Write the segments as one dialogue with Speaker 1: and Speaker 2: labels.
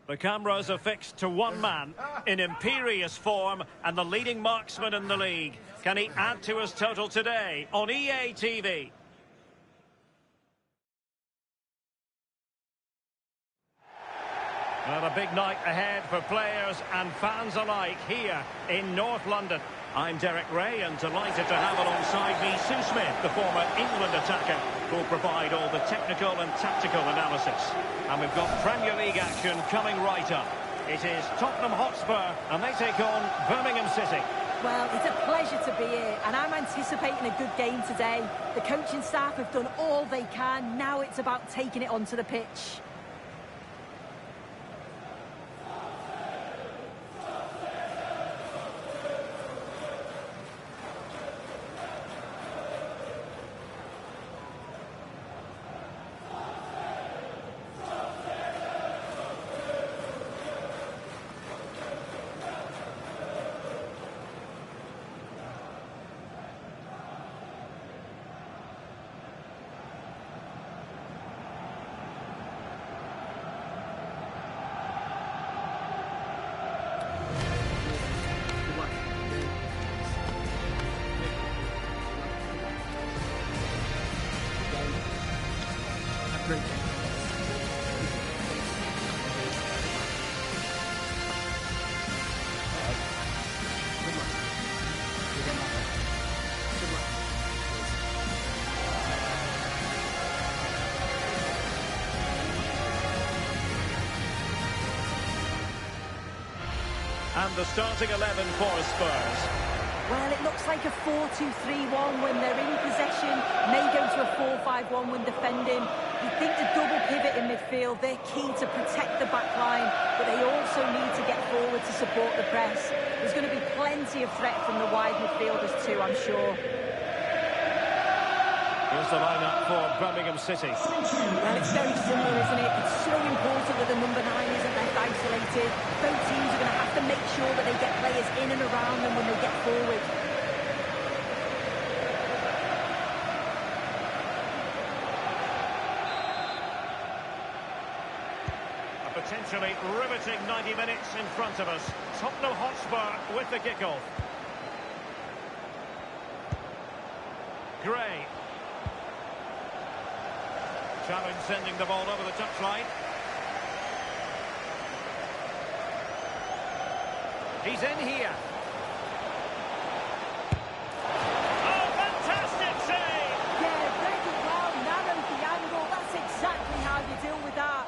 Speaker 1: The cameras are fixed to one man in imperious form and the leading marksman in the league. Can he add to his total today on EA TV? Well, a big night ahead for players and fans alike here in North London. I'm Derek Ray and delighted to have alongside me Sue Smith, the former England attacker, who will provide all the technical and tactical analysis. And we've got Premier League action coming right up. It is Tottenham Hotspur and they take on Birmingham City.
Speaker 2: Well, it's a pleasure to be here and I'm anticipating a good game today. The coaching staff have done all they can. Now it's about taking it onto the pitch.
Speaker 1: And the starting 11 for Spurs.
Speaker 2: Well, it looks like a 4-2-3-1 when they're in possession. May go to a 4-5-1 when defending. You think the double pivot in midfield, they're key to protect the back line, but they also need to get forward to support the press. There's going to be plenty of threat from the wide midfielders too, I'm sure.
Speaker 1: Here's the lineup for Birmingham City.
Speaker 2: Well, it's very similar, isn't it? It's so important that the number 9 isn't left isolated. Both teams are going to have to make sure that they get players in and around them when they get forward.
Speaker 1: A potentially riveting 90 minutes in front of us. Tottenham Hotspur with the kickoff. Gray. Challenge sending the ball over the touchline. He's in here. Oh, fantastic save!
Speaker 2: Yeah, read it well, narrowed the angle. That's exactly how you deal with that.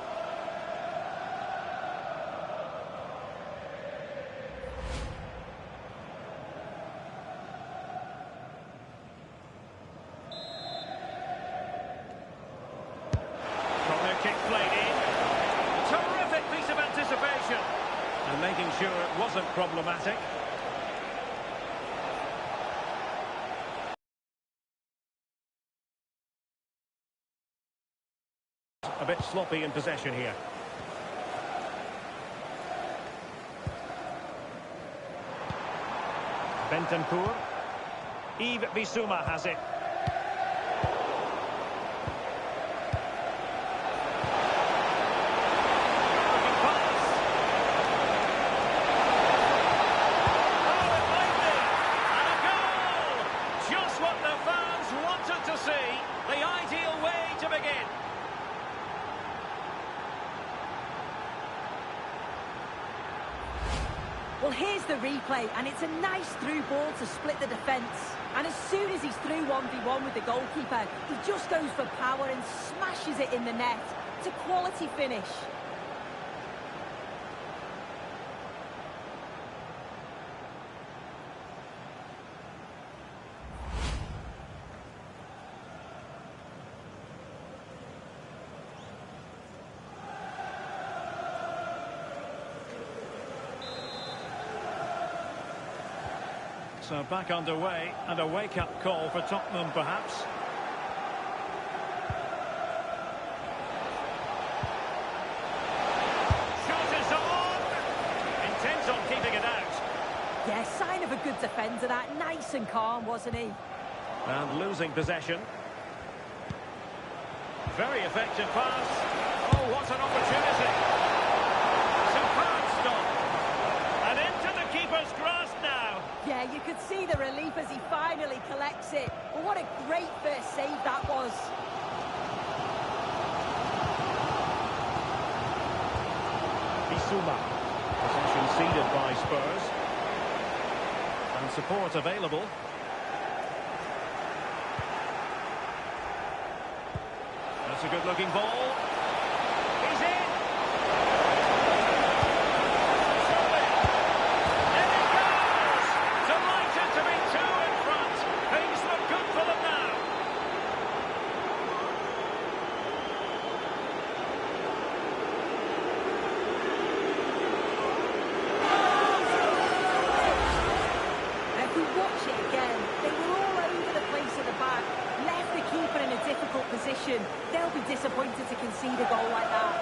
Speaker 1: Kick played in. Terrific piece of anticipation. And making sure it wasn't problematic. A bit sloppy in possession here. Bentancur. Yves Bissouma has it.
Speaker 2: Well, here's the replay, and it's a nice through ball to split the defence. And as soon as he's through 1v1 with the goalkeeper, he just goes for power and smashes it in the net. It's a quality finish.
Speaker 1: So back underway, and a wake-up call for Tottenham, perhaps. Shot is on! Intends on keeping it out.
Speaker 2: Yeah, sign of a good defender, that. Nice and calm, wasn't he?
Speaker 1: And losing possession. Very effective pass. Oh, what an opportunity.
Speaker 2: does.
Speaker 1: Bissouma. Possession ceded by Spurs. And support available. That's a good-looking ball. He's in! Surely! In it goes! Delighted to be two in front. Things look good for them now.
Speaker 2: If we watch it again, they were all over the place at the back. Left the keeper in a difficult position. They'll be disappointed to concede a goal like that.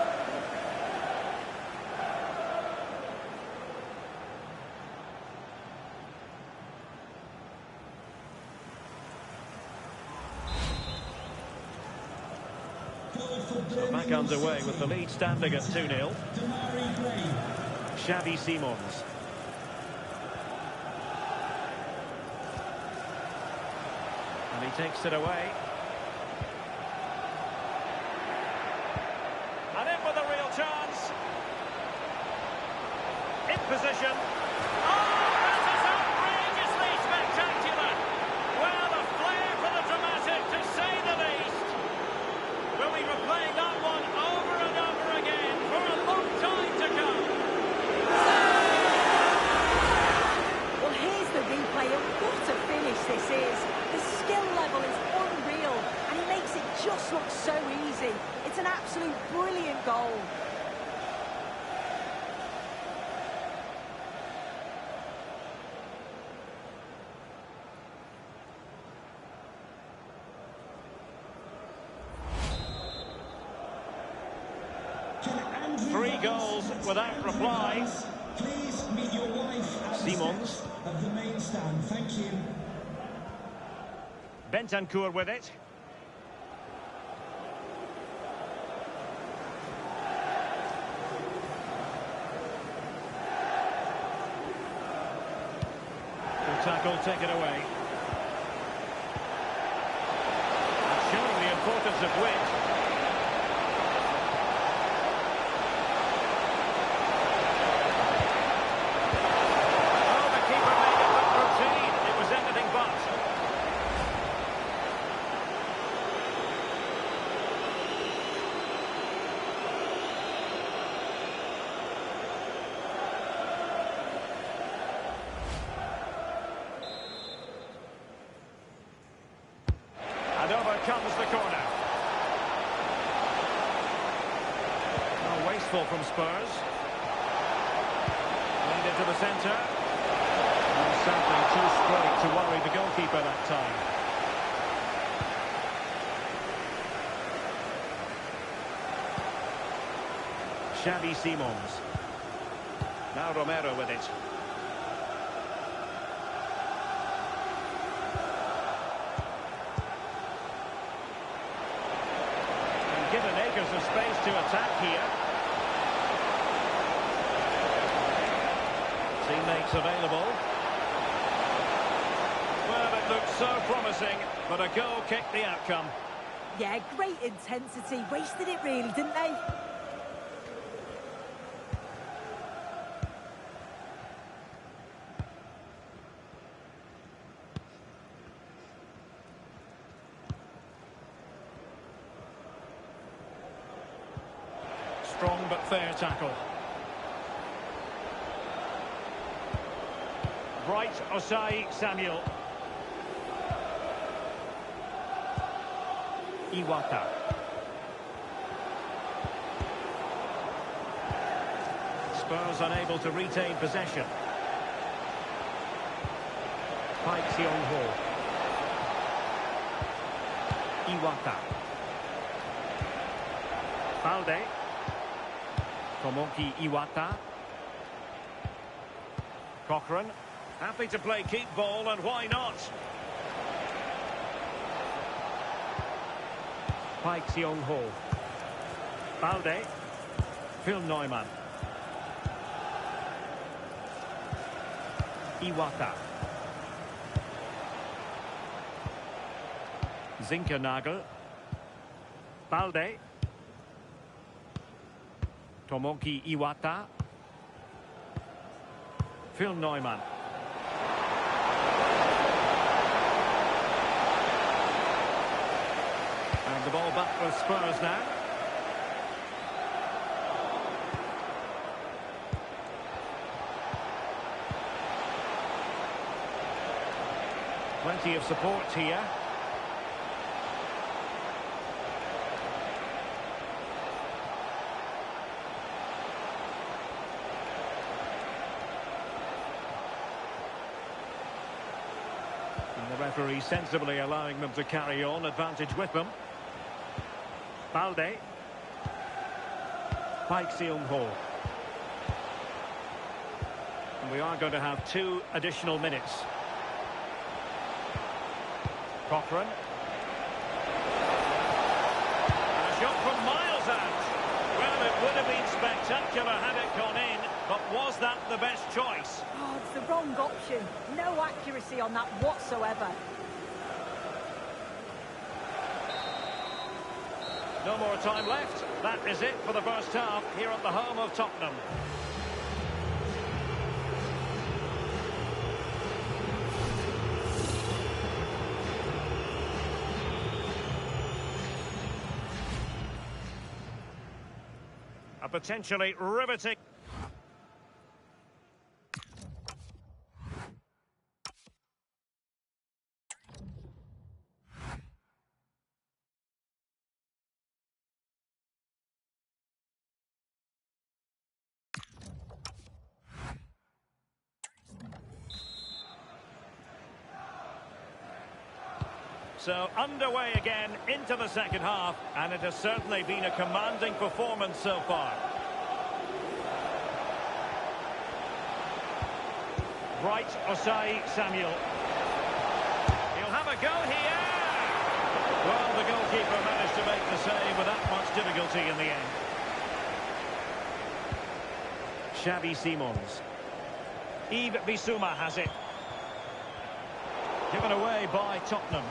Speaker 1: So back underway with the lead standing at 2-0. Xavi Simons. And he takes it away. And in with a real chance. In position. Oh, that is outrageously spectacular. Well, a flair for the dramatic, to say the least. We'll be replaying that one over and over again for a long time to come.
Speaker 2: Well, here's the replay, and what a finish this is. The skill level is unreal, and he makes it just look so easy. It's an absolute brilliant goal.
Speaker 1: Three goals without reply.
Speaker 3: Please meet your wife at
Speaker 1: Simons.
Speaker 3: of the main stand. Thank you.
Speaker 1: Bentancur with it. Good tackle, take it away. And showing the importance of wit. Oh, the keeper made it look routine. It was anything but. And over comes the corner. Oh, wasteful from Spurs. Played into the centre. And sadly too straight to worry the goalkeeper that time. Xavi Simons. Now Romero with it. Given acres of space to attack here. Teammates available. Well, it looked so promising, but a goal kicked the outcome.
Speaker 2: Yeah, great intensity. Wasted it really, didn't they?
Speaker 1: Strong but fair tackle. Bright Osai Samuel. Iwata. Spurs unable to retain possession. Park Seong-ho. Iwata. Balde. Tomoki Iwata. Cochrane. Happy to play keep ball, and why not? Park Seong-ho. Balde. Phil Neumann. Iwata. Zinkernagel. Balde. Tomoki Iwata. Phil Neumann. And the ball back with Spurs now. Plenty of support here. And the referee sensibly allowing them to carry on, advantage with them. Balde. Paik Seung-ho. And we are going to have 2 additional minutes. Cochran. And a shot from miles out. Well, it would have been spectacular had it gone in, but was that the best choice?
Speaker 2: Oh, it's the wrong option. No accuracy on that whatsoever.
Speaker 1: No more time left. That is it for the first half here at the home of Tottenham. A potentially riveting... So underway again into the second half, and it has certainly been a commanding performance so far. Bright Osai Samuel. He'll have a go here. Well, the goalkeeper managed to make the save without much difficulty in the end. Xavi Simons. Yves Bissouma has it. Given away by Tottenham.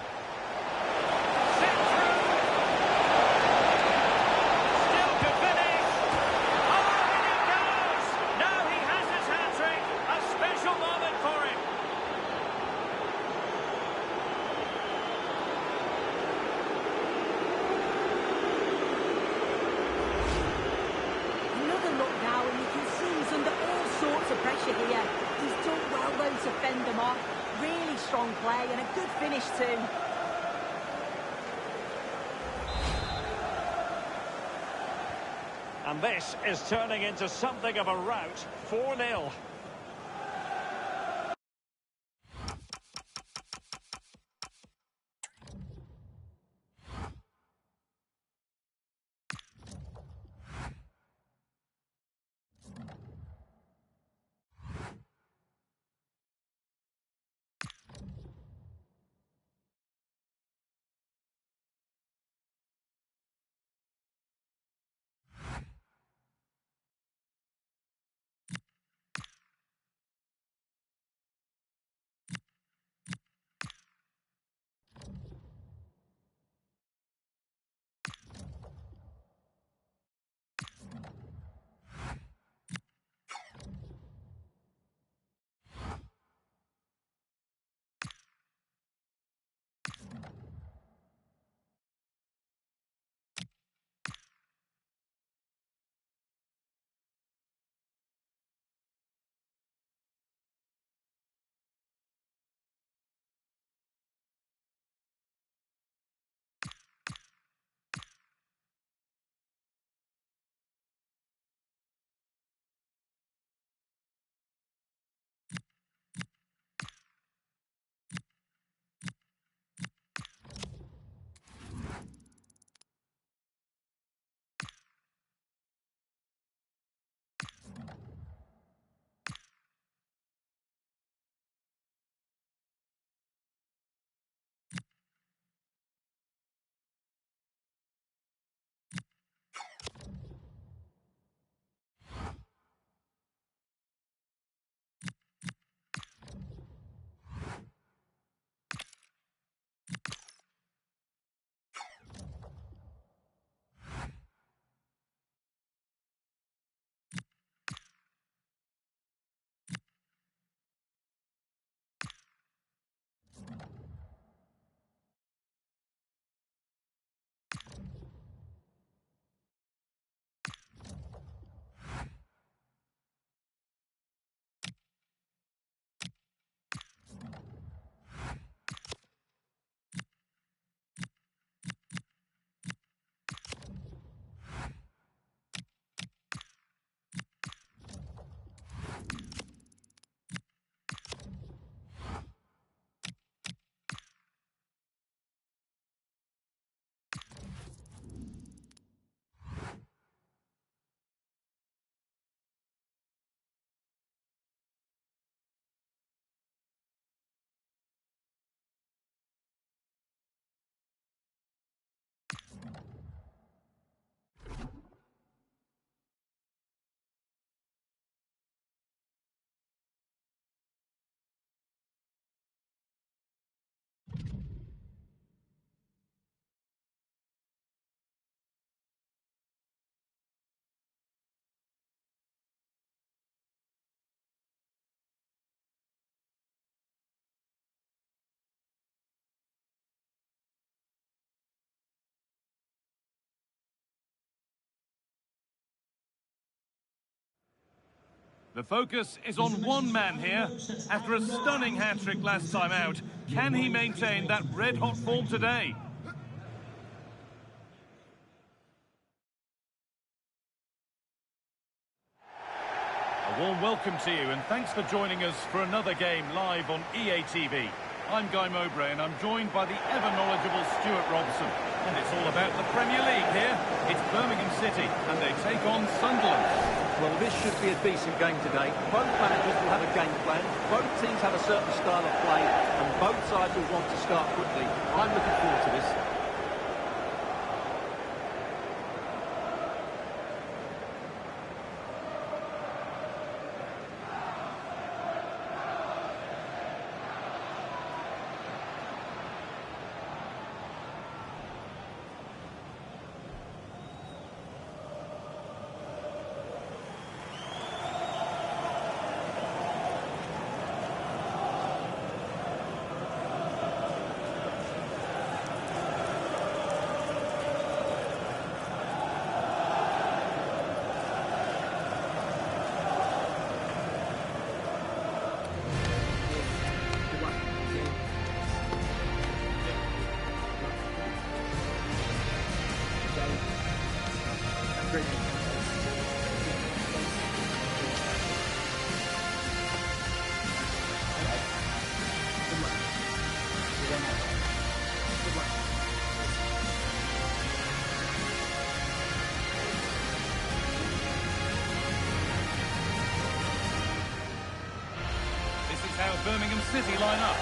Speaker 2: Pressure here. He's done well though to fend them off. Really strong play and a good finish too.
Speaker 1: And this is turning into something of a rout. 4-0.
Speaker 4: The focus is on one man here. After a stunning hat-trick last time out, can he maintain that red-hot form today? A warm welcome to you, and thanks for joining us for another game live on EA TV. I'm Guy Mowbray, and I'm joined by the ever-knowledgeable Stuart Robson. And it's all about the Premier League here. It's Birmingham City, and they take on Sunderland.
Speaker 5: Well, this should be a decent game today. Both managers will have a game plan. Both teams have a certain style of play, and both sides will want to start quickly. I'm looking forward to this.
Speaker 4: How Birmingham City line up.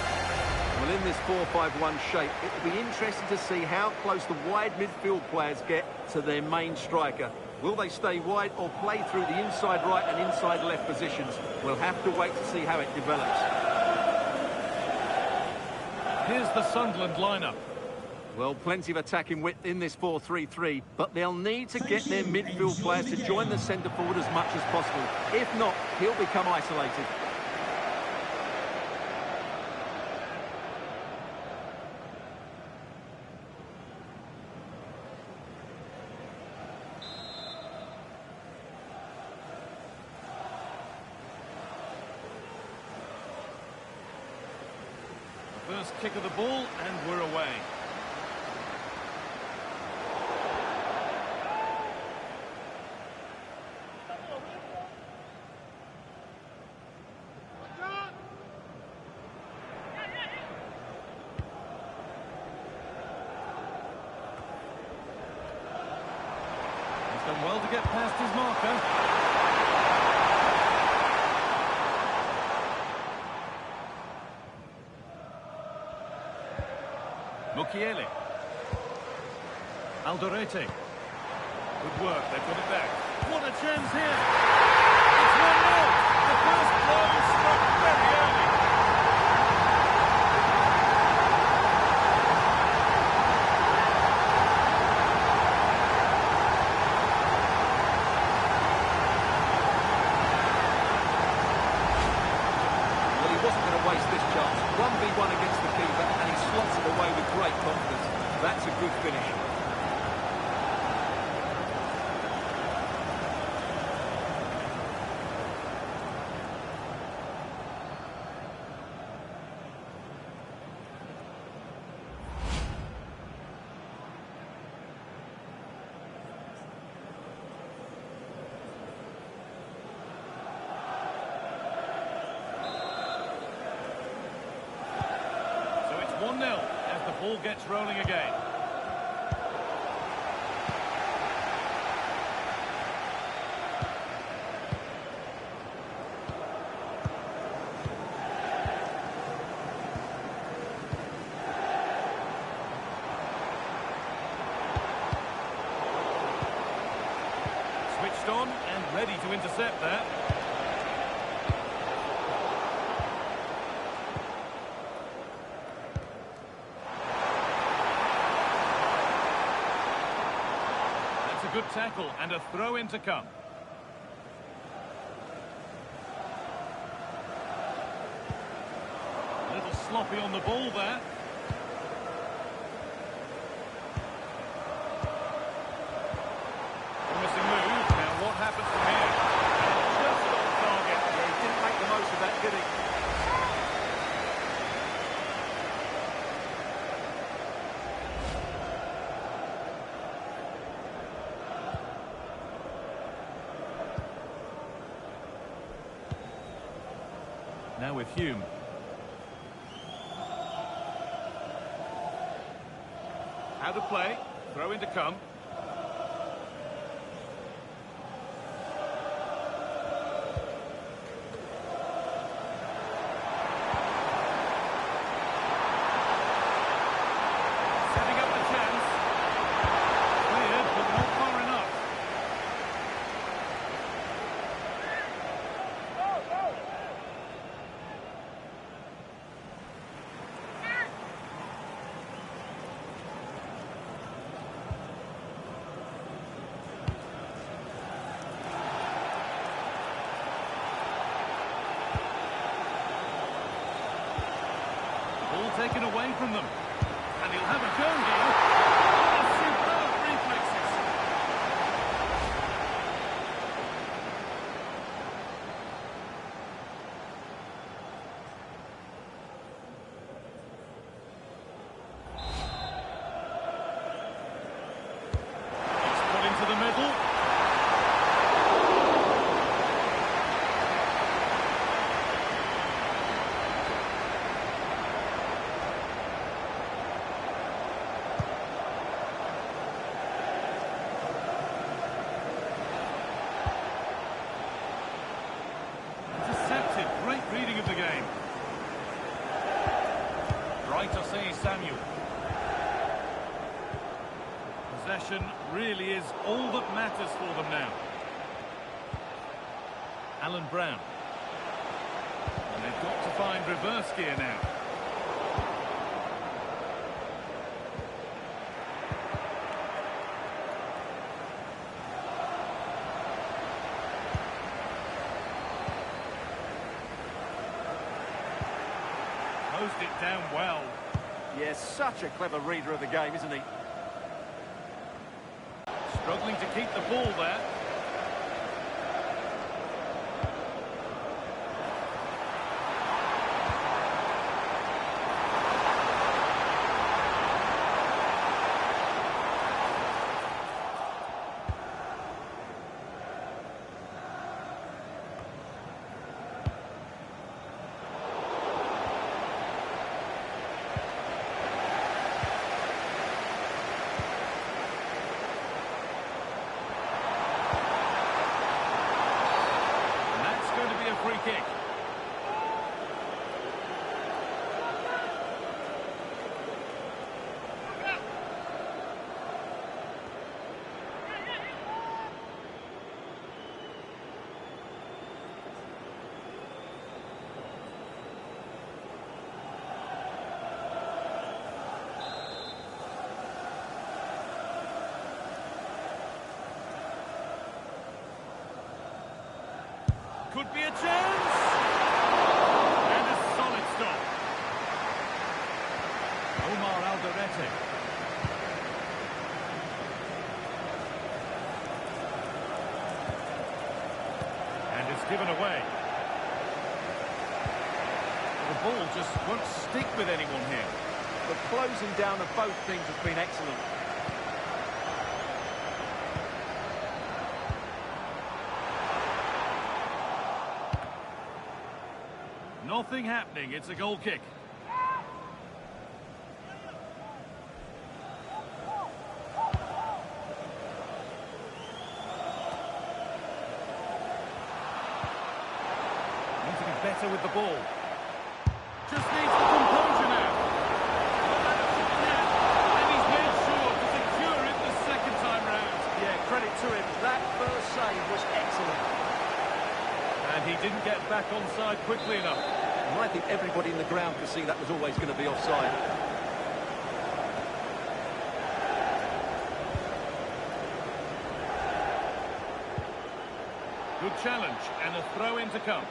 Speaker 5: Well, in this 4-5-1 shape, it will be interesting to see how close the wide midfield players get to their main striker. Will they stay wide or play through the inside right and inside left positions? We'll have to wait to see how it develops.
Speaker 4: Here's the Sunderland lineup.
Speaker 5: Well, plenty of attacking width in this 4-3-3, but they'll need to get their midfield players to join the centre forward as much as possible. If not, he'll become isolated.
Speaker 4: First kick of the ball, and we're away. He's done well to get past his marker. Mukiele. Alderete. Good work, they've got it back. What a chance here! It's 1-0! The first blow struck very early.
Speaker 5: Well, he wasn't going to waste this chance. 1v1 against the keeper, and he slots it away with great confidence. That's a good finish.
Speaker 4: So it's 1-0 as the ball gets rolling again. Switched on and ready to intercept that. good tackle and a throw in to come. A little sloppy on the ball there. Promising move. Now what happens from here? Just on target.
Speaker 5: Yeah, he didn't make the most of that, did he?
Speaker 4: Now with Hume. Out of play. Throw in to come. Setting up the chance. Cleared, but not far enough. Ball taken away from them. And he'll have a go here. Oh, superb reflexes. He's put into the middle. Intercepted. Great reading of the game. Right to see Samuel. Possession really is all that matters for them now. Alan Brown. And they've got to find reverse gear now. Closed it down well.
Speaker 5: Yeah, such a clever reader of the game, isn't he?
Speaker 4: Struggling to keep the ball there. And that's going to be a free kick. Could be a chance. And a solid stop. Omar Alderete. And it's given away. The ball just won't stick with anyone here.
Speaker 5: The closing down of both teams has been excellent.
Speaker 4: Nothing happening. It's a goal kick. Need to be better with the ball. Just needs the composure now. And he's made sure to secure it the second time round.
Speaker 5: Yeah, credit to him. That first save was excellent.
Speaker 4: And he didn't get back onside quickly enough.
Speaker 5: And I think everybody in the ground could see that was always going to be offside.
Speaker 4: Good challenge, and a throw-in to come.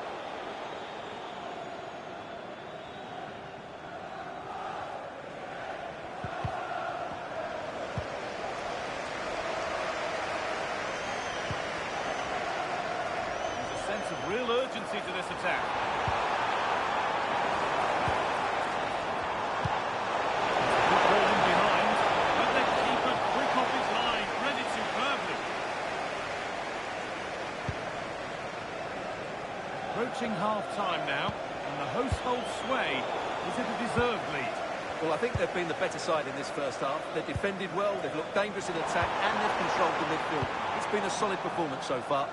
Speaker 4: There's a sense of real urgency to this attack. Good ball in behind, but the keeper quick off his line, read it superbly. Approaching half-time now, and the hosts hold sway. Is it a deserved lead?
Speaker 5: Well, I think they've been the better side in this first half. They've defended well, they've looked dangerous in attack, and they've controlled the midfield. It's been a solid performance so far.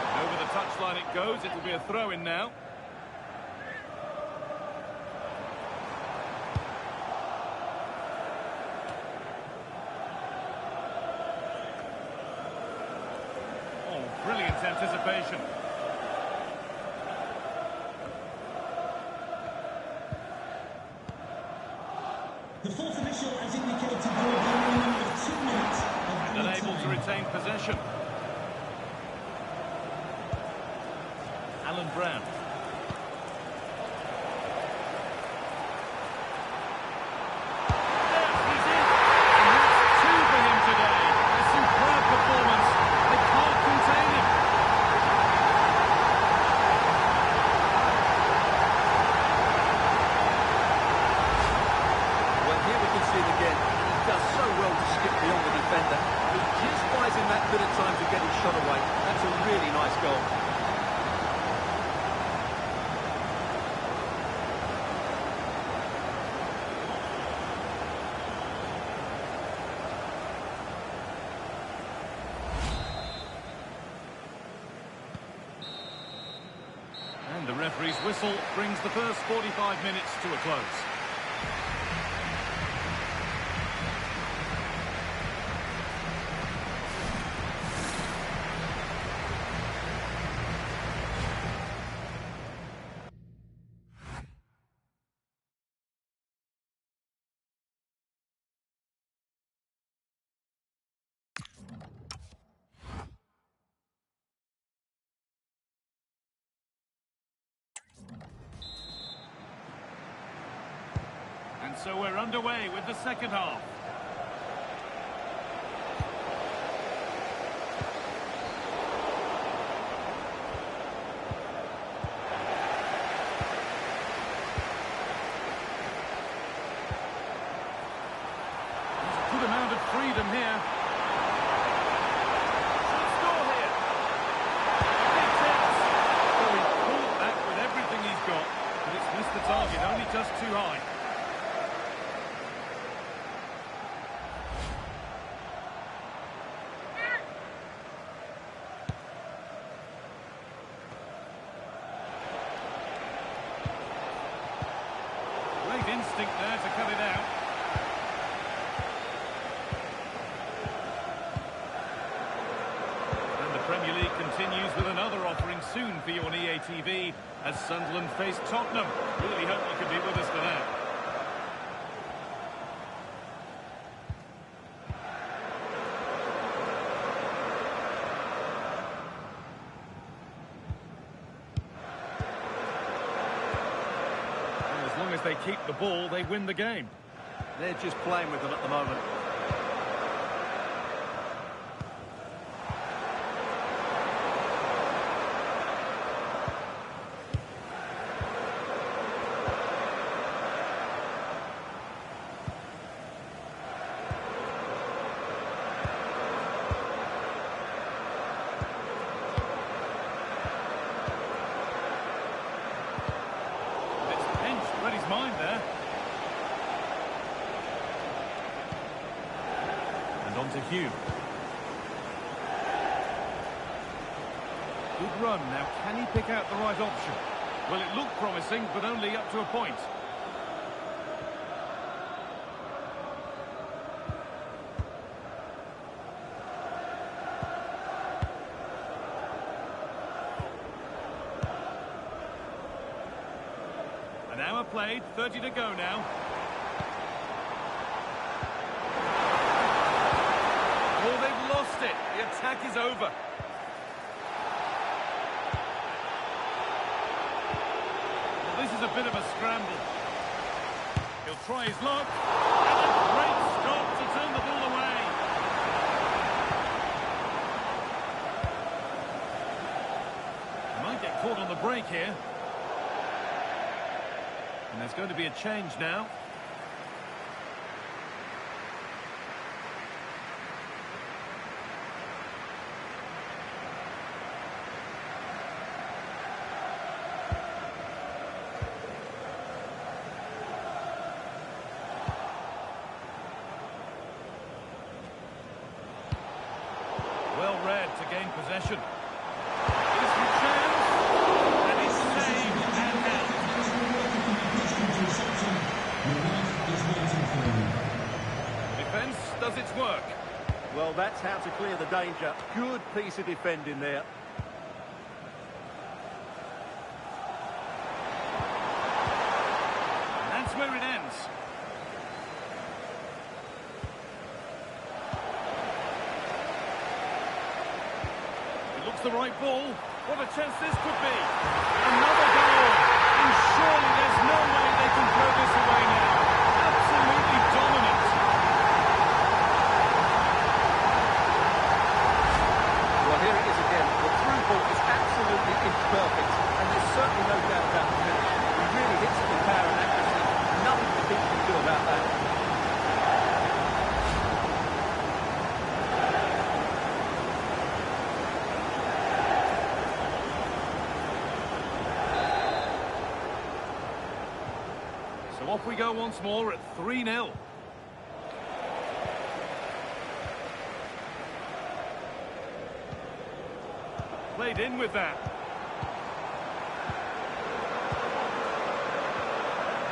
Speaker 4: And over the touchline it goes. It'll be a throw-in now. Oh, brilliant anticipation.
Speaker 3: The fourth official has indicated there will be a minimum of 2 minutes of
Speaker 4: And
Speaker 3: added
Speaker 4: unable to
Speaker 3: time.
Speaker 4: retain possession. Alan Brown. There, he's in. And that's 2 for him today. A superb performance. They can't contain him.
Speaker 5: Well, here we can see it again. He does so well to skip beyond the defender. He just buys him that bit of time to get his shot away. That's a really nice goal.
Speaker 4: And the referee's whistle brings the first 45 minutes to a close. And so we're underway with the second half. There's a good amount of freedom here. Should score here. Big chance. Oh, he caught that with everything he's got, but it's missed the target, only just too high. Great instinct there to cut it out. And the Premier League continues with another offering soon for you on EA TV as Sunderland face Tottenham. Really hope you can be with us for that. And as long as they keep the ball, they win the game.
Speaker 5: They're just playing with them at the moment.
Speaker 4: It's pinched, read his mind there. And on to Hugh. Good run. Now, can he pick out the right option? Well, it looked promising, but only up to a point. An hour played, 30 to go now. attack is over. Well, this is a bit of a scramble. He'll try his luck. And a great stop to turn the ball away. Might get caught on the break here. And there's going to be a change now. Well read to gain possession. Here's your chance. And it's saved and out. Defence does its work.
Speaker 5: Well, that's how to clear the danger. Good piece of defending there.
Speaker 4: And that's where it ends. It looks the right ball. What a chance this could be. Another goal. And surely there's no way they can throw this away now. Absolutely dominant.
Speaker 5: Well, here it is again. The through ball is absolutely imperfect, and there's certainly no doubt about the finish. He really hits it with power and accuracy. Nothing the keeper can do about that.
Speaker 4: So off we go once more at 3-0. Played in with that.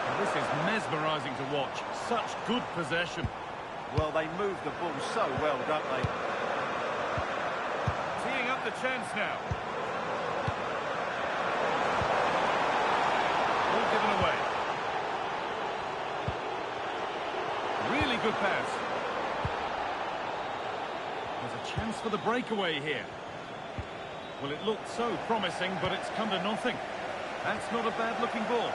Speaker 4: And this is mesmerising to watch. Such good possession.
Speaker 5: Well, they move the ball so well, don't they?
Speaker 4: Teeing up the chance now. All given away. Really good pass. There's a chance for the breakaway here. Well, it looked so promising, but it's come to nothing. That's not a bad-looking ball.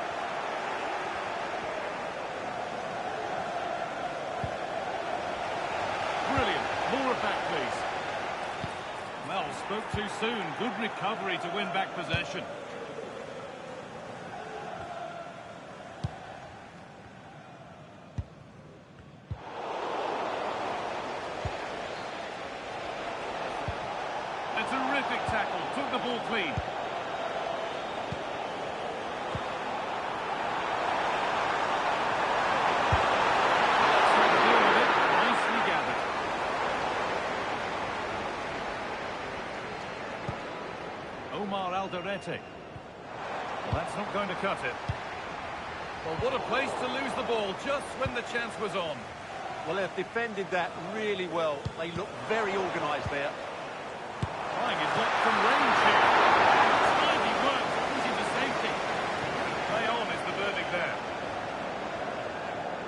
Speaker 4: Brilliant. More of that, please. Well, spoke too soon. Good recovery to win back possession. A terrific tackle. Took the ball clean. Nicely gathered. Alderete. Well, that's not going to cut it. Well, what a place to lose the ball just when the chance was on.
Speaker 5: Well, they've defended that really well. They look very organised there.
Speaker 4: Trying his luck from range here. Tidy work to put him to safety. Play on is the verdict there.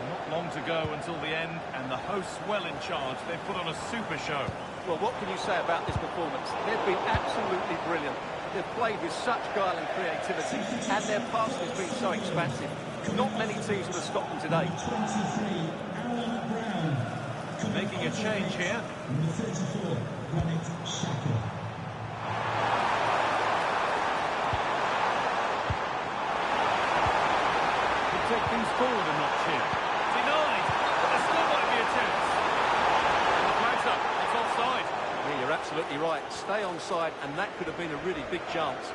Speaker 4: Not long to go until the end, and the hosts well in charge. They've put on a super show.
Speaker 5: Well, what can you say about this performance? They've been absolutely brilliant. They've played with such guile and creativity, and their passing has been so expansive. Not many teams would have stopped them today.
Speaker 4: Making a change here.
Speaker 3: Number 34, Granit Xhaka.
Speaker 4: Could take things forward a notch here. Denied, but there still might be a chance. And the flag's up. It's offside.
Speaker 5: Yeah, you're absolutely right. Stay onside, and that could have been a really big chance.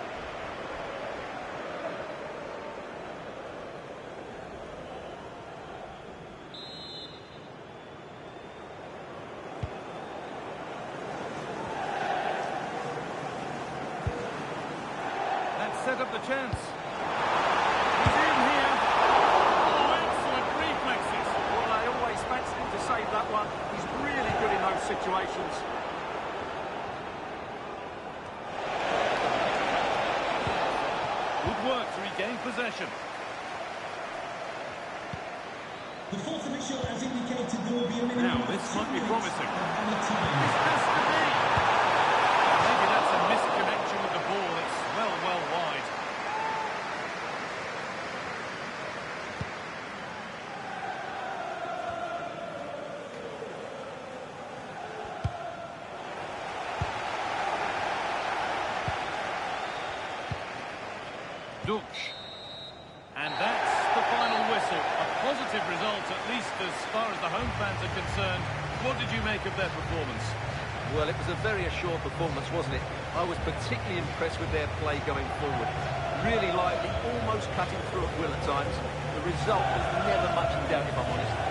Speaker 4: Set up the chance. He's in here. Oh, excellent reflexes.
Speaker 5: Well, I always fancied him to save that one. He's really good in those situations.
Speaker 4: Good work to regain possession.
Speaker 3: The fourth official has indicated there will be a minimum.
Speaker 4: Now, this might be promising.
Speaker 3: And the time.
Speaker 4: Is this to be? Duksh. And that's the final whistle. A positive result, at least as far as the home fans are concerned. What did you make of their performance?
Speaker 5: Well, it was a very assured performance, wasn't it? I was particularly impressed with their play going forward. Really lively, almost cutting through at will at times. The result was never much in doubt, if I'm honest.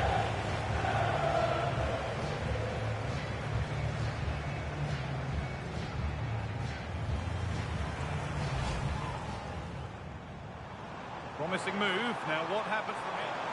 Speaker 4: Promising move. Now what happens from here?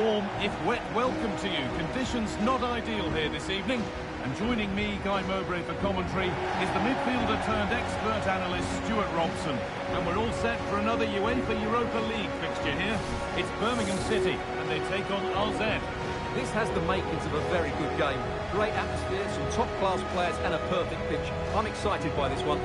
Speaker 4: warm, if wet, welcome to you. Conditions not ideal here this evening. And joining me, Guy Mowbray, for commentary is the midfielder-turned-expert analyst, Stuart Robson. And we're all set for another UEFA Europa League fixture here. It's Birmingham City, and they take on RZ.
Speaker 5: This has the makings of a very good game. Great atmosphere, some top-class players, and a perfect pitch. I'm excited by this one.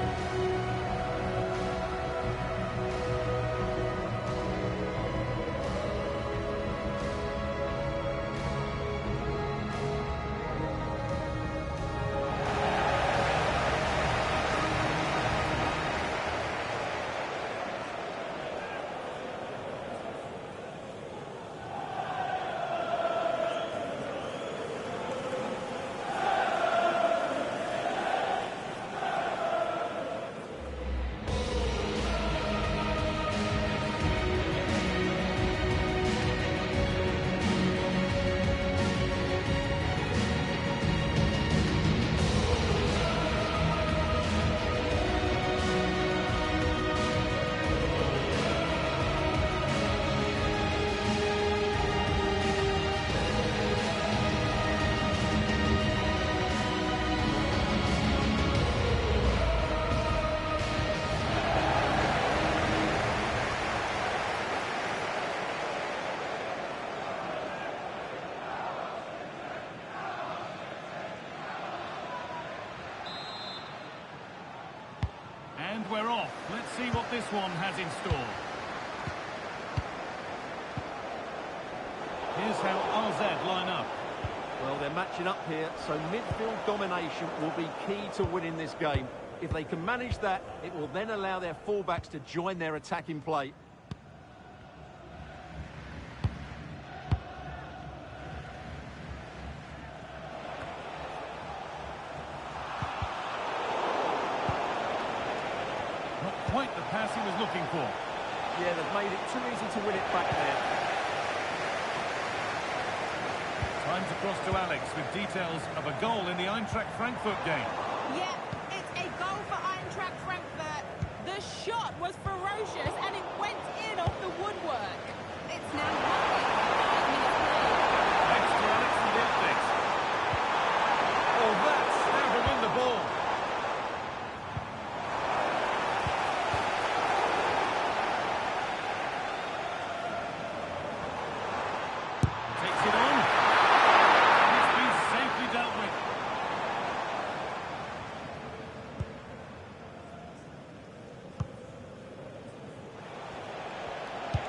Speaker 4: And we're off. Let's see what this one has in store. Here's how RZ line up.
Speaker 5: Well, they're matching up here, so midfield domination will be key to winning this game. If they can manage that, it will then allow their fullbacks to join their attacking play.
Speaker 4: Quite the pass he was looking for.
Speaker 5: Yeah, they've made it too easy to win it back there.
Speaker 4: Time to cross to Alex with details of a goal in the Eintracht Frankfurt game.
Speaker 6: Yeah, it's a goal for Eintracht Frankfurt. The shot was ferocious and it went in off the woodwork. It's now 5 minutes played.
Speaker 4: Thanks to Alex for the update. Oh, that's how to win the ball.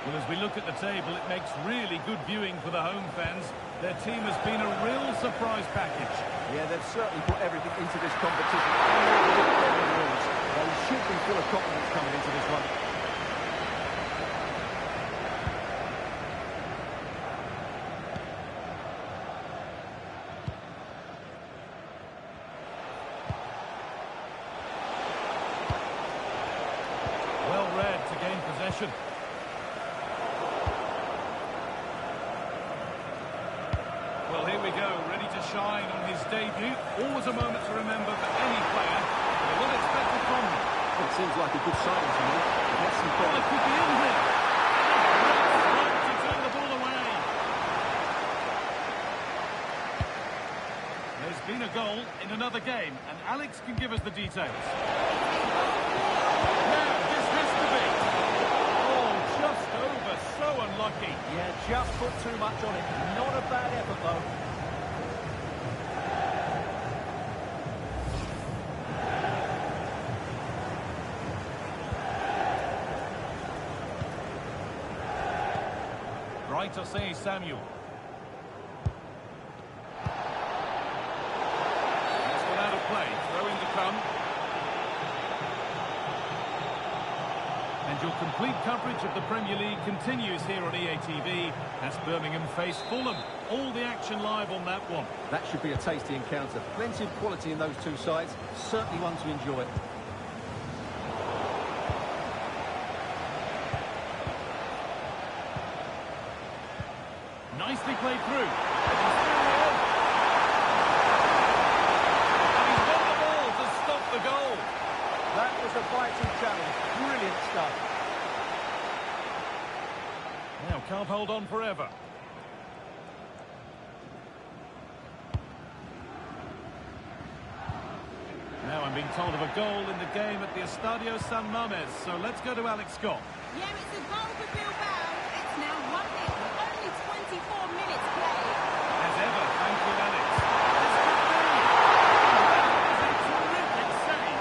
Speaker 4: Well, as we look at the table, it makes really good viewing for the home fans. Their team has been a real surprise package.
Speaker 5: Yeah, they've certainly put everything into this competition. They should be full of confidence coming into this one.
Speaker 4: Well read to gain possession. Well, here we go, ready to shine on his debut. Always a moment to remember for any player. They will expect it from him.
Speaker 5: It seems like a good sign to me. That's some
Speaker 4: Well, it could be in here. Right to turn the ball away. There's been a goal in another game, and Alex can give us the details. Now, this has to be. Oh, just over, so unlucky.
Speaker 5: Yeah, just put too much on it. Not a bad effort, though.
Speaker 4: Right to say Samuel. That's one out of play. Throwing to come. And your complete coverage of the Premier League continues here on EA TV as Birmingham face Fulham. All the action live on that one.
Speaker 5: That should be a tasty encounter. Plenty of quality in those two sides. Certainly one to enjoy.
Speaker 4: Nicely played through. And he's got the ball to stop the goal.
Speaker 5: That was a vital challenge. Brilliant stuff.
Speaker 4: Now, can't hold on forever. been told of a goal in the game at the Estadio San Mamés, so let's go to Alex Scott.
Speaker 6: Yeah, it's a goal for Bilbao. It's now 1-0 with only 24 minutes played.
Speaker 4: As ever, thank you, Alex. This could be. That is a terrific save.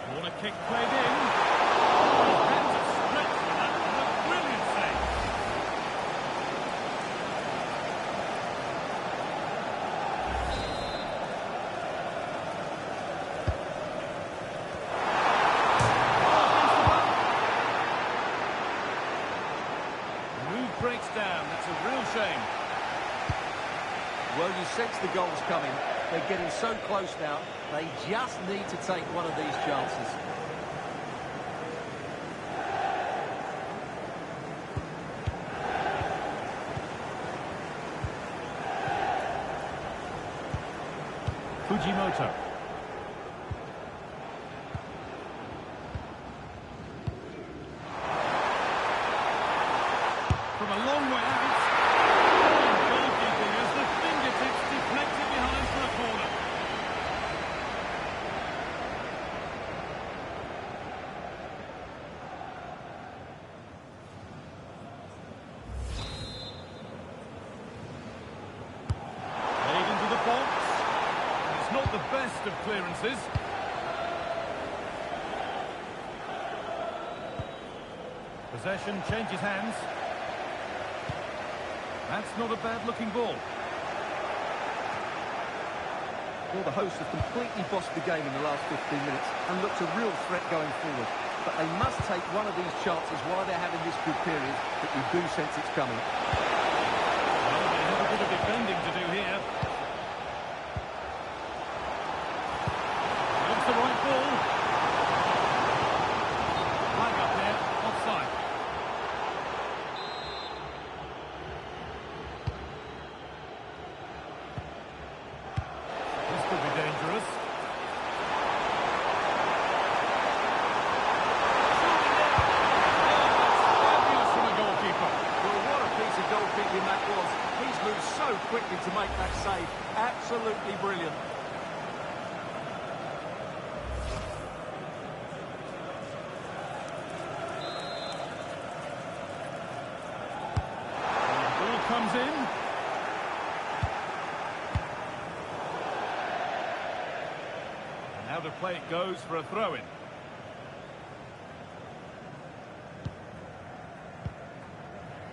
Speaker 4: Corner kick played in. His hands are stretched for that one. A brilliant save. The move breaks down. That's a real shame.
Speaker 5: Well, you sense the goal's coming. They're getting so close now. They just need to take one of these chances.
Speaker 4: Fujimoto. From a long way out. Goalkeeping as the fingertips deflected behind for a corner. Played into the box. It's not the best of clearances. Possession changes hands. That's not a bad-looking ball.
Speaker 5: Well, the hosts have completely bossed the game in the last 15 minutes and looked a real threat going forward. But they must take one of these chances while they're having this good period, but you do sense it's coming.
Speaker 4: Well, they have a bit of defending to do here. That's the right ball. Flag up there, offside. This could be dangerous. Fabulous from a goalkeeper.
Speaker 5: Well, what a piece of goalkeeping that was. He's moved so quickly to make that save. Absolutely brilliant.
Speaker 4: The ball comes in. And out of play it goes for a throw-in.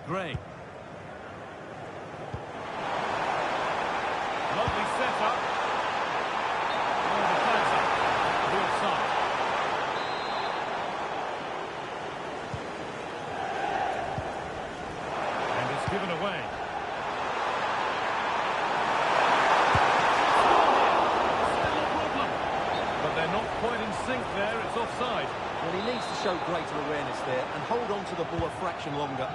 Speaker 4: Gray. Lovely setup. Oh, the flag's up. The offside. And it's given away. Still a problem. But they're not quite in sync there. It's offside.
Speaker 5: Well, he needs to show greater awareness there and hold on to the ball a fraction longer.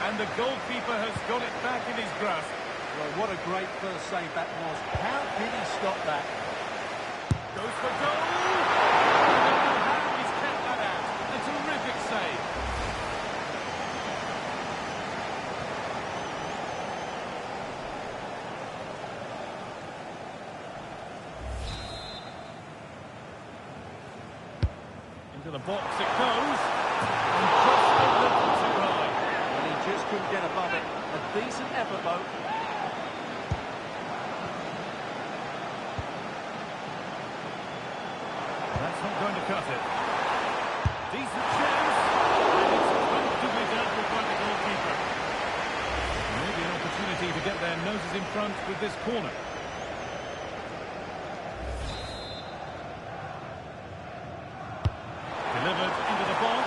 Speaker 4: And the goalkeeper has got it back in his grasp.
Speaker 5: Well, what a great first save that was. How did he stop that?
Speaker 4: Goes for goal! I don't know how he's kept that out. A terrific save. Into the box it goes. And just a little too high.
Speaker 5: And he just couldn't get above it. A decent effort, though.
Speaker 4: That's not going to cut it. Decent chance. And it's comfortably dealt with by the goalkeeper. Maybe an opportunity to get their noses in front with this corner. Delivered into the box.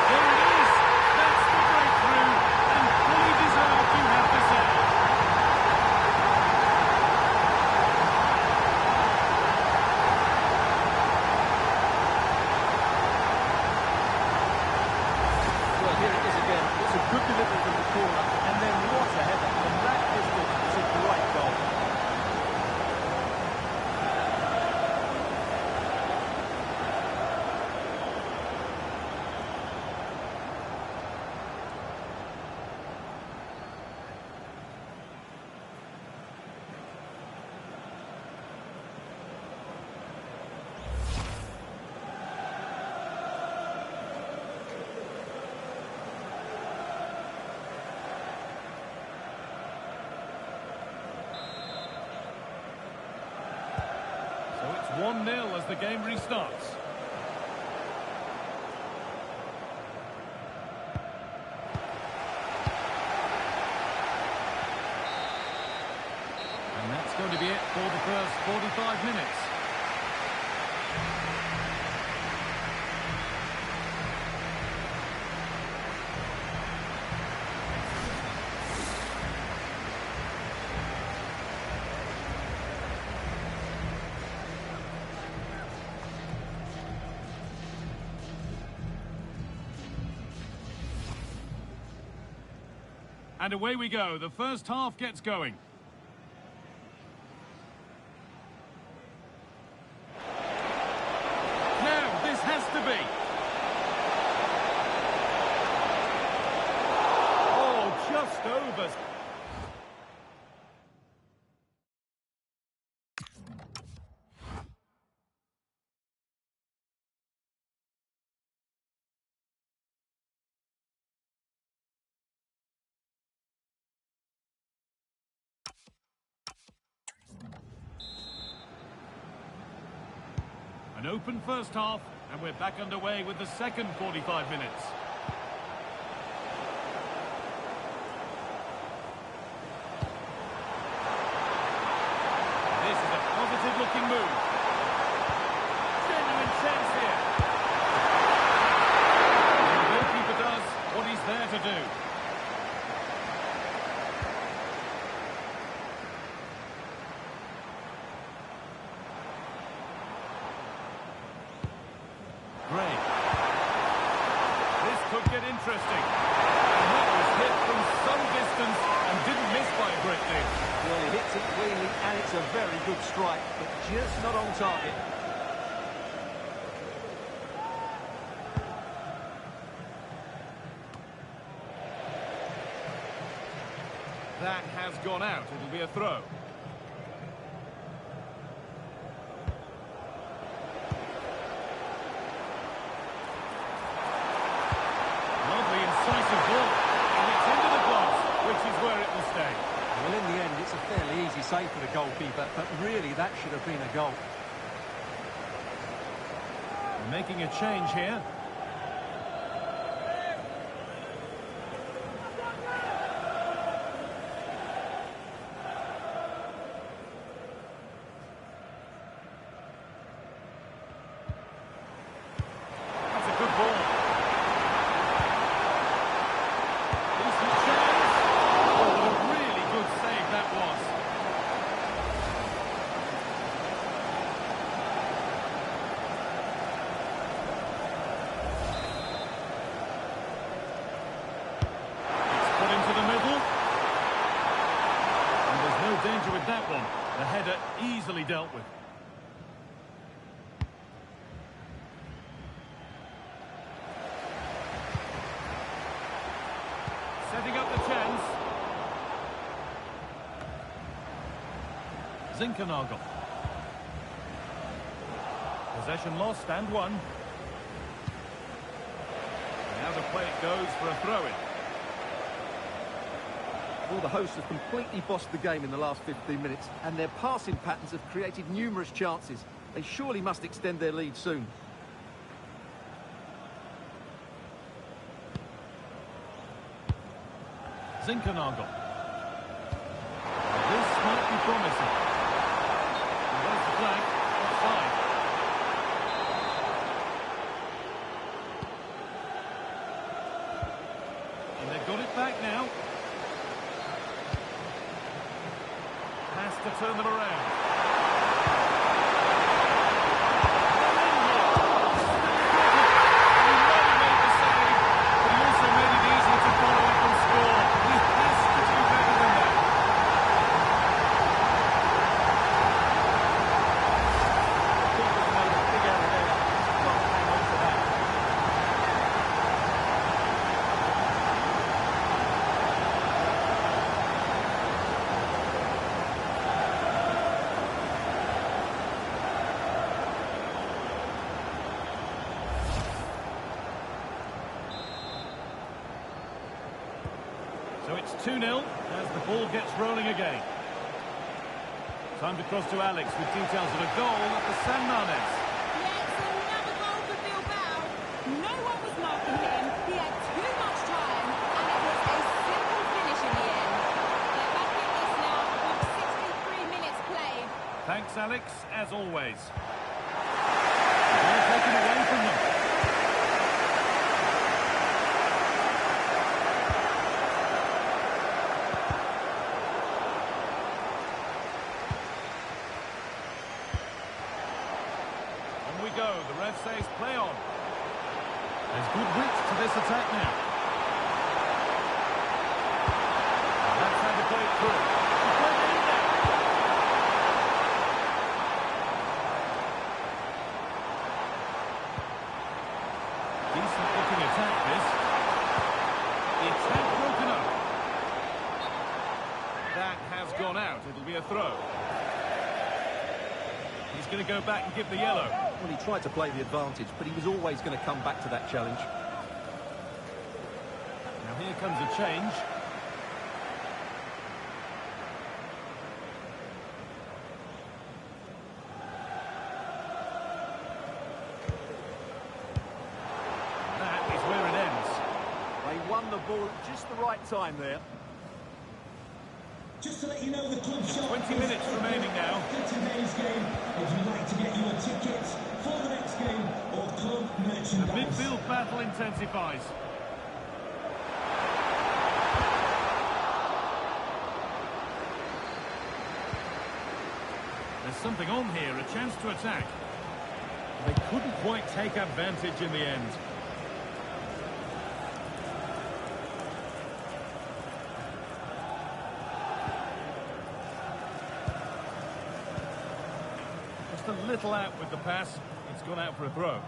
Speaker 4: There it is! That's the breakthrough! And fully deserved, you have to say.
Speaker 5: Well, here it is again. It's a good delivery from the corner. And then what a header. From that distance, it's a great goal.
Speaker 4: 1-0 as the game restarts. And that's going to be it for the first 45 minutes. And away we go. The first half gets going. Now, this has to be. Oh, just over. An open first half, and we're back underway with the second 45 minutes. This is a positive-looking move. Genuine chance here. And the goalkeeper does what he's there to do. Great. This could get interesting. And that was hit from some distance and didn't miss by a great deal.
Speaker 5: Well, he hits it cleanly, and it's a very good strike, but just not on target.
Speaker 4: That has gone out. It'll be a throw. Lovely, incisive ball. And it's into the gloves, which is where it will stay.
Speaker 5: Well, in the end, it's a fairly easy save for the goalkeeper, but really that should have been a goal.
Speaker 4: Making a change here. That's a good ball. Decent chance. Oh, what a really good save that was. It's put into the middle. And there's no danger with that one. The header easily dealt with. Setting up the chance. Zinkernagel. Possession lost and won. And now the play it goes for a throw-in.
Speaker 5: Well, the hosts have completely bossed the game in the last 15 minutes, and their passing patterns have created numerous chances. They surely must extend their lead soon.
Speaker 4: Zinkernagel. This might be promising. And there's the flag. Offside. And they've got it back now. Has to turn them around. So it's 2-0 as the ball gets rolling again. Time to cross to Alex with details of a goal at the San Manes.
Speaker 6: Yes, another goal for Bilbao. No one was marking him. He had too much time, and it was a simple finish in the end. They're back in this now with 63 minutes played.
Speaker 4: Thanks, Alex, as always. Ball taken away from them. On we go. The ref says play on. There's good width to this attack now. That's how to play it through. He's played it in there. Decent looking attack, this. The attack broken up. That has gone out. It'll be a throw. He's going to go back and give the yellow.
Speaker 5: Well, he tried to play the advantage, but he was always going to come back to that challenge.
Speaker 4: Now here comes a change. That is where it ends.
Speaker 5: They won the ball at just the right time there.
Speaker 3: Just to let you know, the club shop
Speaker 4: 20 minutes remaining now.
Speaker 3: After today's game, if you'd like to get your tickets for the next game or club
Speaker 4: The
Speaker 3: merchandise.
Speaker 4: midfield battle intensifies. There's something on here, a chance to attack. They couldn't quite take advantage in the end. Just a little out with the pass. It's gone out for a throw.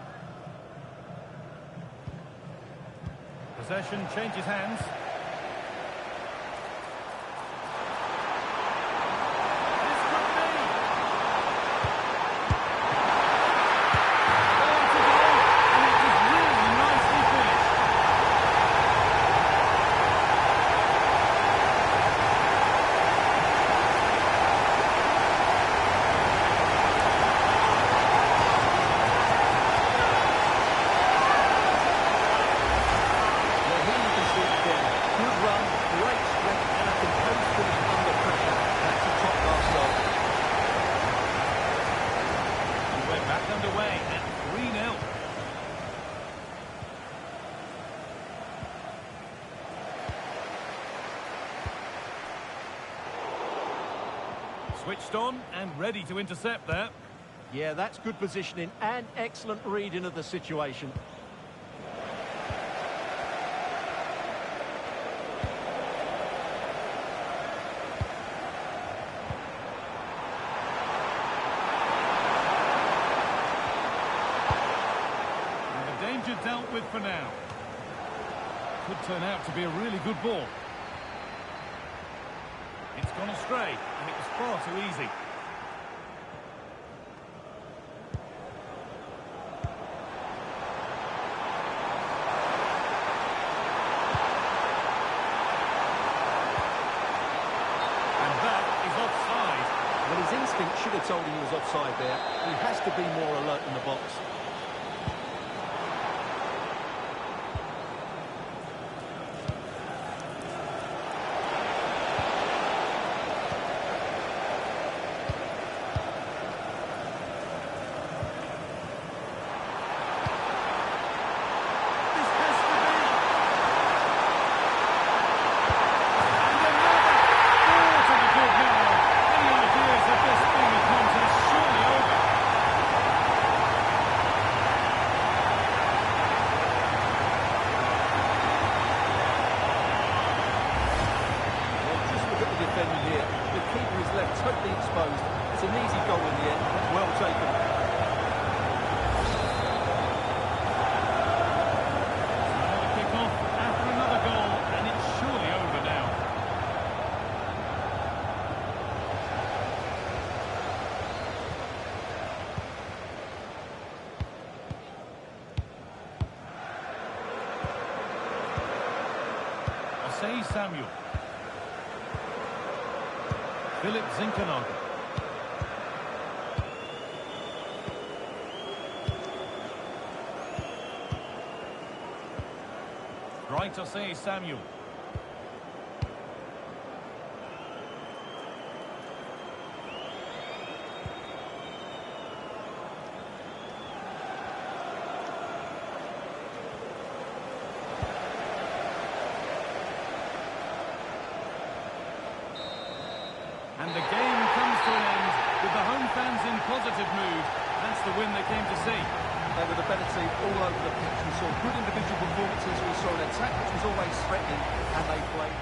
Speaker 4: Possession changes hands. This could be. Ball to goal, and it was really nicely finished.
Speaker 5: Well, here you can see it again. Good run, great strength, and a composed finish under pressure. That's a top-class goal.
Speaker 4: And we're back underway at 3-0. Switched on and ready to intercept there.
Speaker 5: Yeah, that's good positioning and excellent reading of the situation.
Speaker 4: And the danger dealt with for now. Could turn out to be a really good ball. It's gone astray, and it was far too easy. And that is offside.
Speaker 5: Well, his instinct should have told him he was offside there. He has to be more alert in the box.
Speaker 4: This has to be. And another ball to the good now. Any ideas of this being a contest surely over?
Speaker 5: Well, just look at the defending here. The keeper is left totally exposed. It's an easy goal in the end. Well taken.
Speaker 4: Another kick-off after another goal, and it's surely over now. Osei Samuel. Philip Zinkenaga. right, I say Samuel. And the game comes to an end with the home fans in positive mood. That's the win they came to see.
Speaker 5: They were the better team all over the pitch. We saw good individual performances. We saw an attack which was always threatening, and they played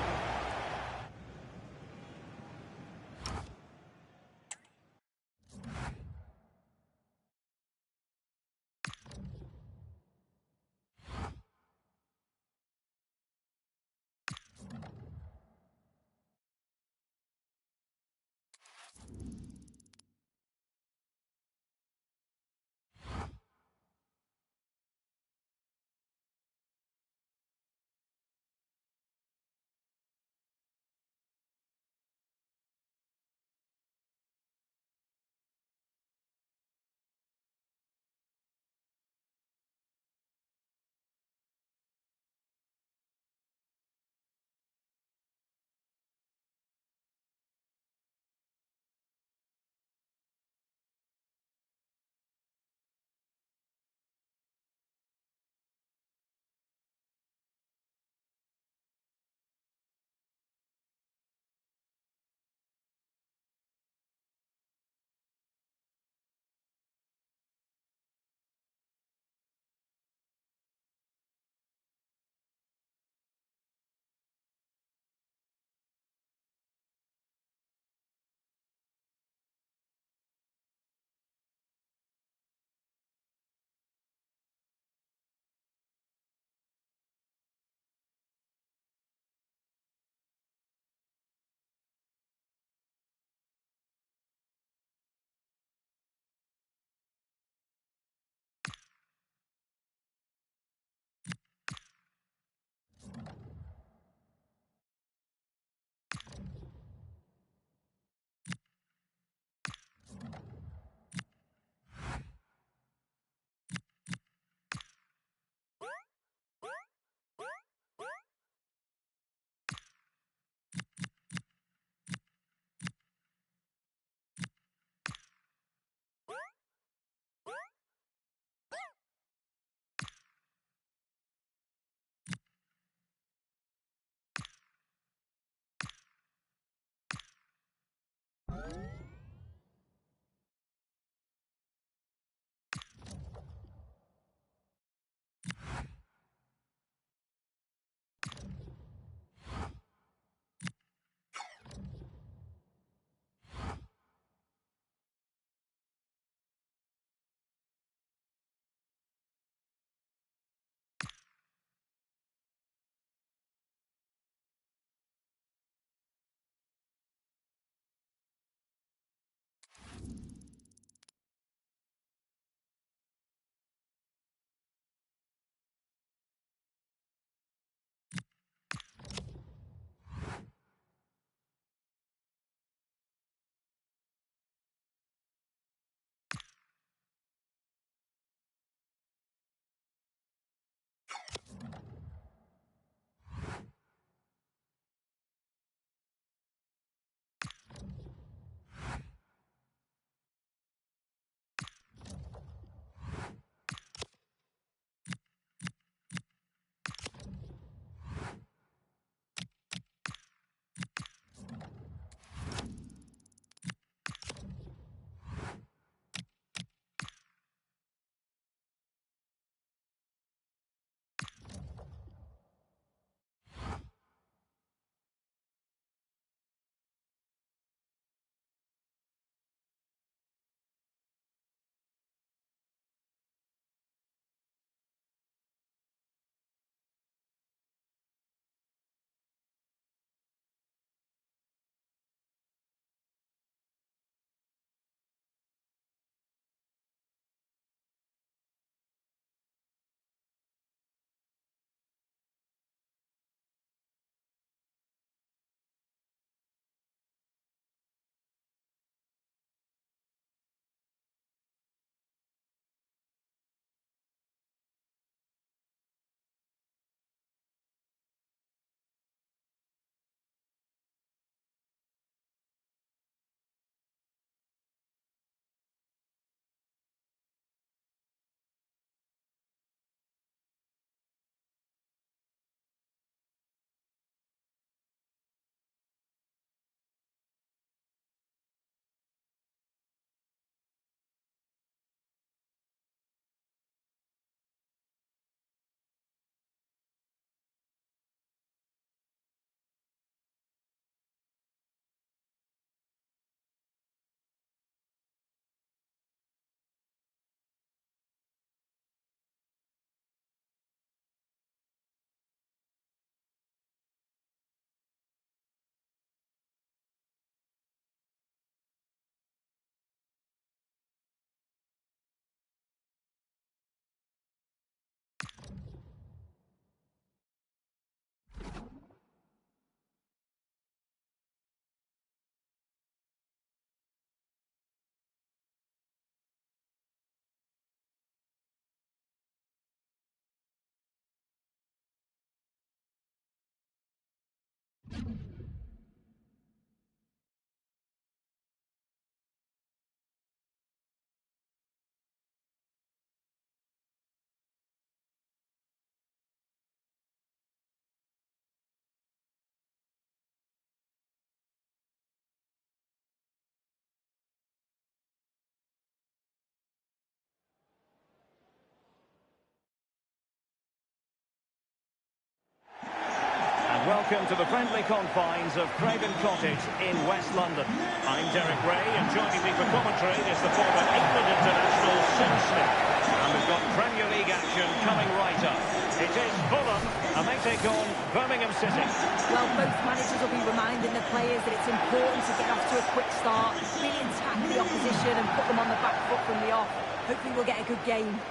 Speaker 1: welcome to the friendly confines of Craven Cottage in West London. I'm Derek Ray, and joining me for commentary is the former England international Sim Smith. And we've got Premier League action coming right up. It is Fulham, and they take on Birmingham City.
Speaker 2: Well, both managers will be reminding the players that it's important to get off to a quick start, really attack the opposition and put them on the back foot from the off. Hopefully we'll get a good game.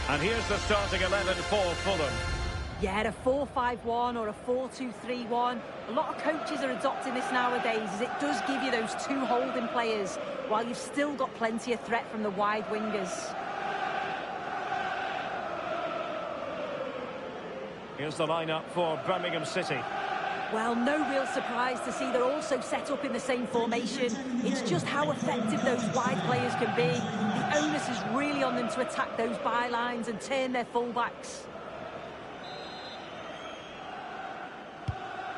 Speaker 1: And here's the starting 11 for Fulham.
Speaker 2: Yeah, a 4-5-1 or a 4-2-3-1. A lot of coaches are adopting this nowadays, as it does give you those two holding players, while you've still got plenty of threat from the wide wingers.
Speaker 1: Here's the lineup for Birmingham City.
Speaker 2: Well, no real surprise to see they're also set up in the same formation. It's just how effective those wide players can be. The onus is really on them to attack those bylines and turn their fullbacks.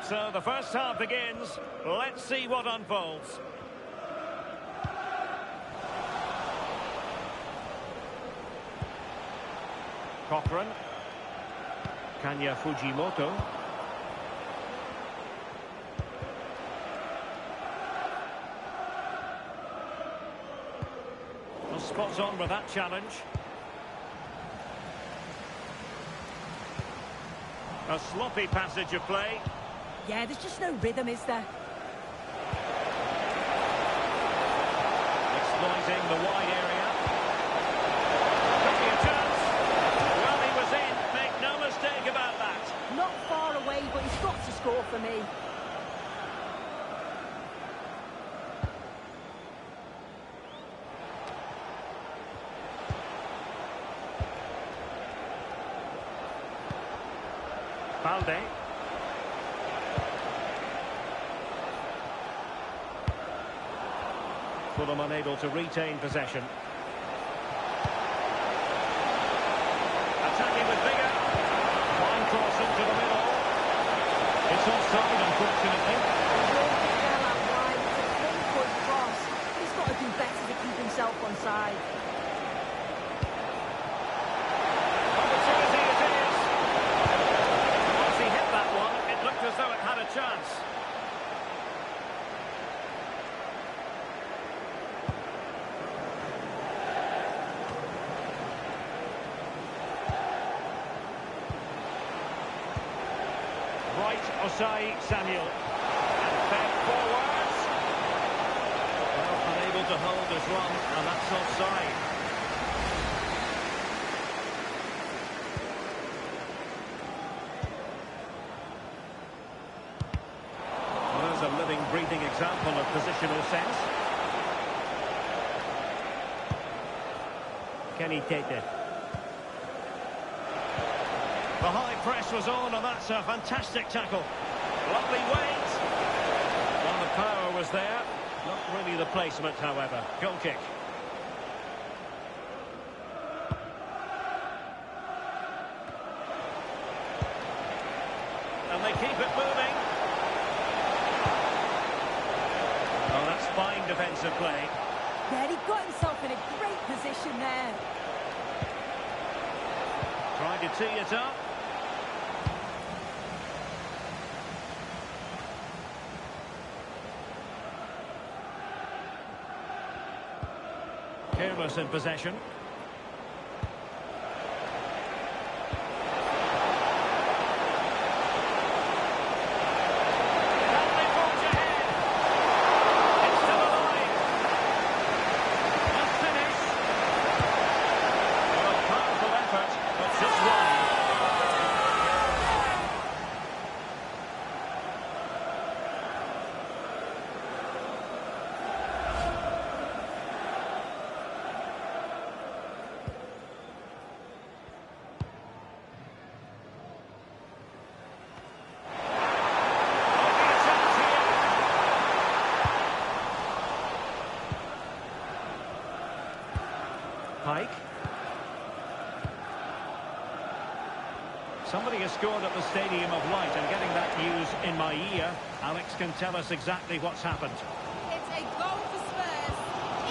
Speaker 1: So the first half begins. Let's see what unfolds. Cochrane. Kanya Fujimoto. Well, spot on with that challenge. A sloppy passage of play.
Speaker 2: Yeah, there's just no rhythm, is there?
Speaker 1: Exploiting the wide area. Could be a chance. Well, he was in. Make no mistake about that.
Speaker 2: Not far away, but he's got to score for me.
Speaker 1: Balde. Fulham unable to retain possession. Attacking with vigour. Fine cross into the middle. It's offside, unfortunately.
Speaker 2: Fell out wide. It's a full-foot cross. He's got to do better to keep himself onside.
Speaker 1: Opportunity it is. Once he hit that one, it looked as though it had a chance. Right, Osai Samuel. And back forwards. Well, unable to hold his run, and that's offside. Well, there's a living, breathing example of positional sense. Kenny Tete. The high press was on, and that's a fantastic tackle. Lovely weight. Well, the power was there. Not really the placement, however. Goal kick. And they keep it moving. Oh, that's fine defensive play.
Speaker 2: Yeah, he got himself in a great position there.
Speaker 1: Tried to tee it up. Careless in possession. Pike. Somebody has scored at the Stadium of Light, and getting that news in my ear, Alex can tell us exactly what's happened.
Speaker 6: It's a goal for Spurs.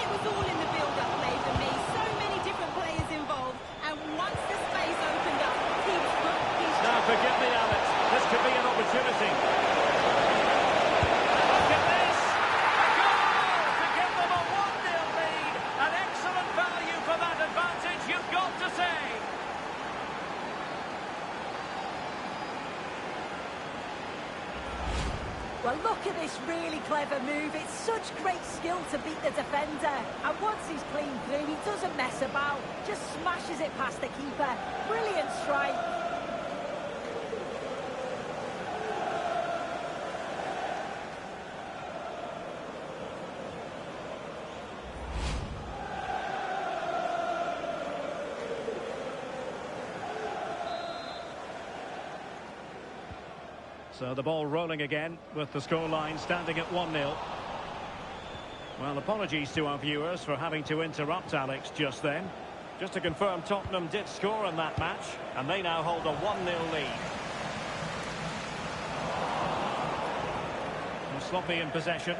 Speaker 6: It was all in the build-up play for me. So many different players involved, and once the space opened up, he was hooked.
Speaker 1: Now, forgive me, Alex. This could be an opportunity. Look at this! A goal to give them a 1-0 lead. An excellent value for that advantage, you've got to say.
Speaker 2: Well, look at this really clever move. It's such great skill to beat the defender. And once he's clean through, he doesn't mess about. Just smashes it past the keeper. Brilliant strike.
Speaker 1: So the ball rolling again with the scoreline standing at 1-0. Well, apologies to our viewers for having to interrupt Alex just then. Just to confirm, Tottenham did score in that match, and they now hold a 1-0 lead. And sloppy in possession.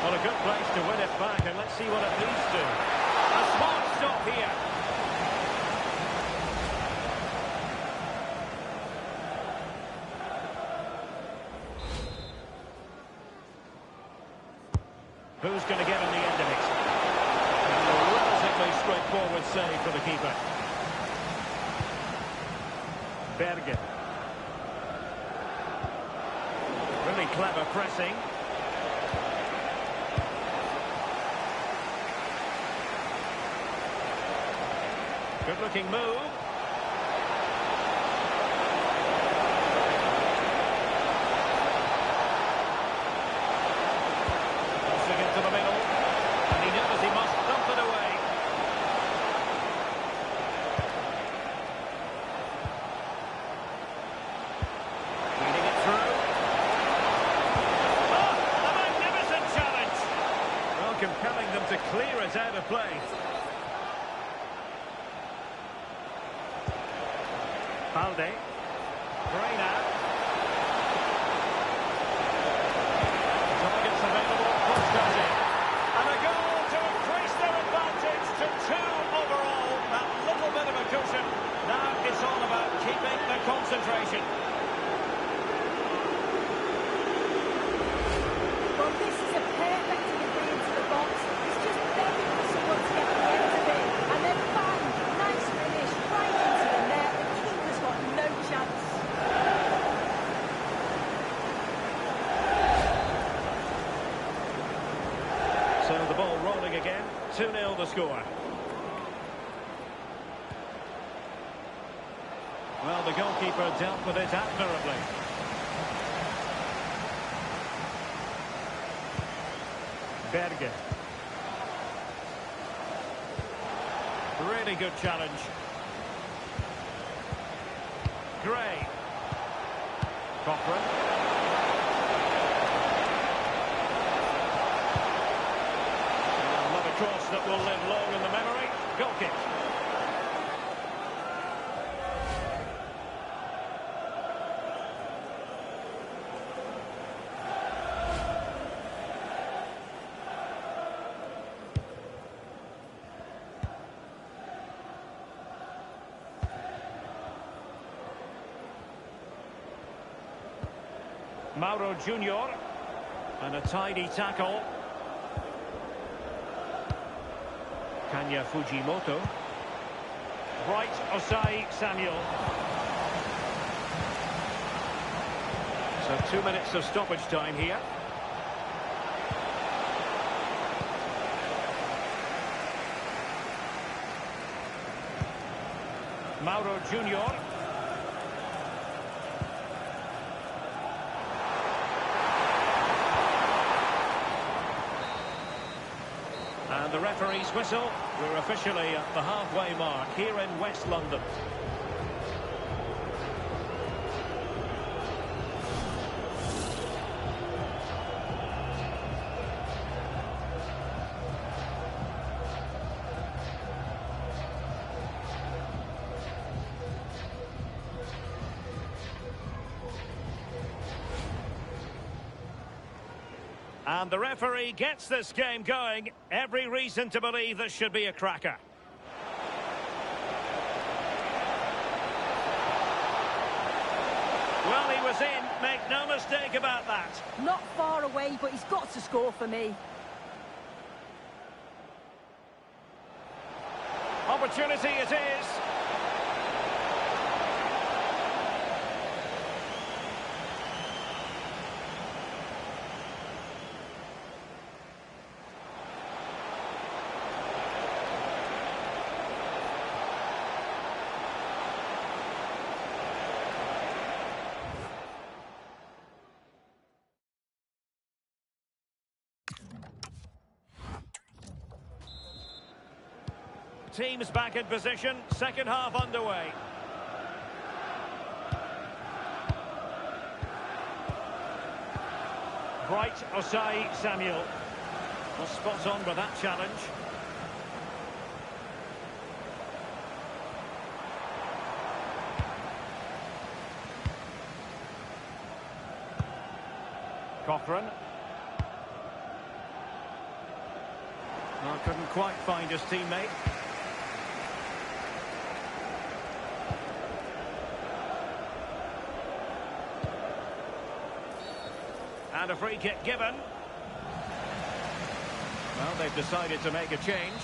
Speaker 1: Well, a good place to win it back, and let's see what it leads to. A smart stop here. Who's going to get on the end of it? And a relatively straightforward save for the keeper. Berge. Really clever pressing. Good-looking move. Crossing into the middle. And he knows he must dump it away. Leading it through. Oh, a magnificent challenge. Well, compelling them to clear it out of play. Balde. Reina. Targets available. Cross goes in. And a goal to increase their advantage to 2 overall. That little bit of a cushion. Now it's all about keeping the concentration.
Speaker 2: Well, this is a perfect delivery into the box. It's just begging for someone to get the end of it. And then bang, nice finish, right into the net. The keeper's got no chance.
Speaker 1: So the ball rolling again. 2-0 the score. Well, the goalkeeper dealt with it admirably. Berge. Really good challenge. Gray. Cochran. Another cross that will live long in the memory. Goal kick. Mauro Junior. And a tidy tackle. Kanya Fujimoto. Right, Osai Samuel. So 2 minutes of stoppage time here. Mauro Junior. And the referee's whistle. We're officially at the halfway mark here in West London. And the referee gets this game going. Every reason to believe this should be a cracker. Well, he was in. Make no mistake about that.
Speaker 2: Not far away, but he's got to score for me.
Speaker 1: Opportunity it is. Teams back in position, second half underway. Bright Osai Samuel. Well, spot on with that challenge. Cochrane. Well, couldn't quite find his teammate. And a free kick given. Well, they've decided to make a change.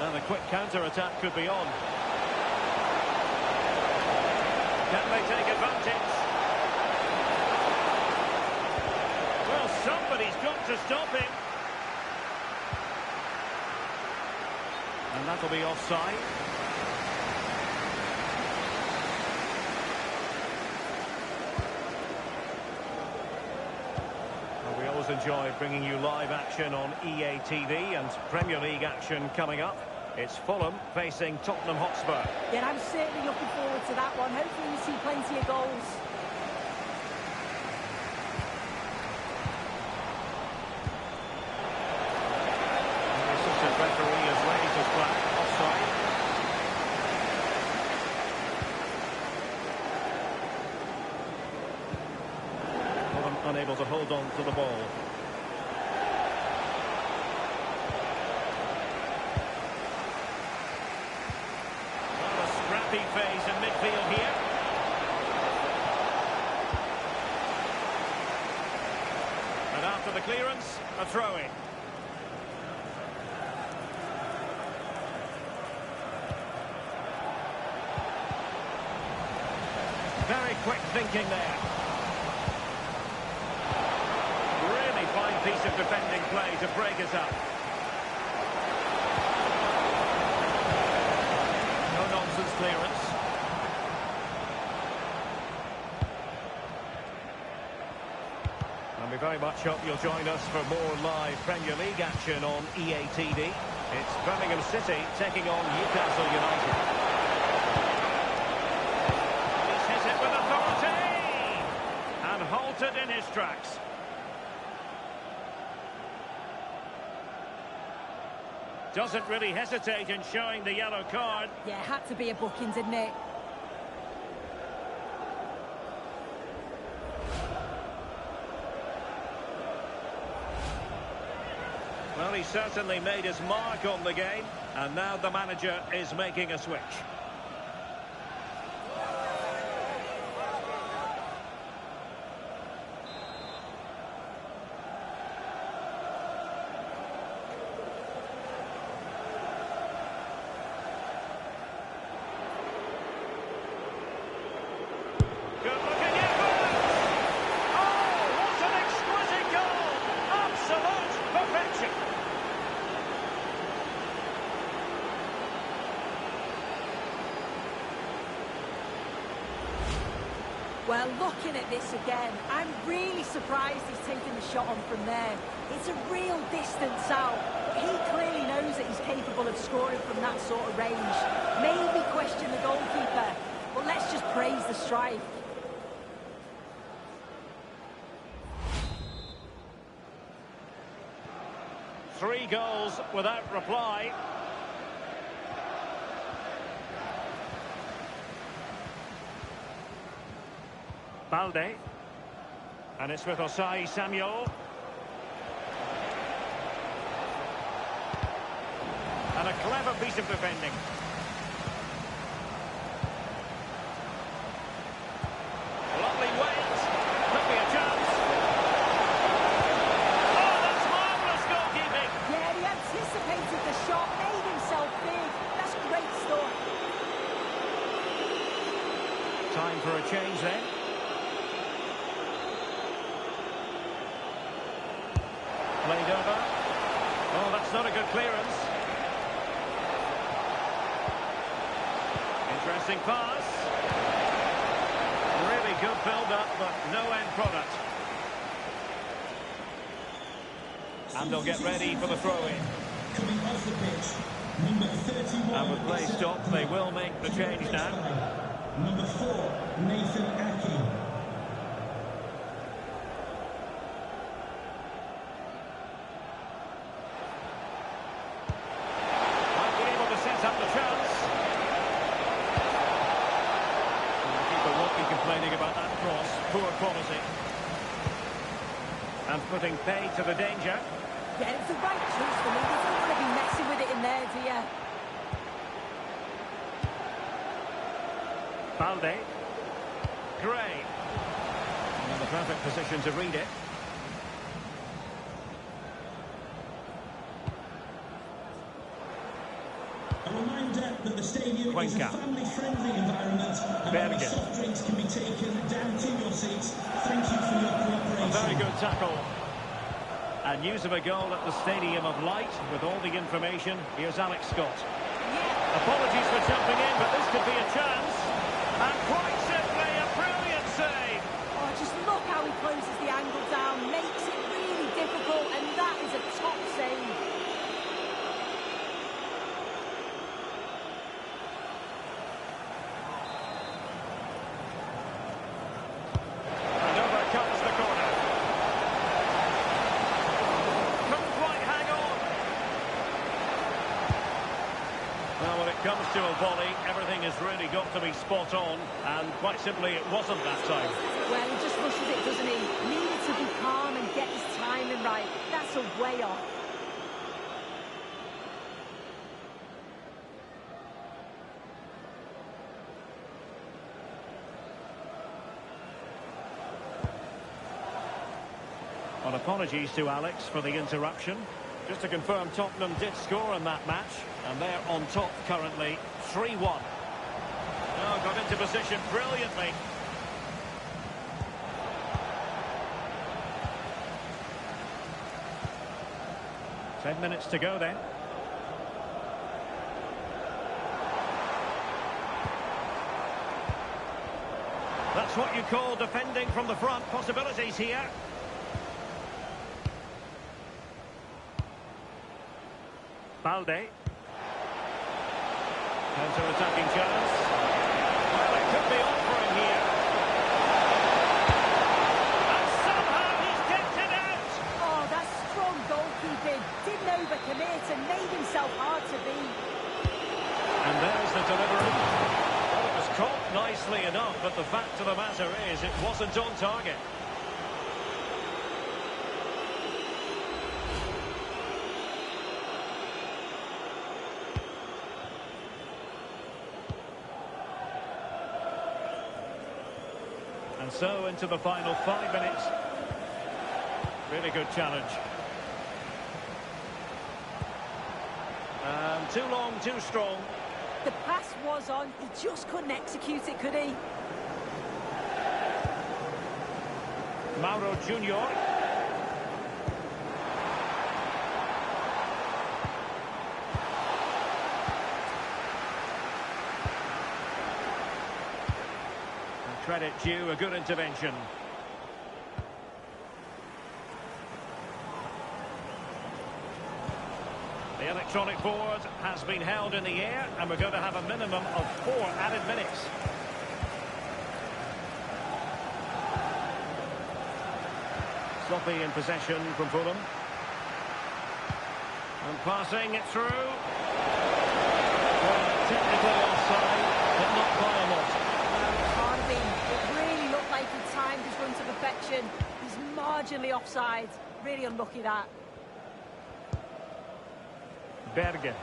Speaker 1: Now the quick counter-attack could be on. Can they take advantage? Well, somebody's got to stop him. And that'll be offside. We always enjoy bringing you live action on EA TV and Premier League action coming up. It's Fulham facing Tottenham Hotspur.
Speaker 2: Yeah, I'm certainly looking forward to that one. Hopefully we see plenty of goals.
Speaker 1: The assistant referee has raised his flag. Offside. Fulham unable to hold on to the ball. Phase in midfield here. And after the clearance, a throw-in. Very quick thinking there. Really fine piece of defending play to break us up. No-nonsense clearance. And we very much hope you'll join us for more live Premier League action on EA TV. It's Birmingham City taking on Newcastle United. He's hit it with authority! And halted in his tracks. Doesn't really hesitate in showing the yellow card.
Speaker 2: Yeah, had to be a booking, didn't it?
Speaker 1: Well, he certainly made his mark on the game. And now the manager is making a switch. Good looking effort! Oh, what an exquisite goal! Absolute perfection!
Speaker 2: Well, looking at this again, I'm really surprised he's taken the shot on from there. It's a real distance out, but he clearly knows that he's capable of scoring from that sort of range. Maybe question the goalkeeper, but let's just praise the strike.
Speaker 1: Three goals without reply. Balde. And it's with Osai Samuel. And a clever piece of defending. Lovely weight. Could be a chance. Oh, that's marvellous goalkeeping.
Speaker 2: Yeah, he anticipated the shot, made himself big. That's great stuff.
Speaker 1: Time for a change then. Played over. Oh, that's not a good clearance. Interesting pass. Really good build-up, but no end product. And they'll get ready for the throw-in.
Speaker 3: Coming off the pitch, number 31.
Speaker 1: And with play stopped, they will make the change now.
Speaker 3: Number 4, Nathan Aki.
Speaker 1: Might be able to set up the chance. And the keeper won't be complaining about that cross. Poor quality. And putting pay to the danger.
Speaker 2: Yeah, it's the right choice for me. You don't want to be messing with it in there, do you?
Speaker 1: Balde. Gray. In the perfect position to read it.
Speaker 3: A reminder that the stadium is a
Speaker 1: Cuenca.
Speaker 3: family-friendly environment and all
Speaker 1: Bergen.
Speaker 3: soft drinks can be taken down to your seats. Thank you for your cooperation.
Speaker 1: A very good tackle. And news of a goal at the Stadium of Light. With all the information, here's Alex Scott.
Speaker 2: Yeah.
Speaker 1: Apologies for jumping in, but this could be a chance. And quite simply, a brilliant save.
Speaker 2: Oh, just look how he closes the angle down, makes it really difficult, and that is a top save.
Speaker 1: And over comes the corner. Couldn't quite hang on. Well, when it comes to a volley, everything has really got to be spot on. And quite simply, it wasn't that time.
Speaker 2: Well, he just rushes it, doesn't he? Needed to be calm and get his timing right. That's a way off.
Speaker 1: Well, apologies to Alex for the interruption. Just to confirm, Tottenham did score in that match, and they're on top currently, 3-1. Oh, got into position brilliantly. Ten minutes to go then. That's what you call defending from the front. Possibilities here. Balde. Counter-attacking chance. Well, it could be on for him here. And somehow he's kicked it out.
Speaker 2: Oh, that's strong goalkeeping. Didn't overcommit and made himself hard to beat.
Speaker 1: And there's the delivery. Well, it was caught nicely enough, but the fact of the matter is it wasn't on target. And so into the final 5 minutes. Really good challenge. And too long, too strong.
Speaker 2: The pass was on, he just couldn't execute it, could he?
Speaker 1: Mauro Junior. Credit due, a good intervention. The electronic board has been held in the air, and we're going to have a minimum of 4 added minutes. Sloppy in possession from Fulham. And passing it through. Well, technically offside, but not by a lot.
Speaker 2: It really looked like he timed his run to perfection. He's marginally offside. Really unlucky that.
Speaker 1: Bergen.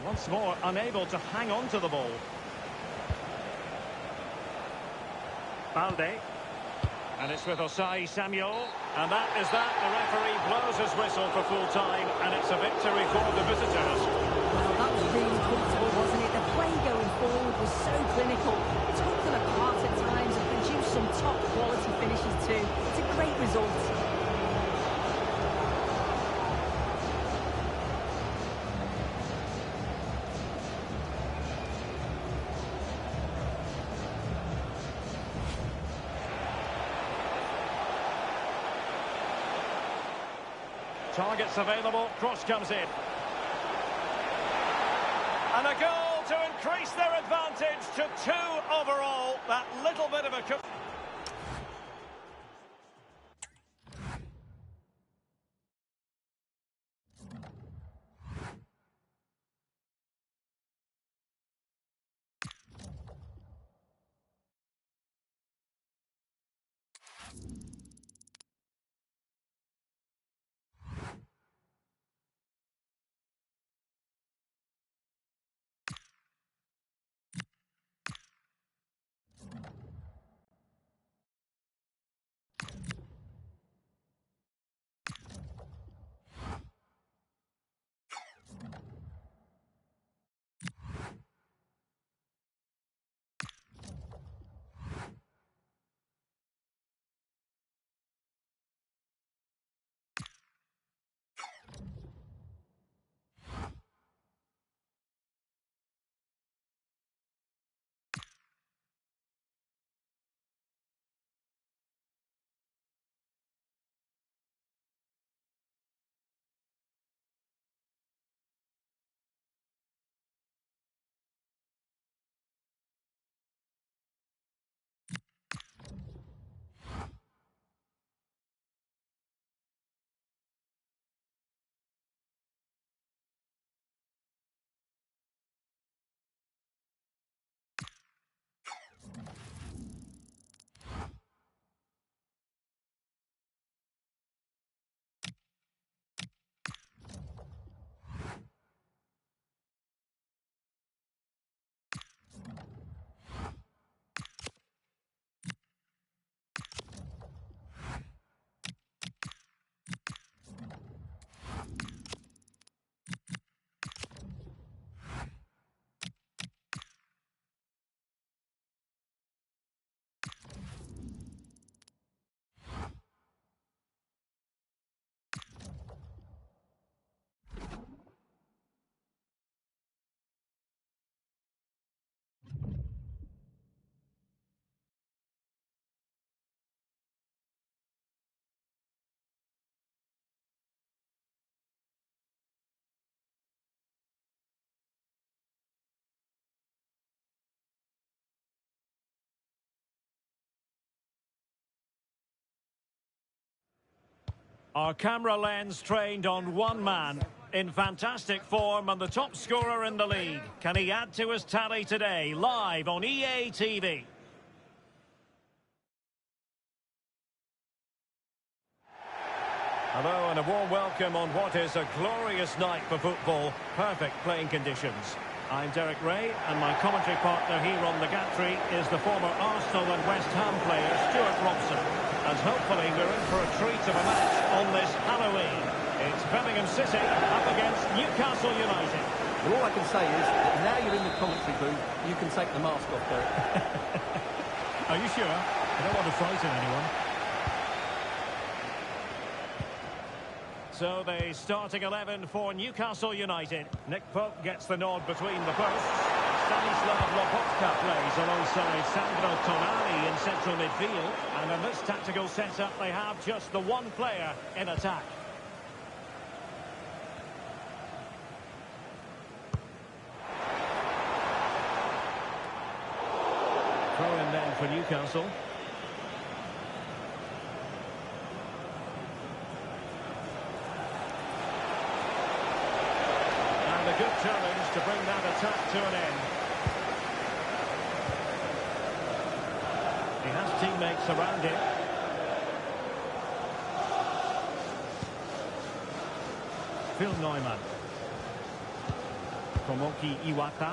Speaker 1: Once more, unable to hang on to the ball. Balde. And it's with Osai Samuel. And that is that. The referee blows his whistle for full time, and it's a victory for the visitors.
Speaker 2: Well, that was really comfortable, wasn't it? The play going forward was so clinical. Took them apart at times and produced some top quality finishes too. It's a great result.
Speaker 1: Targets available, cross comes in. And a goal to increase their advantage to 2 overall. That little bit of a... Our camera lens trained on one man. In fantastic form and the top scorer in the league. Can he add to his tally today? Live on EA TV. Hello and a warm welcome on what is a glorious night for football. Perfect playing conditions. I'm Derek Ray, and my commentary partner here on the gantry is the former Arsenal and West Ham player, Stuart Robson. As hopefully we're in for a treat of a match on this Halloween. It's Birmingham City up against Newcastle United.
Speaker 5: Well, all I can say is that now you're in the commentary booth, you can take the mask off, Derek.
Speaker 1: Are you sure? I don't want to frighten anyone. So the starting 11 for Newcastle United. Nick Pope gets the nod between the posts. Stanislav Lobotka plays alongside Sandro Tonali in central midfield. And in this tactical setup, they have just the one player in attack. Throw in then for Newcastle. A good challenge to bring that attack to an end. He has teammates around him. Phil Neumann. Tomoki Iwata.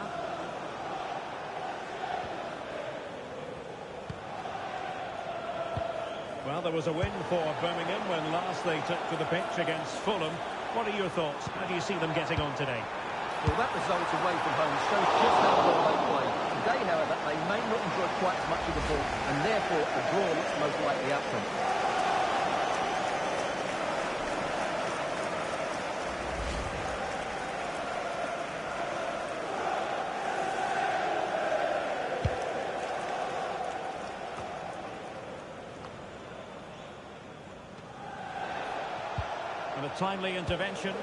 Speaker 1: Well, there was a win for Birmingham when last they took to the pitch against Fulham. What are your thoughts? How do you see them getting on today?
Speaker 5: Well, that result away from home shows just how well they play. Today, however, they may not enjoy quite as much of the ball, and therefore a draw looks the most likely outcome.
Speaker 1: And a timely intervention.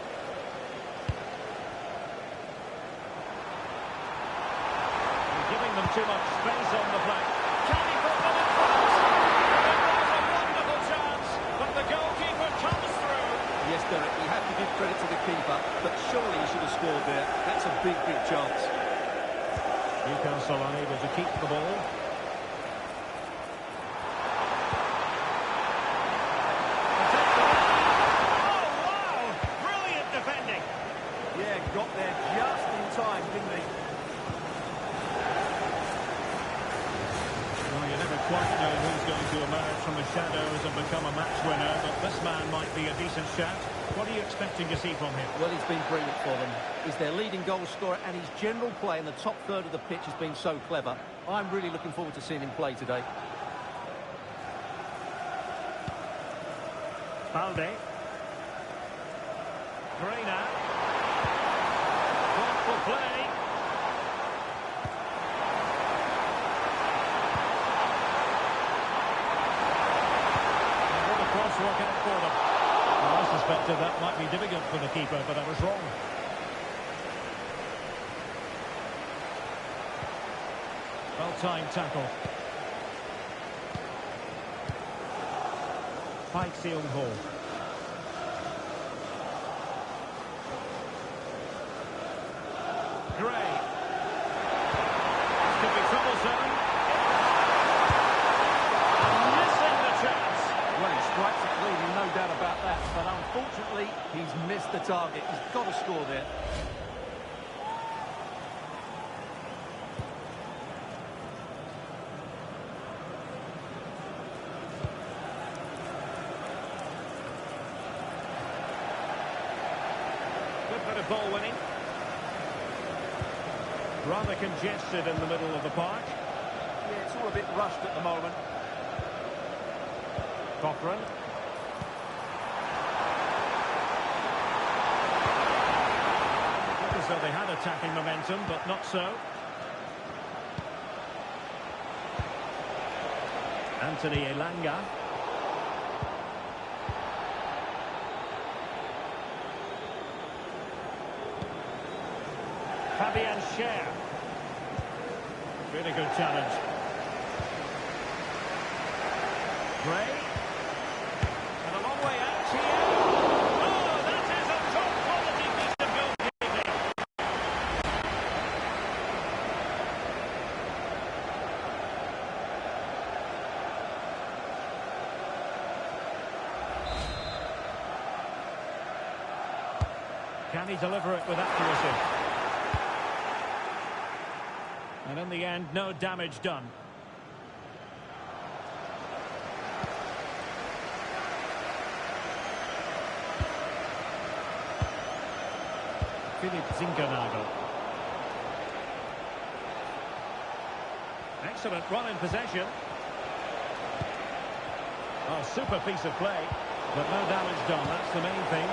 Speaker 1: Giving them too much space on the flank. Can he put them in front? It was a wonderful chance, but the goalkeeper comes through.
Speaker 5: Yes, Derek, you have to give credit to the keeper, but surely he should have scored there. That's a big, big chance.
Speaker 1: Newcastle unable to keep the ball. Oh, wow! Brilliant defending.
Speaker 5: Yeah, got there just in time, didn't he?
Speaker 1: Quite know who's going to emerge from the shadows and become a match winner, but this man might be a decent shout. What are you expecting to see from him?
Speaker 5: Well, he's been brilliant for them. He's their leading goal scorer, and his general play in the top third of the pitch has been so clever. I'm really looking forward to seeing him play today.
Speaker 1: Balde. Reina. Thoughtful play. Work out for them. Well, I suspected that might be difficult for the keeper, but I was wrong. Well-timed tackle. Pike Seung-ho. Gray. This could be troublesome. Missing the chance.
Speaker 5: Well, he strikes it cleanly, no doubt about that. But unfortunately, he's missed the target. He's got to score there.
Speaker 1: Good bit of ball winning. Rather congested in the middle of the park.
Speaker 5: Yeah, it's all a bit rushed at the moment.
Speaker 1: Cochran. So they had attacking momentum, but not so. Anthony Elanga. Fabian Schär. Really good challenge. Gray. And a long way out here. Oh, that is a top-quality piece of goalkeeping. Can he deliver it with accuracy? And in the end, no damage done. Philip Zinkernagel. Excellent run in possession. Oh, super piece of play. But no damage done, that's the main thing.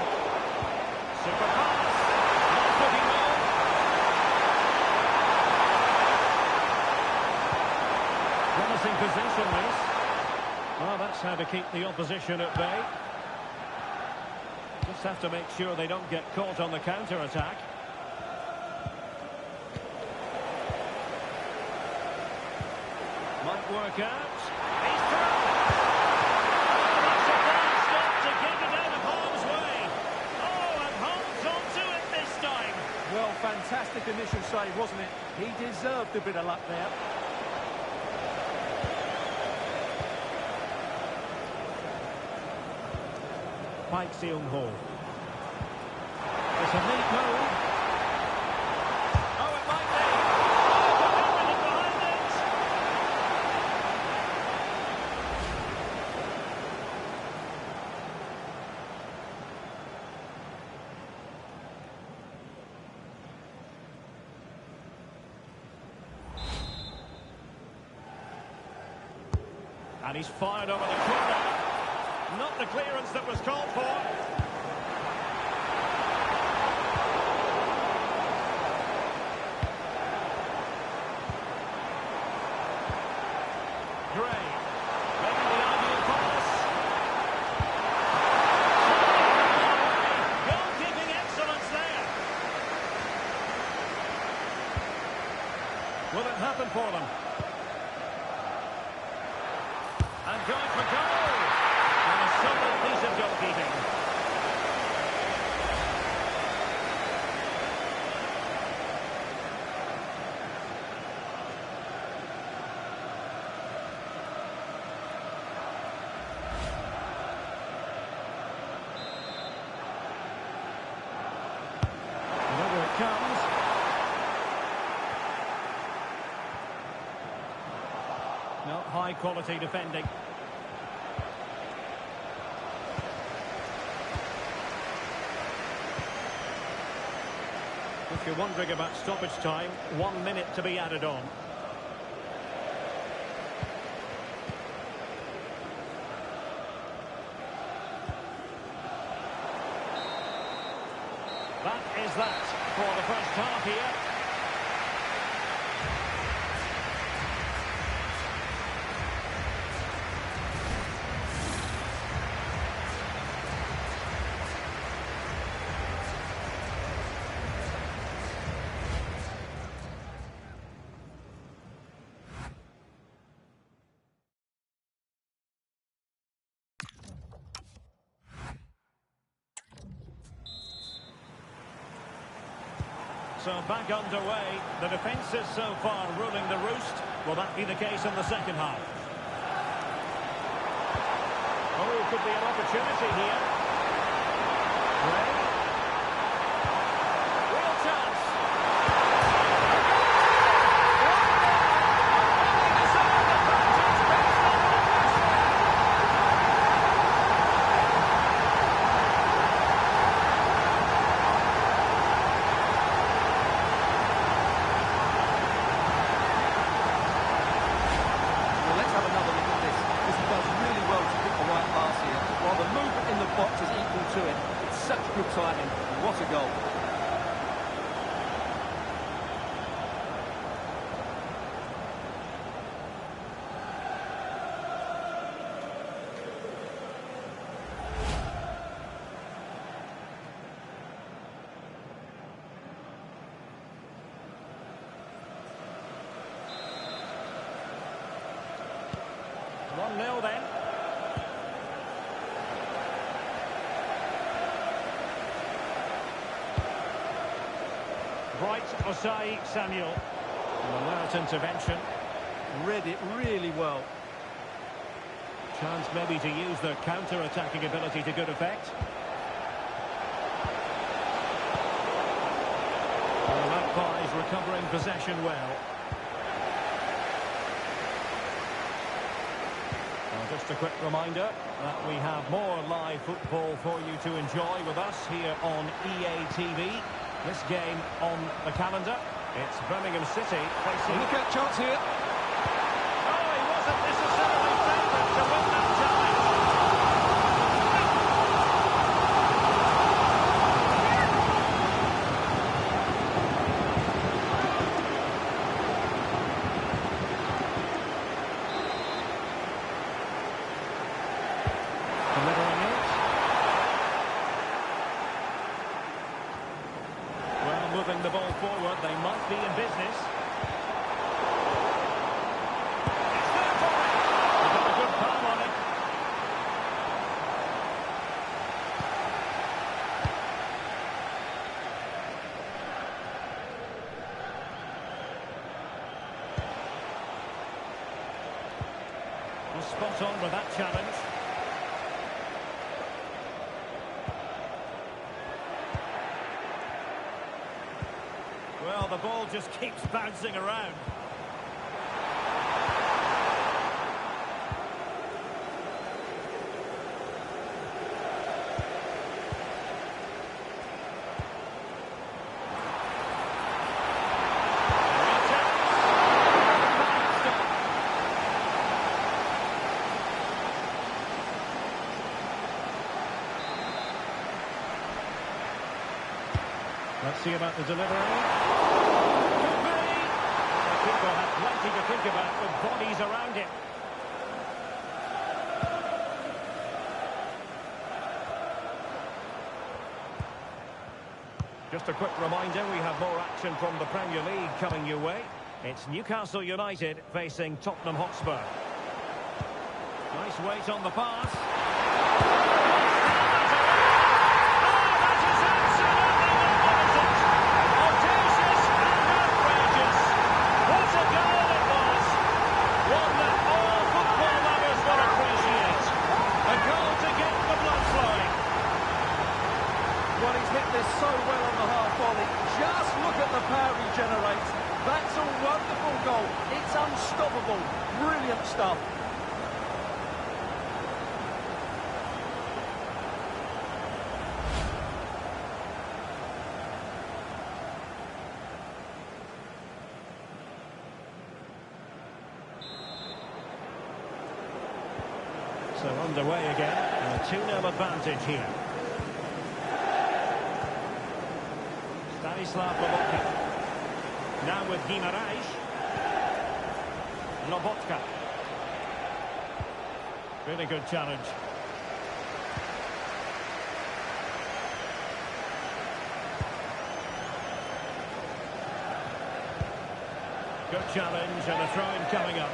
Speaker 1: Super pass. Not looking well. Promising possession, this. Well, that's how to keep the opposition at bay. Just have to make sure they don't get caught on the counter-attack. Might work out. He's through. That's a great stop to get it out of harm's way. Oh, and holds on to it this time.
Speaker 5: Well, fantastic initial save, wasn't it? He deserved a bit of luck there.
Speaker 1: Mike Seung-ho. It's a neat move. Oh, it might be. Oh, got everything behind it. And he's fired over the corner. Not the clearance that was called for. Gray, making the ideal pass. Goalkeeping excellence there. Will it happen for them? And going for goal. And a solid piece of goalkeeping. And over it comes. No, high quality defending. If you're wondering about stoppage time, 1 minute to be added on. That is that for the first half here. So back underway. The defences so far ruling the roost. Will that be the case in the second half? Oh, could be an opportunity here. Gray. Real chance.
Speaker 5: Good timing. What a goal.
Speaker 1: One 0 then. Bright Osai Samuel. An alert intervention.
Speaker 5: Read it really well.
Speaker 1: Chance maybe to use their counter-attacking ability to good effect. The Magpies recovering possession well. Just a quick reminder that we have more live football for you to enjoy with us here on EA TV. This game on the calendar, it's Birmingham City facing...
Speaker 5: Look at chance here.
Speaker 1: Oh, he wasn't necessarily favoured to win that time. Delivering it. Well, moving the ball forward, they might be in business. It's there for it. They've got a good palm on it. Well, spot on with that challenge. Well, the ball just keeps bouncing around. Let's see about the delivery. Could be. The keeper had plenty to think about with bodies around it. Just a quick reminder, we have more action from the Premier League coming your way. It's Newcastle United facing Tottenham Hotspur. Nice weight on the pass.
Speaker 5: Well, he's hit this so well on the half volley. Just look at the power he generates. That's a wonderful goal. It's unstoppable. Brilliant stuff.
Speaker 1: So underway again, and a 2-0 advantage here. Stanislav Lobotka. Now with Guimaraes. Lobotka. Really good challenge. Good challenge and a throw-in coming up.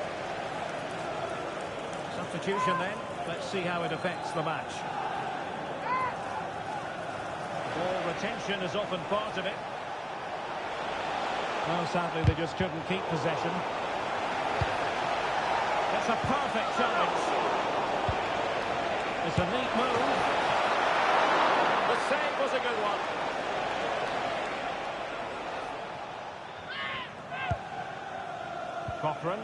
Speaker 1: Substitution then. Let's see how it affects the match. Ball retention is often part of it. Well, sadly, they just couldn't keep possession. It's a perfect challenge. It's a neat move. The save was a good one. Cochrane.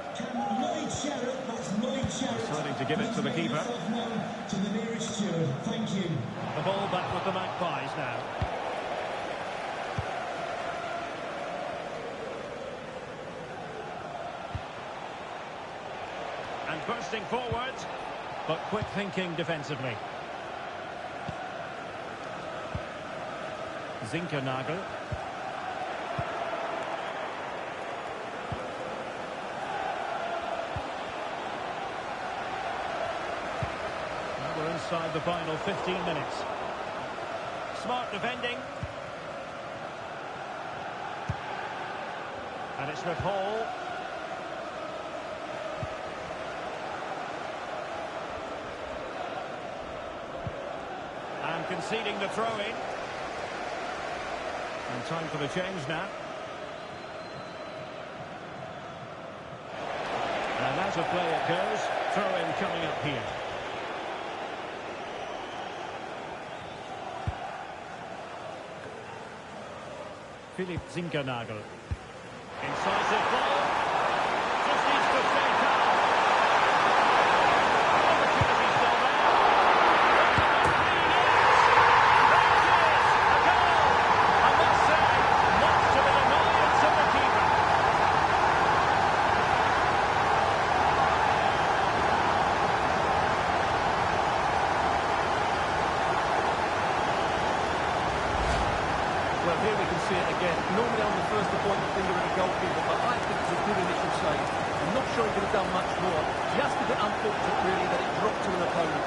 Speaker 1: Deciding to give it to the keeper.
Speaker 3: To the nearest steward. Thank you.
Speaker 1: The ball back with the Magpies now. And bursting forward, but quick thinking defensively. Zinkernagel. Now we're inside the final 15 minutes. Smart defending. And it's with Hall. And conceding the throw-in. And time for the change now. And out of play it goes. Throw-in coming up here. Philipp Zinkernagel. Incisive ball. Just needs to stay calm.
Speaker 5: normally I'm the first to point the finger at a goalkeeper, but I think it's a good initial save. I'm not sure he could have done much more. Just a bit unfortunate, really, that it dropped to an opponent.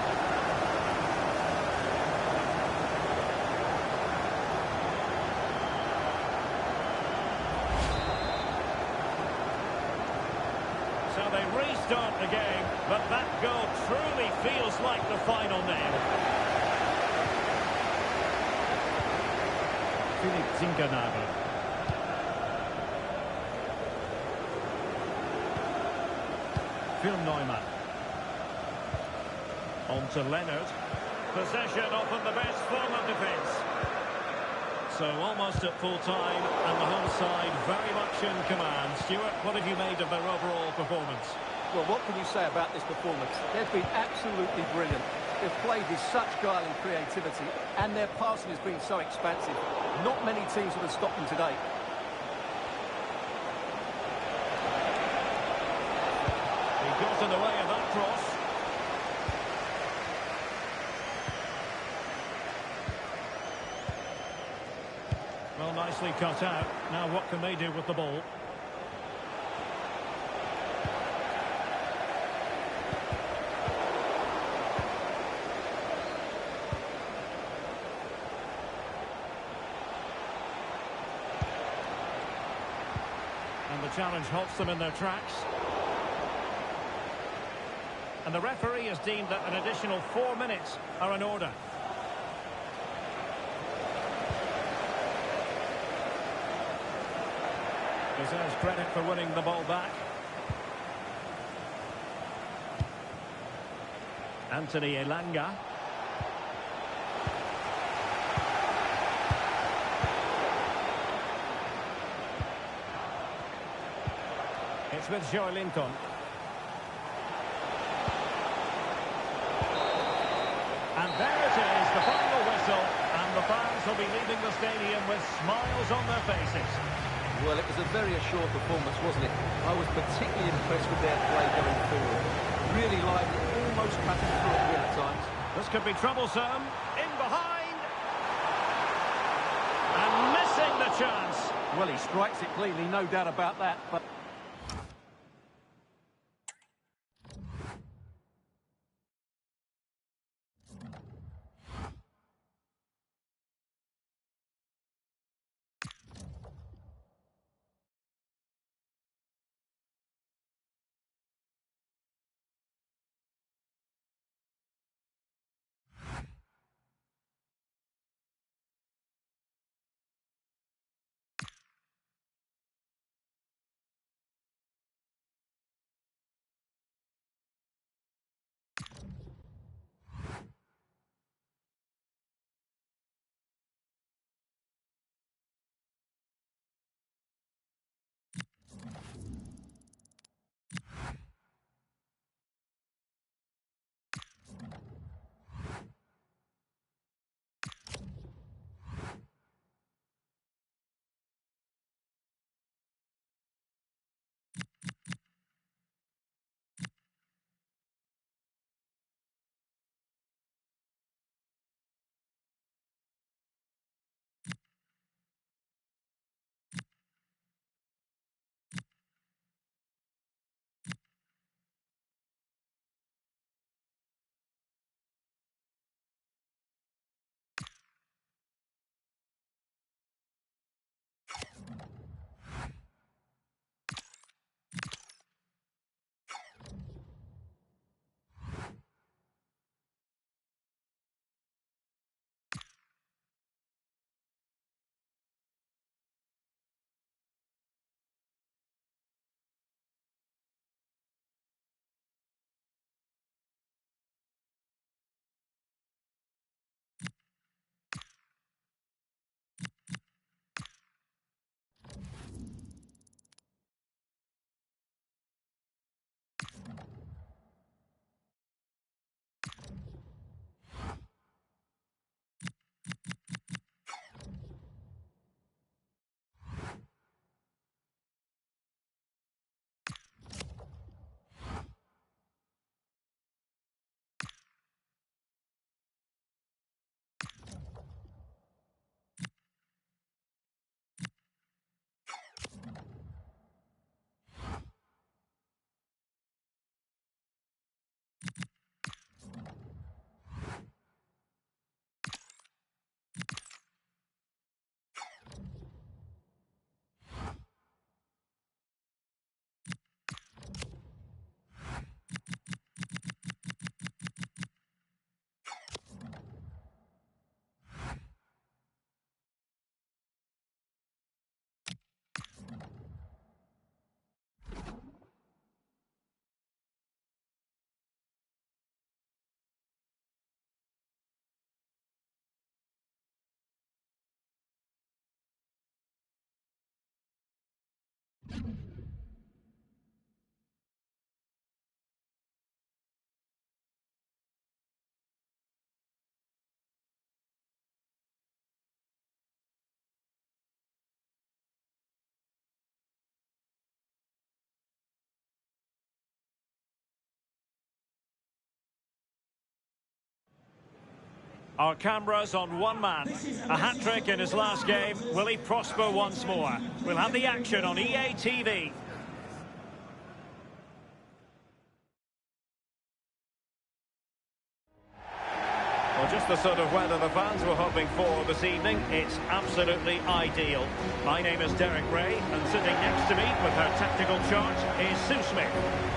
Speaker 1: So they restart the game, but that goal truly feels like the final nail. Philipp Zinckernagel. Phil Neumann. On to Leonard. Possession often the best form of defence. So almost at full time, and the whole side very much in command. Stuart, what have you made of their overall performance?
Speaker 5: Well, what can you say about this performance? They've been absolutely brilliant. They've played with such guile and creativity, and their passing has been so expansive. Not many teams would have stopped them today.
Speaker 1: He got in the way of that cross. Well, nicely cut out. Now what can they do with the ball? And the challenge halts them in their tracks. And the referee has deemed that an additional 4 minutes are in order. Deserves credit for winning the ball back. Anthony Elanga. It's with Joe Linton. And there it is, the final whistle. And the fans will be leaving the stadium with smiles on their faces.
Speaker 5: Well, it was a very assured performance, wasn't it? I was particularly impressed with their play going forward. Really lively, almost cutting through a win at times.
Speaker 1: This could be troublesome. In behind. And missing the chance.
Speaker 5: Well, he strikes it cleanly, no doubt about that. But
Speaker 1: Our cameras on one man. A hat-trick in his last game. Will he prosper once more? We'll have the action on EA TV. Well, just the sort of weather the fans were hoping for this evening. It's absolutely ideal. My name is Derek Ray, and sitting next to me with her tactical chart is Sue Smith.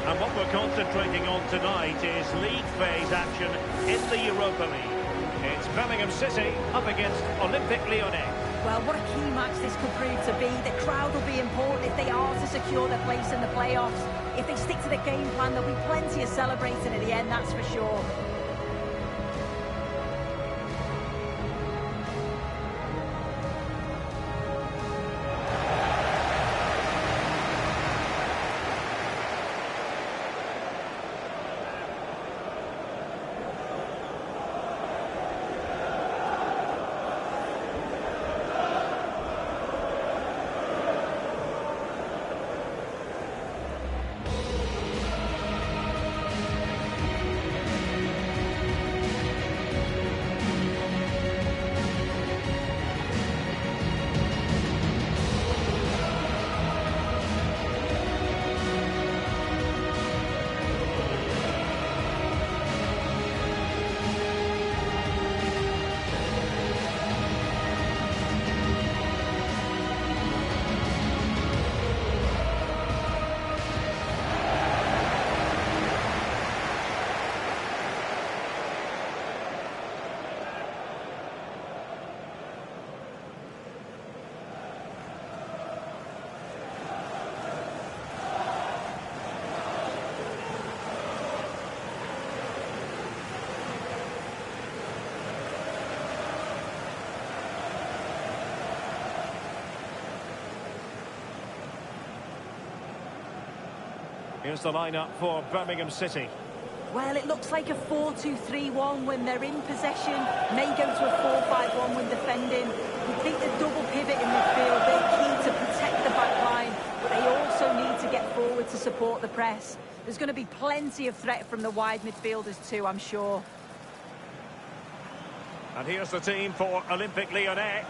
Speaker 1: And what we're concentrating on tonight is league phase action in the Europa League. It's Birmingham City up against Olympique Lyonnais.
Speaker 2: Well, what a key match this could prove to be. The crowd will be important if they are to secure their place in the playoffs. If they stick to the game plan, there'll be plenty of celebrating at the end, that's for sure.
Speaker 1: Here's the lineup for Birmingham City.
Speaker 2: Well, it looks like a 4-2-3-1 when they're in possession. May go to a 4-5-1 when defending. You think the double pivot in midfield, they're key to protect the back line, but they also need to get forward to support the press. There's going to be plenty of threat from the wide midfielders too, I'm sure.
Speaker 1: And here's the team for Olympique Lyonnais.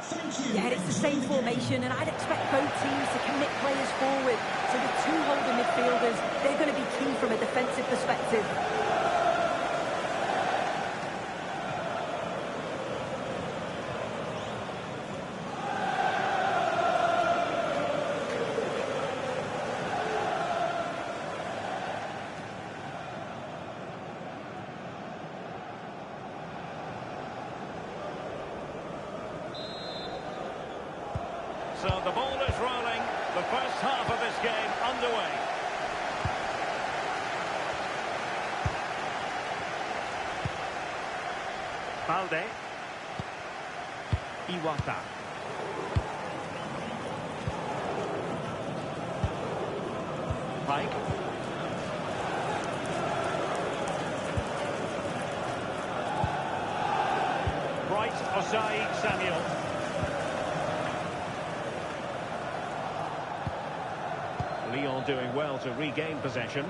Speaker 2: Yeah, it's the same formation, and I'd expect both teams to commit players forward. So the two holding midfielders, they're going to be key from a defensive perspective.
Speaker 1: So the ball is rolling. The first half of this game underway. Balde. Iwata. Pike. Bright Osai Samuel. Lyon doing well to regain possession.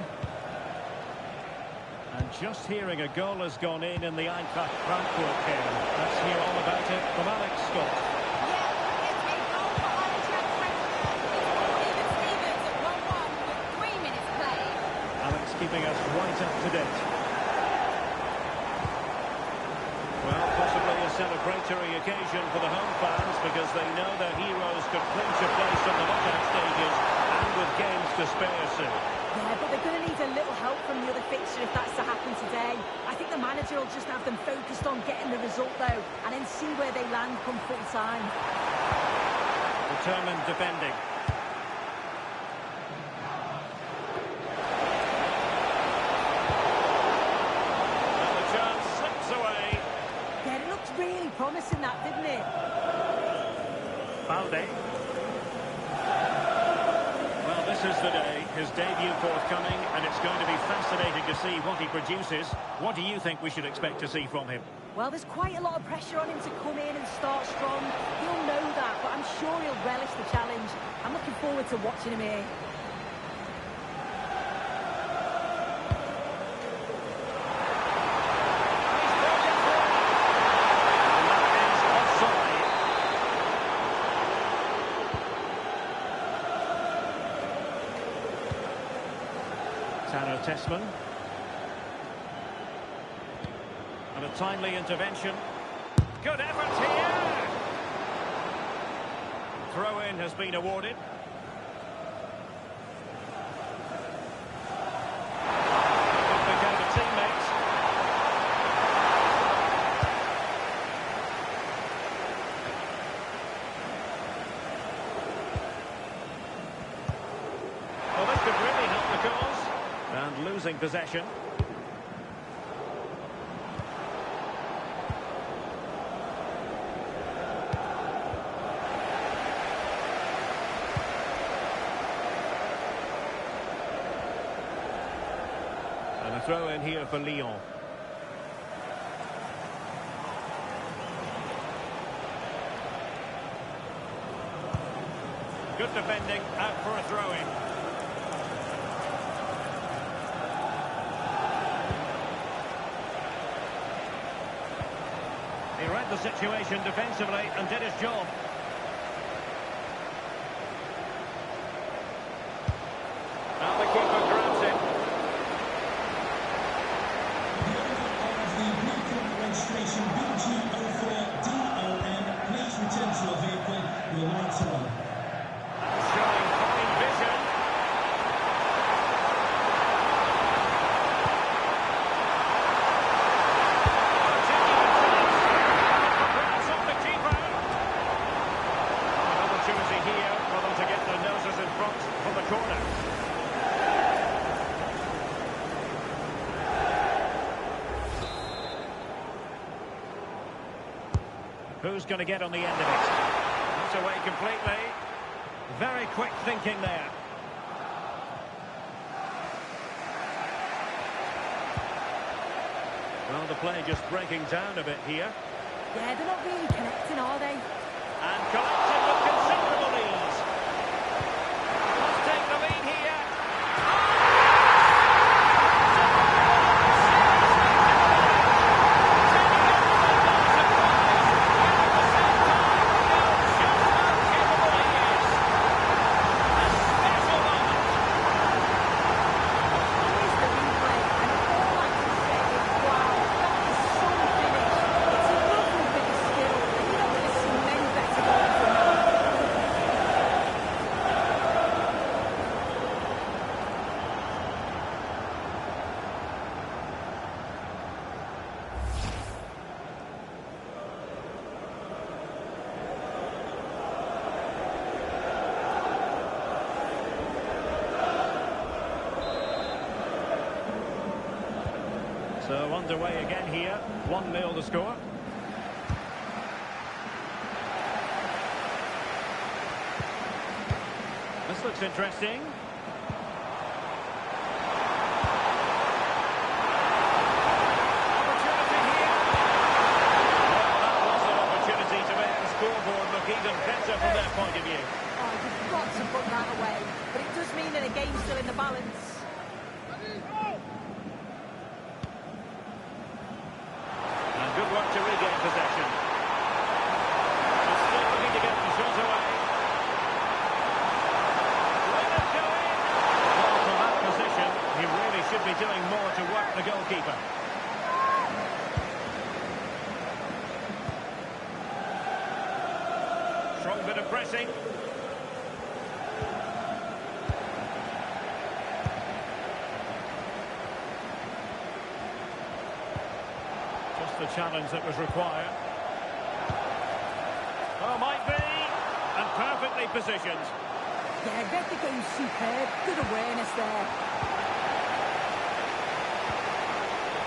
Speaker 1: And just hearing a goal has gone in the Eintracht Frankfurt game. Let's hear all about it from Alex Scott.
Speaker 6: Yeah, it's a goal for Eintracht Frankfurt. It's Stevens at 1-1 with 3 minutes played.
Speaker 1: Alex keeping us right up to date. Well, possibly a celebratory occasion for the home fans because they know their heroes could clinch a place on the knockout stages and with games to spare soon.
Speaker 2: Yeah, but they're going to need a little help from the other fixture if that's to happen today. I think the manager will just have them focused on getting the result, though, and then see where they land come full time.
Speaker 1: Determined defending. And the chance slips away.
Speaker 2: Yeah, it looked really promising, that, didn't it?
Speaker 1: Balde. Well, this is the day. His debut forthcoming, and it's going to be fascinating to see what he produces. What do you think we should expect to see from him?
Speaker 2: Well, there's quite a lot of pressure on him to come in and start strong. He'll know that, but I'm sure he'll relish the challenge. I'm looking forward to watching him here.
Speaker 1: Tessman. And a timely intervention. Good effort here! Throw-in has been awarded. Good pick out of teammates. Well, this could really help the cause. And losing possession. And a throw in here for Lyon. Good defending, out for a throw in. He read the situation defensively and did his job. And the keeper grabs it.
Speaker 3: The vehicle registration BG04DOM, please return to your vehicle. Your lights are on.
Speaker 1: Showing fine vision. Opportunity here for them to get their noses in front from the corner. Who's going to get on the end of it? That's away completely. Very quick thinking there. Well, the play just breaking down a bit here.
Speaker 2: Yeah, they're not really connecting, are they?
Speaker 1: And collected with considerable ease. Must take the lead here. So underway again here. 1-0 the score. This looks interesting. Opportunity here. Well, that was an opportunity to make the scoreboard look even better from their point of view.
Speaker 2: Oh, you've got to put that away. But it does mean that the game's still in the balance.
Speaker 1: And good work to regain possession. It's still looking to get the shot away. Will it go in? Well, from that position, he really should be doing more to work the goalkeeper. Strong bit of pressing. The challenge that was required. Oh, might be. And perfectly positioned.
Speaker 2: Yeah, read the game superb. Good awareness there.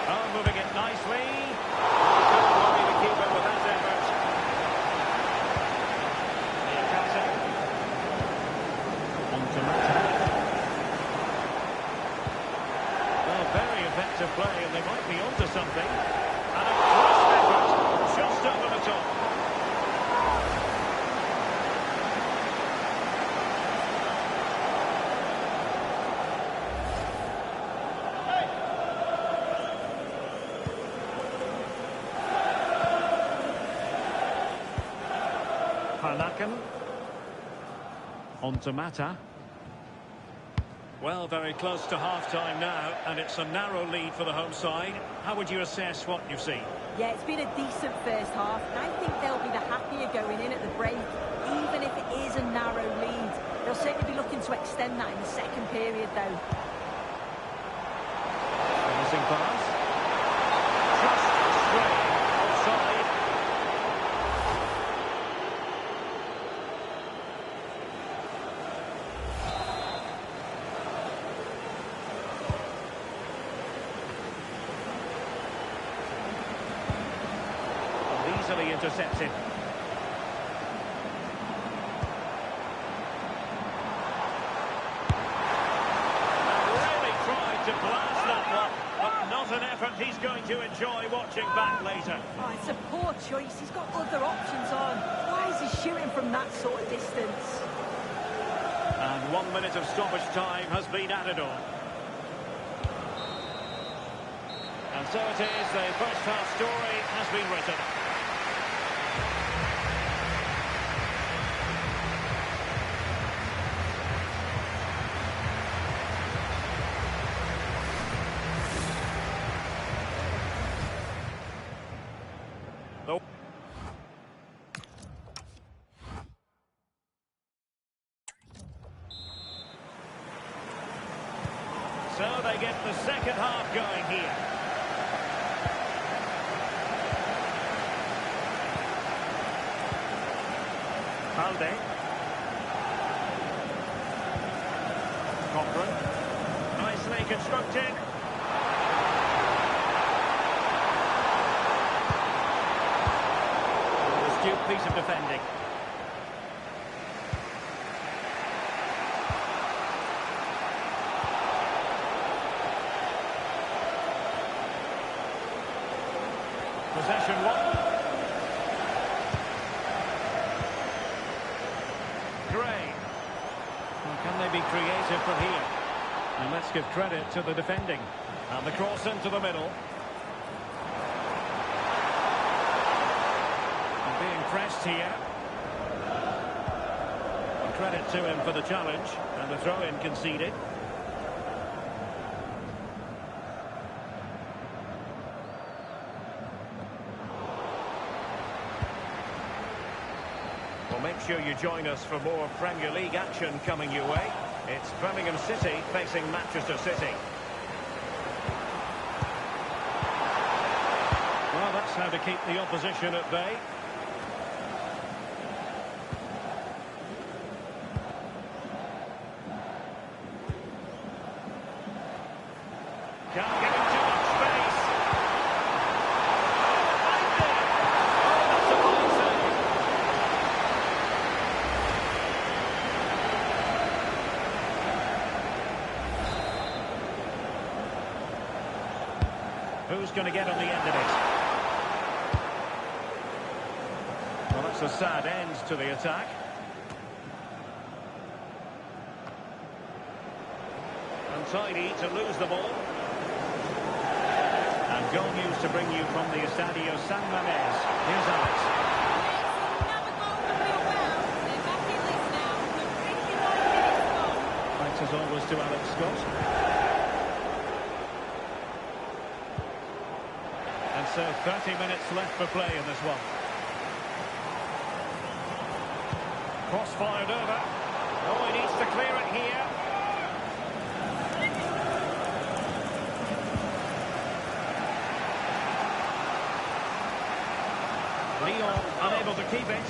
Speaker 1: Oh, moving it nicely. Couldn't worry the keeper with that effort. On to Mata. Well, very effective play, and they might be onto something. And a crisp effort, just over the top. On to Mata. Well, very close to half-time now, and it's a narrow lead for the home side. How would you assess what you've seen?
Speaker 2: Yeah, it's been a decent first half, and I think they'll be the happier going in at the break, even if it is a narrow lead. They'll certainly be looking to extend that in the second period, though.
Speaker 1: Promising pass. Just straight offside. Easily intercepted. Really tried to blast that one, but not an effort he's going to enjoy watching back later.
Speaker 2: Oh, it's a poor choice. He's got other options on. Why is he shooting from that sort of distance?
Speaker 1: And 1 minute of stoppage time has been added on. And so it is, the first half story has been written. So they get the second half going here. Halde. Cochran. Nicely constructed. An astute piece of defending. Possession one. Gray. Well, can they be creative from here? And let's give credit to the defending. And the cross into the middle. And being pressed here. And credit to him for the challenge. And the throw-in conceded. Well, make sure you join us for more Premier League action coming your way. It's Birmingham City facing Manchester City. Well, that's how to keep the opposition at bay. Can't get him too much space. Who's going to get on the end of it? Well, that's a sad end to the attack. Untidy to lose the ball. And goal news to bring you from the Estadio San Mamés. Here's Alex.
Speaker 6: Another goal for Bilbao. They're back in this now. The 51 minutes gone.
Speaker 1: Thanks as always to Alex Scott. And so 30 minutes left for play in this one. Cross fired over. Oh, he needs to clear it here. Leon unable to keep it.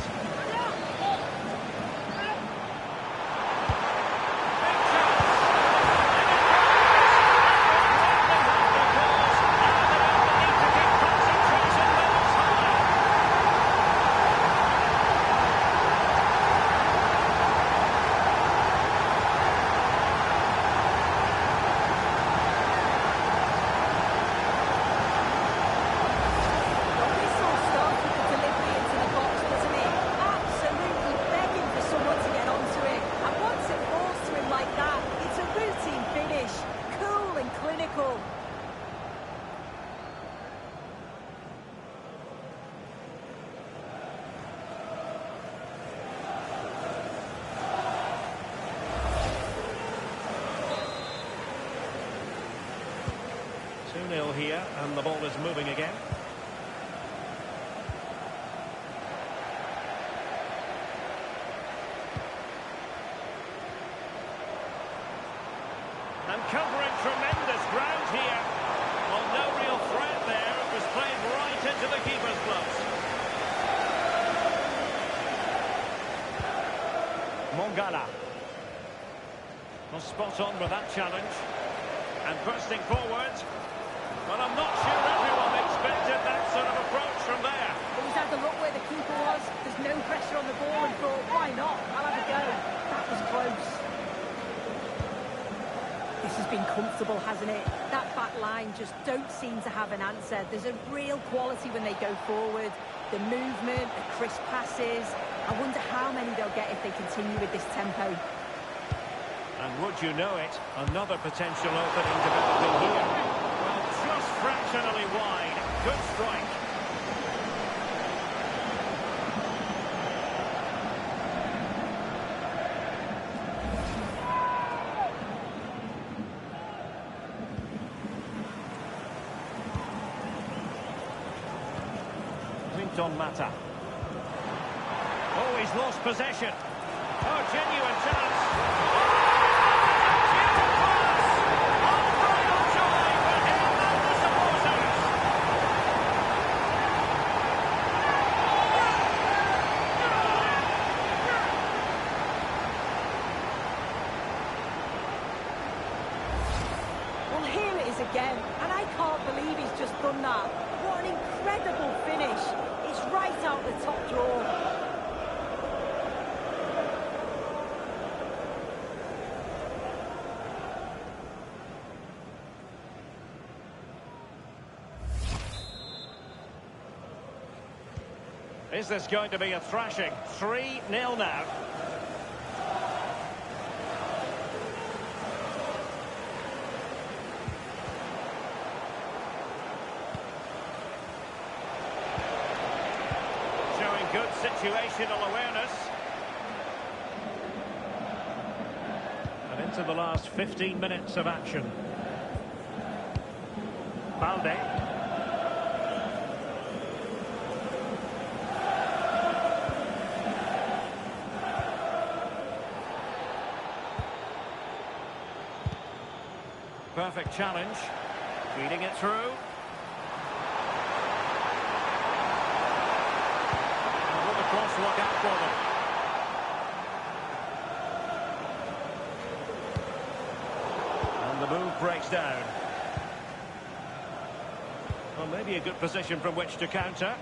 Speaker 2: This all started with the delivery into the box, doesn't it?
Speaker 1: 2-0 here, and the ball is moving again. And covering tremendous ground here. Well, no real threat there. It was played right into the keeper's gloves. Mongala. Well, spot on with that challenge. And bursting forward. But I'm not sure everyone expected that sort of approach from there.
Speaker 2: But he's had the look where the keeper was. There's no pressure on the ball and thought, why not? I'll have a go. That was close. This has been comfortable, hasn't it? That back line just don't seem to have an answer. There's a real quality when they go forward. The movement, the crisp passes. I wonder how many they'll get if they continue with this tempo.
Speaker 1: And would you know it, another potential opening developing here. Well, just fractionally wide. Good strike. On Mata. Oh, he's lost possession. Oh, genuine chance. Genuine pass. Unbridled joy for him and the supporters.
Speaker 2: Well, here it is again, and I can't believe he's just done that. What an incredible finish. It's right out the top drawer.
Speaker 1: Is this going to be a thrashing? 3-0 now. Good situational awareness. And into the last 15 minutes of action. Balde. Perfect challenge. Feeding it through. Cross, look out for them. And the move breaks down. Well, maybe a good position from which to counter.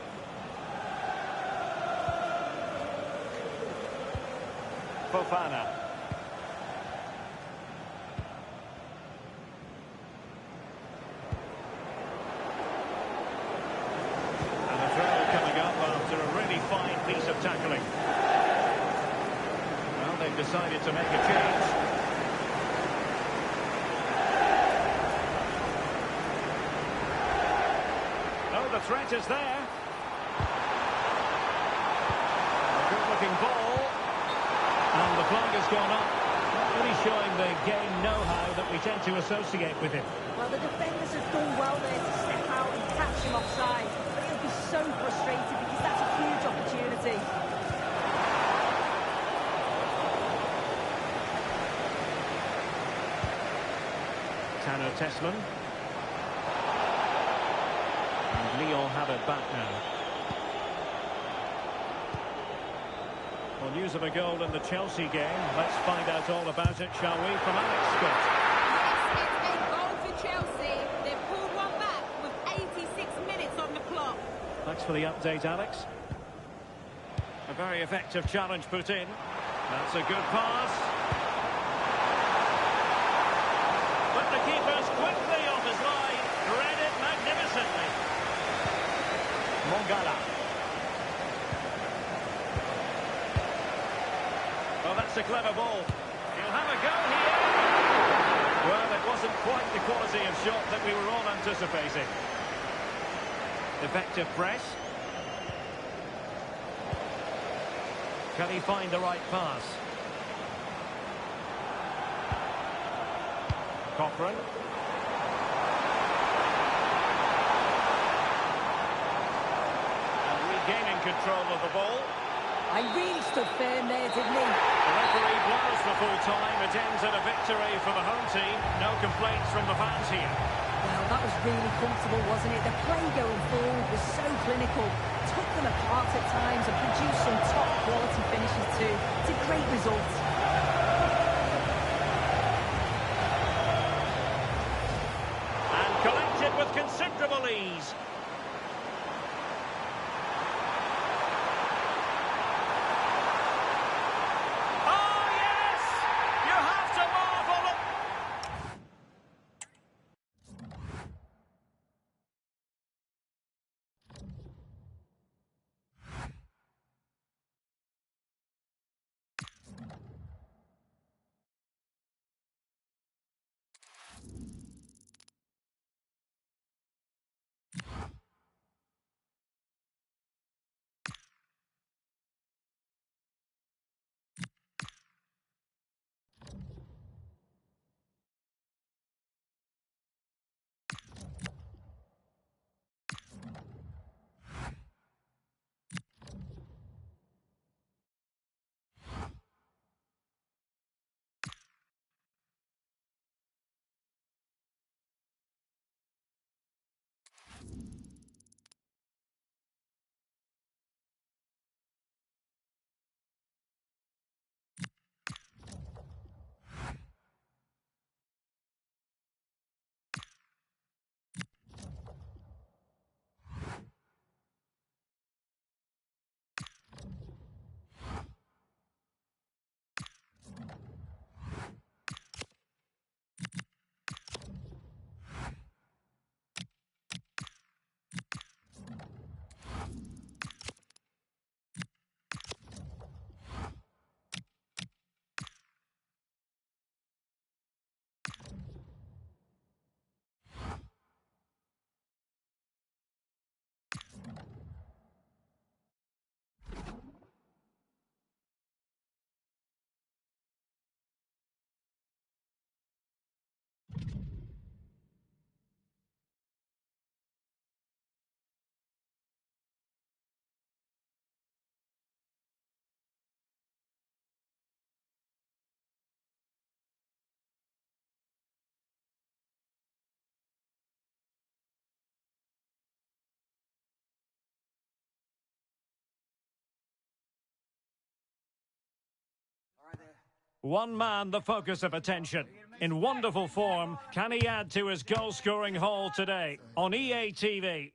Speaker 1: Fofana. Piece of tackling. Well, they've decided to make a change. Oh, the threat is there. A good-looking ball. And the flag has gone up. Not really showing the game know-how that we tend to associate with him.
Speaker 2: Well, the defenders have done well there to step out and catch him offside. But he'll be so frustrated because that's a huge opportunity.
Speaker 1: Tanner Tessman. And Lyon have it back now. Well, news of a goal in the Chelsea game. Let's find out all about it, shall we, from Alex Scott.
Speaker 6: Yes, it's a goal for Chelsea. They've pulled one back with 86 minutes on the clock.
Speaker 1: Thanks for the update, Alex. A very effective challenge put in. That's a good pass. But the keeper's quickly off his line. Read it magnificently. Mongala. Well, that's a clever ball. He'll have a go here. Well, it wasn't quite the quality of shot that we were all anticipating. Effective press. Can he find the right pass? Cochran. control of the ball.
Speaker 2: I really stood firm there, didn't he?
Speaker 1: The referee blows for full time. It ends in a victory for the home team. No complaints from the fans here.
Speaker 2: Well, that was really comfortable, wasn't it? The play going forward was so clinical. Took them apart at times and produced some top-quality finishes too. It's a great result.
Speaker 1: And collected with considerable ease. Oh, yes! You have to marvel. One man the focus of attention. In wonderful form, can he add to his goal-scoring haul today on EA TV?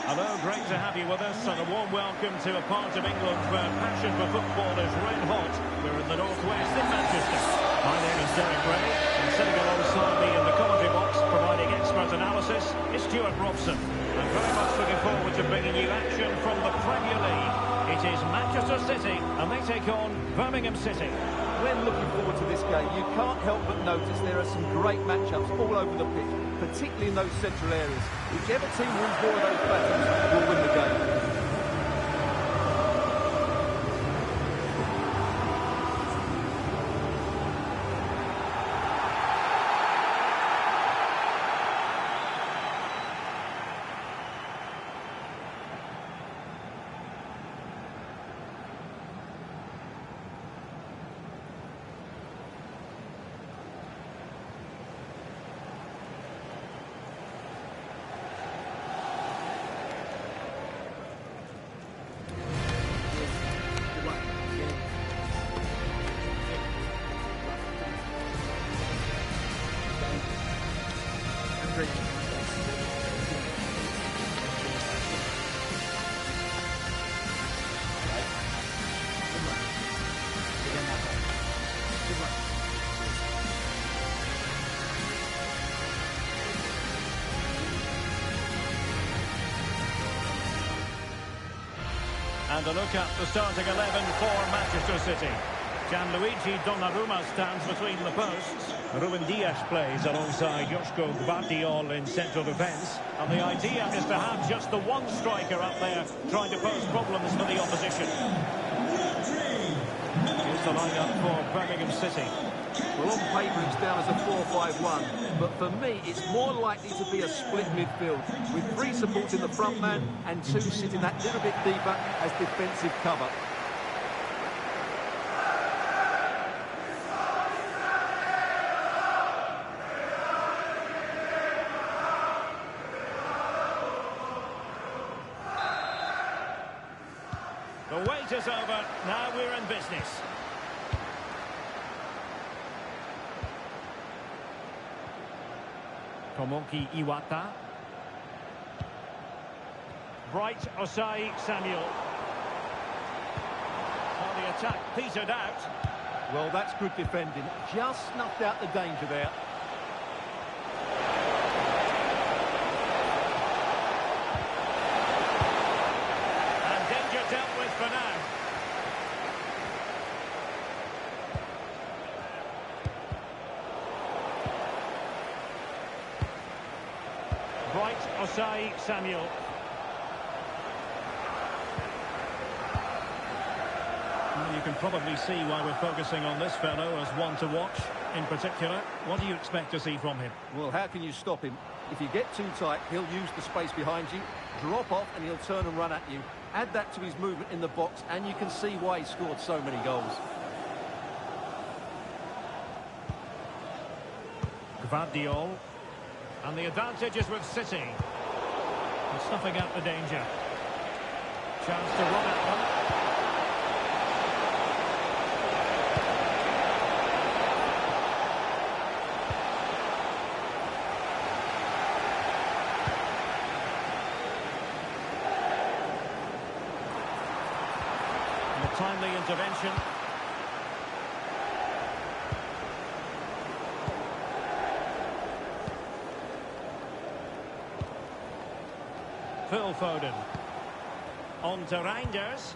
Speaker 1: Hello, great to have you with us, and a warm welcome to a part of England where passion for football is red hot. We're in the northwest in Manchester. My name is Derek Ray, and sitting alongside me in the commentary box, providing expert analysis, is Stuart Robson. I'm very much looking forward to bringing you action from the Premier League. It is Manchester City, and they take on Birmingham City.
Speaker 5: When looking forward to this game, you can't help but notice there are some great matchups all over the pitch, particularly in those central areas. Whichever team wins more of those battles will win the game.
Speaker 1: And a look at the starting 11 for Manchester City. Gianluigi Donnarumma stands between the posts. Ruben Dias plays alongside Joško Gvardiol in central defence. And the idea is to have just the one striker up there trying to pose problems for the opposition. Here's the lineup for Birmingham City.
Speaker 5: Well, on paper it's down as a 4-5-1, but for me it's more likely to be a split midfield, with 3 supporting the front man and 2 sitting that little bit deeper as defensive cover.
Speaker 1: The wait is over. Now we're in business. Tomoki Iwata. Bright Osai Samuel. Well, the attack petered out.
Speaker 5: Well, that's good defending. Just snuffed out the danger there.
Speaker 1: And danger dealt with for now. Bright Osai Samuel. Well, you can probably see why we're focusing on this fellow as one to watch. In particular, what do you expect to see from him?
Speaker 5: Well, how can you stop him? If you get too tight, he'll use the space behind you, drop off, and he'll turn and run at you. Add that to his movement in the box, and you can see why he scored so many goals.
Speaker 1: Gvardiol. And the advantage is with City. And snuffing out the danger. Chance to run at them. And a timely intervention. Phil Foden. On to Reinders.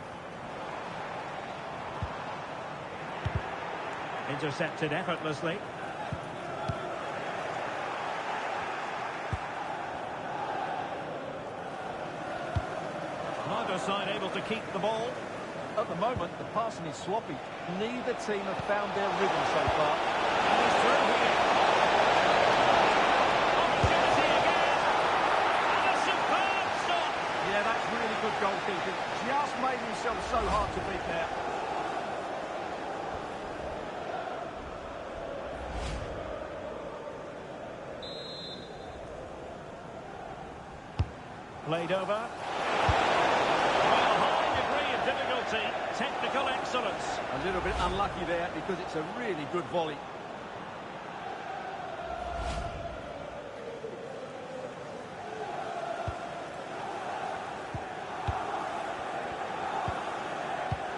Speaker 1: Intercepted effortlessly. Neither side able to keep the ball.
Speaker 5: At the moment, the passing is sloppy. Neither team have found their rhythm so far.
Speaker 1: And he's through here. Opportunity again. And a superb stop.
Speaker 5: Yeah, that's really good goalkeeping. Just made himself so hard to beat there.
Speaker 1: Played over. Well, a high degree of difficulty. Technical excellence.
Speaker 5: A little bit unlucky there because it's a really good volley.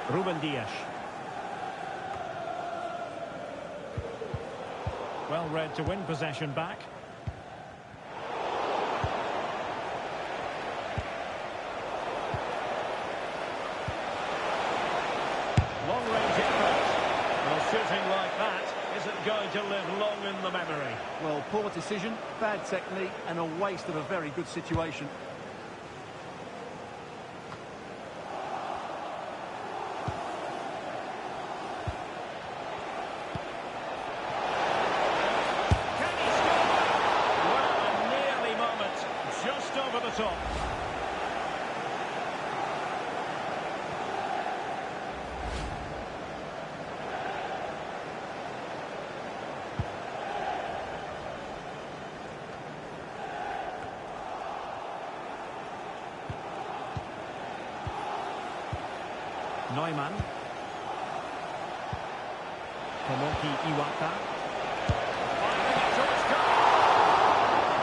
Speaker 1: Ruben Dias. Well read to win possession back. Long-range effort. Well, shooting like that isn't going to live long in the memory.
Speaker 5: Well, poor decision, bad technique, and a waste of a very good situation.
Speaker 1: Can he score? Well, a nearly moment. Just over the top. Neumann. Tomoki Iwata. Firing it towards goal.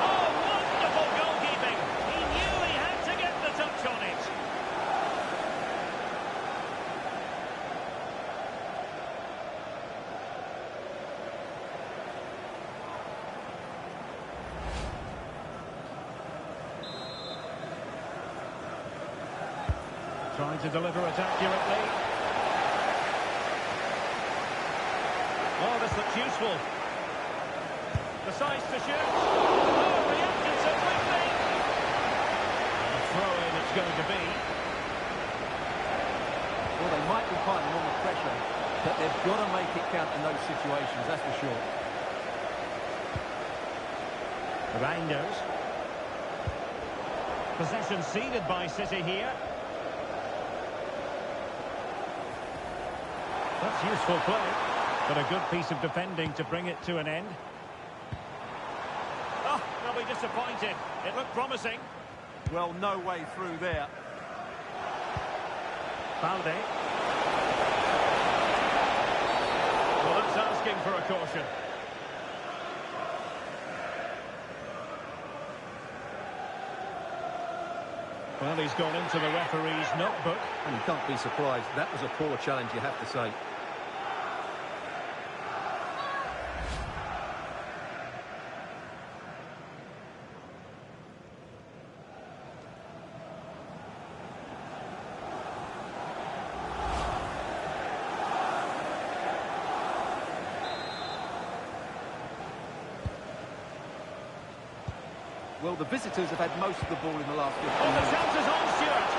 Speaker 1: Oh, wonderful goalkeeping. He knew he had to get the touch on it. Trying to deliver it accurately. Oh, this looks useful. Decides to shoot. Oh, reacted so quickly. A throw-in it's going to be.
Speaker 5: Well, they might be piling on the pressure. But they've got to make it count in those situations, that's for sure.
Speaker 1: Reinders. Possession ceded by City here. That's useful play, but a good piece of defending to bring it to an end. Oh, they'll be disappointed. It looked promising.
Speaker 5: Well, no way through there.
Speaker 1: Balde. Well, that's asking for a caution. Well, he's gone into the referee's notebook.
Speaker 5: And you can't be surprised. That was a poor challenge, you have to say. Well, the visitors have had most of the ball in the last 15
Speaker 1: Oh, the
Speaker 5: minutes.
Speaker 1: chance is on, Stuart.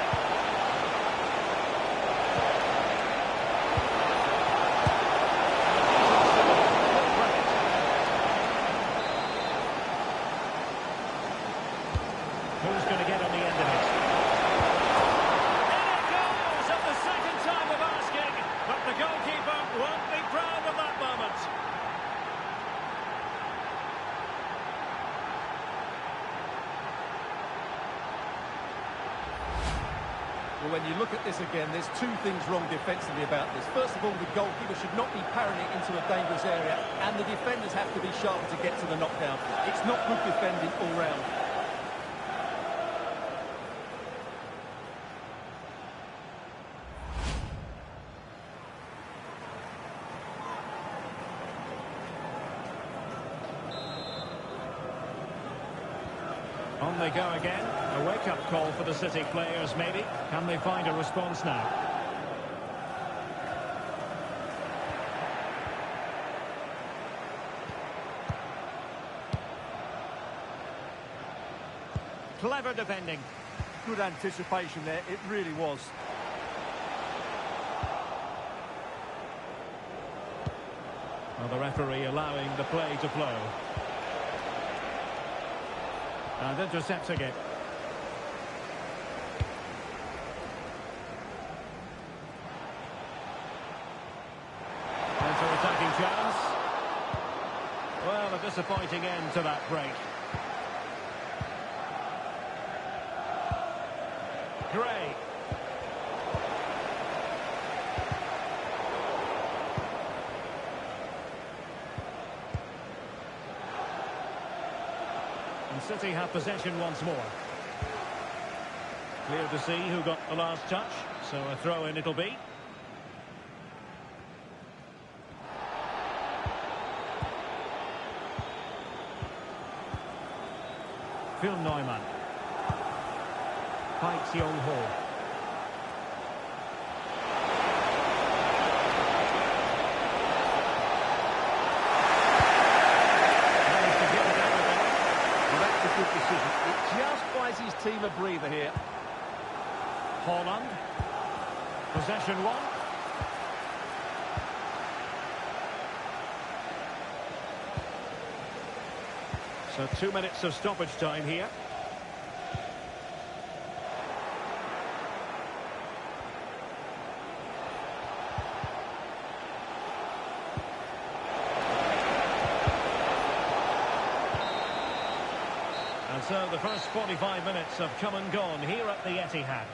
Speaker 1: Who's going to get on the end of it? And it goes at the second time of asking, but the goalkeeper won't be proud of that moment.
Speaker 5: Well, when you look at this again, there's two things wrong defensively about this. First of all, the goalkeeper should not be parrying it into a dangerous area, and the defenders have to be sharper to get to the knockdown. It's not good defending all round.
Speaker 1: On they go again. A wake-up call for the City players, maybe. Can they find a response now? Clever defending.
Speaker 5: Good anticipation there, it really was.
Speaker 1: Well, the referee allowing the play to flow. And intercepts again. Counter-attacking chance. Well, a disappointing end to that break. Gray. And City have possession once more. Clear to see who got the last touch, so a throw-in it'll be. Phil Neumann. Pikes Young-ho.
Speaker 5: Good decision. It just buys his team a breather here.
Speaker 1: Holland. Possession one. So 2 minutes of stoppage time here. And so the first 45 minutes have come and gone here at the Etihad.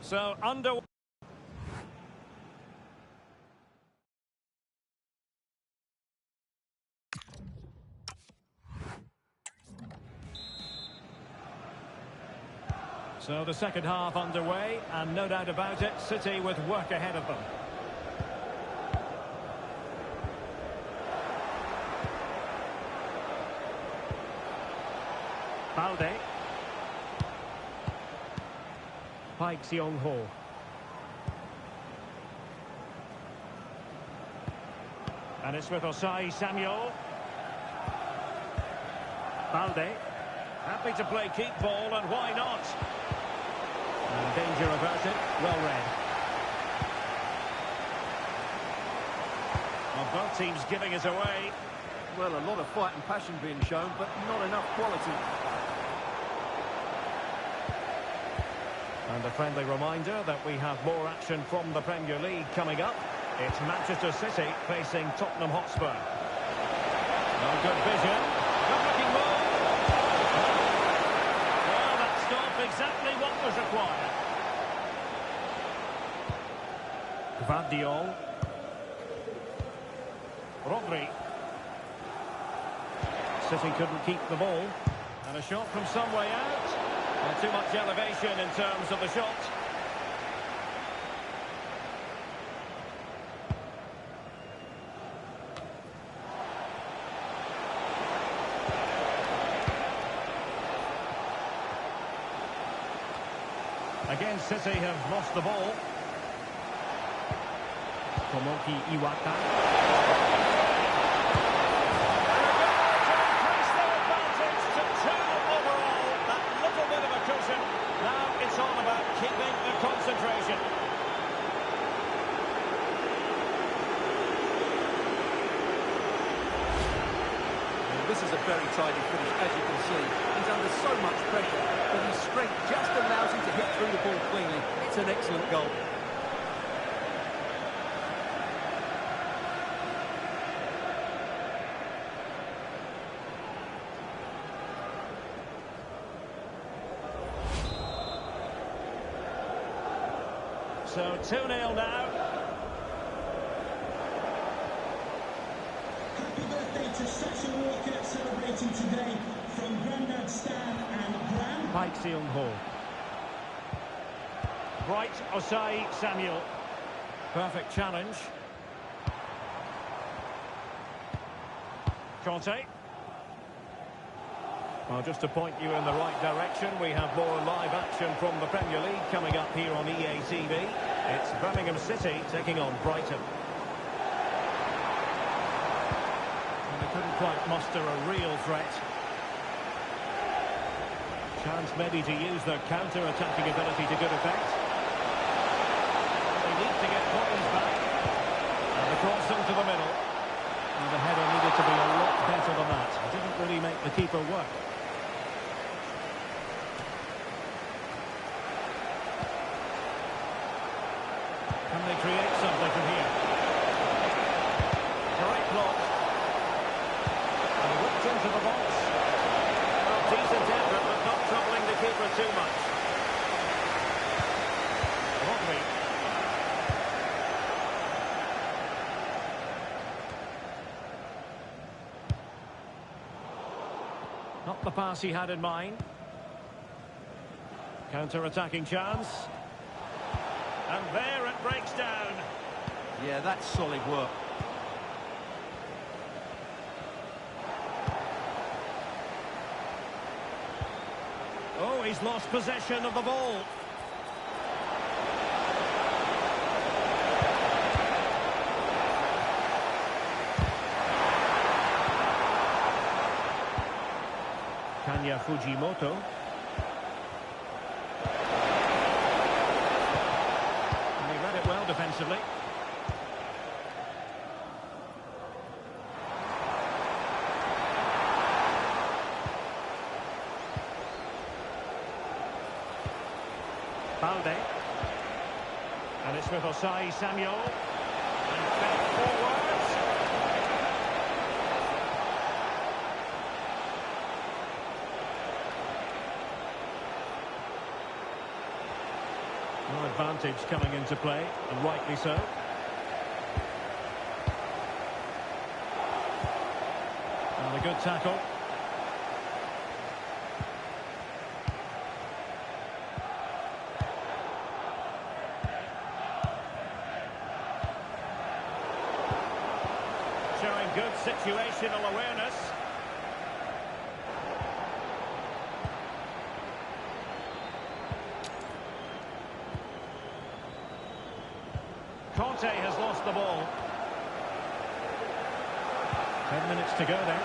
Speaker 1: So under... So the second half underway, and no doubt about it, City with work ahead of them. Balde. Pikes Young-ho. And it's with Osai Samuel. Balde. Happy to play keep ball, and why not? And danger averted. Well read. Well, both teams giving it away.
Speaker 5: Well, a lot of fight and passion being shown, but not enough quality.
Speaker 1: And a friendly reminder that we have more action from the Premier League coming up. It's Manchester City facing Tottenham Hotspur. Oh, good vision. Good-looking move. Well, that stopped exactly what was required. Gvardiol. Rodri. City couldn't keep the ball. And a shot from some way out. Well, too much elevation in terms of the shot. Again, City have lost the ball. Tomoki Iwata. Increase their advantage to 2 overall. That little bit of a cushion. Now it's all about keeping the concentration.
Speaker 5: This is a very tidy finish, as you can see. He's under so much pressure, but his strength just allows him to hit through the ball cleanly. It's an excellent goal.
Speaker 1: So 2-0 now.
Speaker 3: Happy birthday to Sasha Walker, celebrating today from Grandad Stan and Gran.
Speaker 1: Mike Seung-ho. Bright Osai Samuel. Perfect challenge. Conte. Well, just to point you in the right direction, we have more live action from the Premier League coming up here on EA TV. It's Birmingham City taking on Brighton. And they couldn't quite muster a real threat. Chance maybe to use their counter-attacking ability to good effect. They need to get points back. And the cross into the middle. And the header needed to be a lot better than that. It didn't really make the keeper work. Can they create something from here? Great block. And whipped into the box. Well, decent effort, but not troubling the keeper too much. Rodri. Not the pass he had in mind. Counter-attacking chance. And there it breaks down.
Speaker 5: Yeah, that's solid work.
Speaker 1: Oh, he's lost possession of the ball. Kanya Fujimoto. And he read it well defensively. Balde. And it's with Osai Samuel. And fed forwards. No advantage coming into play, and rightly so. And a good tackle. Showing good situational awareness. Conte has lost the ball. 10 minutes to go then.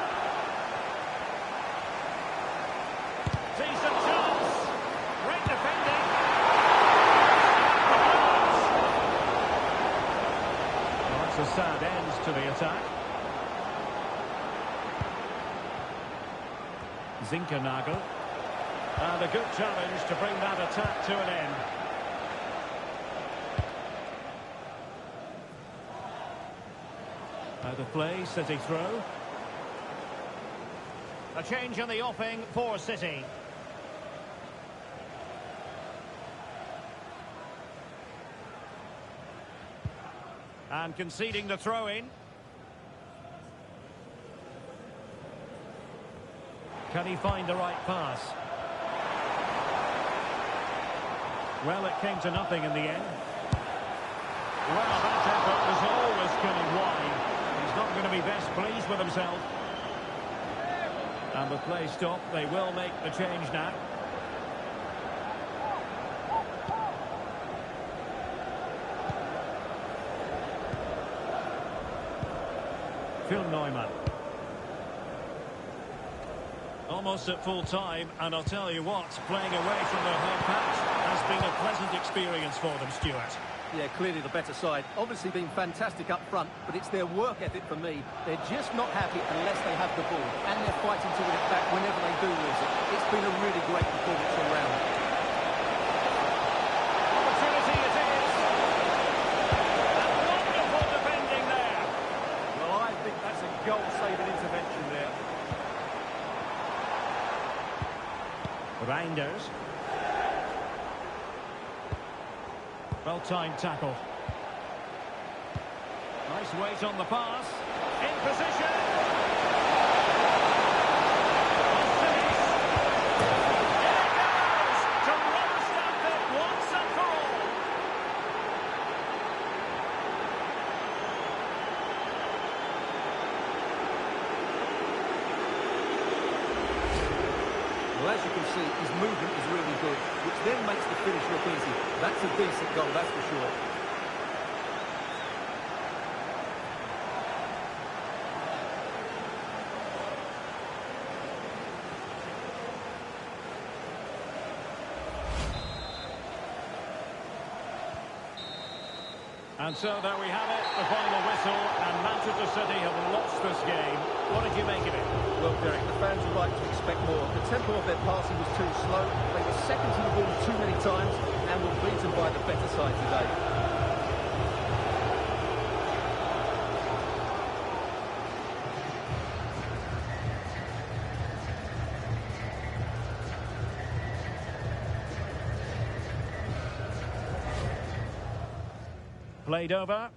Speaker 1: Decent chance. Great defending. Well, that's a sad end to the attack. Zinkernagel. And a good challenge to bring that attack to an end. Out of play, City throw. A change in the offing for City. And conceding the throw-in. Can he find the right pass? Well, it came to nothing in the end. Well, that effort was always coming wide. He's not going to be best pleased with himself. And with play stopped, they will make the change now. Phil Neumann. Almost at full time, and I'll tell you what, playing away from their home patch has been a pleasant experience for them, Stuart.
Speaker 5: Yeah, clearly the better side. Obviously been fantastic up front, but it's their work ethic for me. They're just not happy unless they have the ball, and they're fighting to win it back whenever they do lose it. It's been a really great performance all round.
Speaker 1: Opportunity it is. And wonderful defending there.
Speaker 5: Well, I think that's a goal-saving intervention there.
Speaker 1: Reinders. Well-timed tackle. Nice weight on the pass. In position. There it goes! To rubber stamp it once and for all.
Speaker 5: Well, as you can see, his movement is really good, which then makes the finish look easy. That's a decent goal, that's for sure.
Speaker 1: And so there we have it, the final whistle, and Manchester City have lost this game. What did you make of it?
Speaker 5: Well, Derek, the fans would like to expect more. The tempo of their passing was too slow, they were second to the ball too many times, and were beaten by the better side today.
Speaker 1: Played over.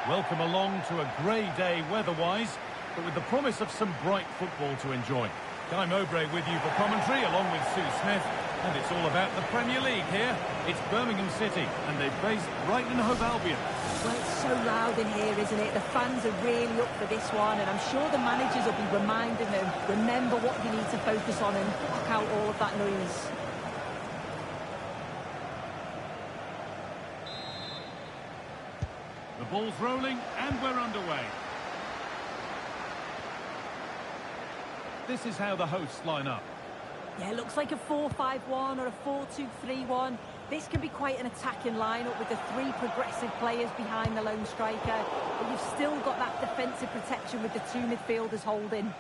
Speaker 4: Welcome along to a grey day weather-wise, but with the promise of some bright football to enjoy. Guy Mowbray with you for commentary, along with Sue Smith, and it's all about the Premier League here. It's Birmingham City, and they face Brighton and Hove Albion.
Speaker 2: Well, it's so loud in here, isn't it? The fans are really up for this one, and I'm sure the managers will be reminding them, remember what you need to focus on and block out all of that noise.
Speaker 4: The ball's rolling, and we're underway. This is how the hosts line up.
Speaker 2: Yeah, it looks like a 4-5-1 or a 4-2-3-1. This can be quite an attacking lineup with the three progressive players behind the lone striker. But you've still got that defensive protection with the two midfielders holding.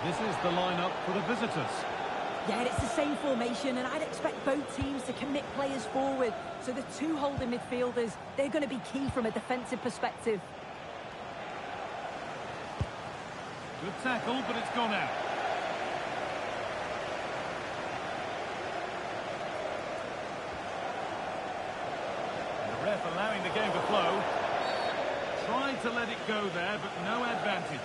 Speaker 4: This is the lineup for the visitors.
Speaker 2: Yeah, it's the same formation, and I'd expect both teams to commit players forward. So the two holding midfielders, they're going to be key from a defensive perspective.
Speaker 4: Good tackle, but it's gone out. And the ref allowing the game to flow. Tried to let it go there, but no advantage.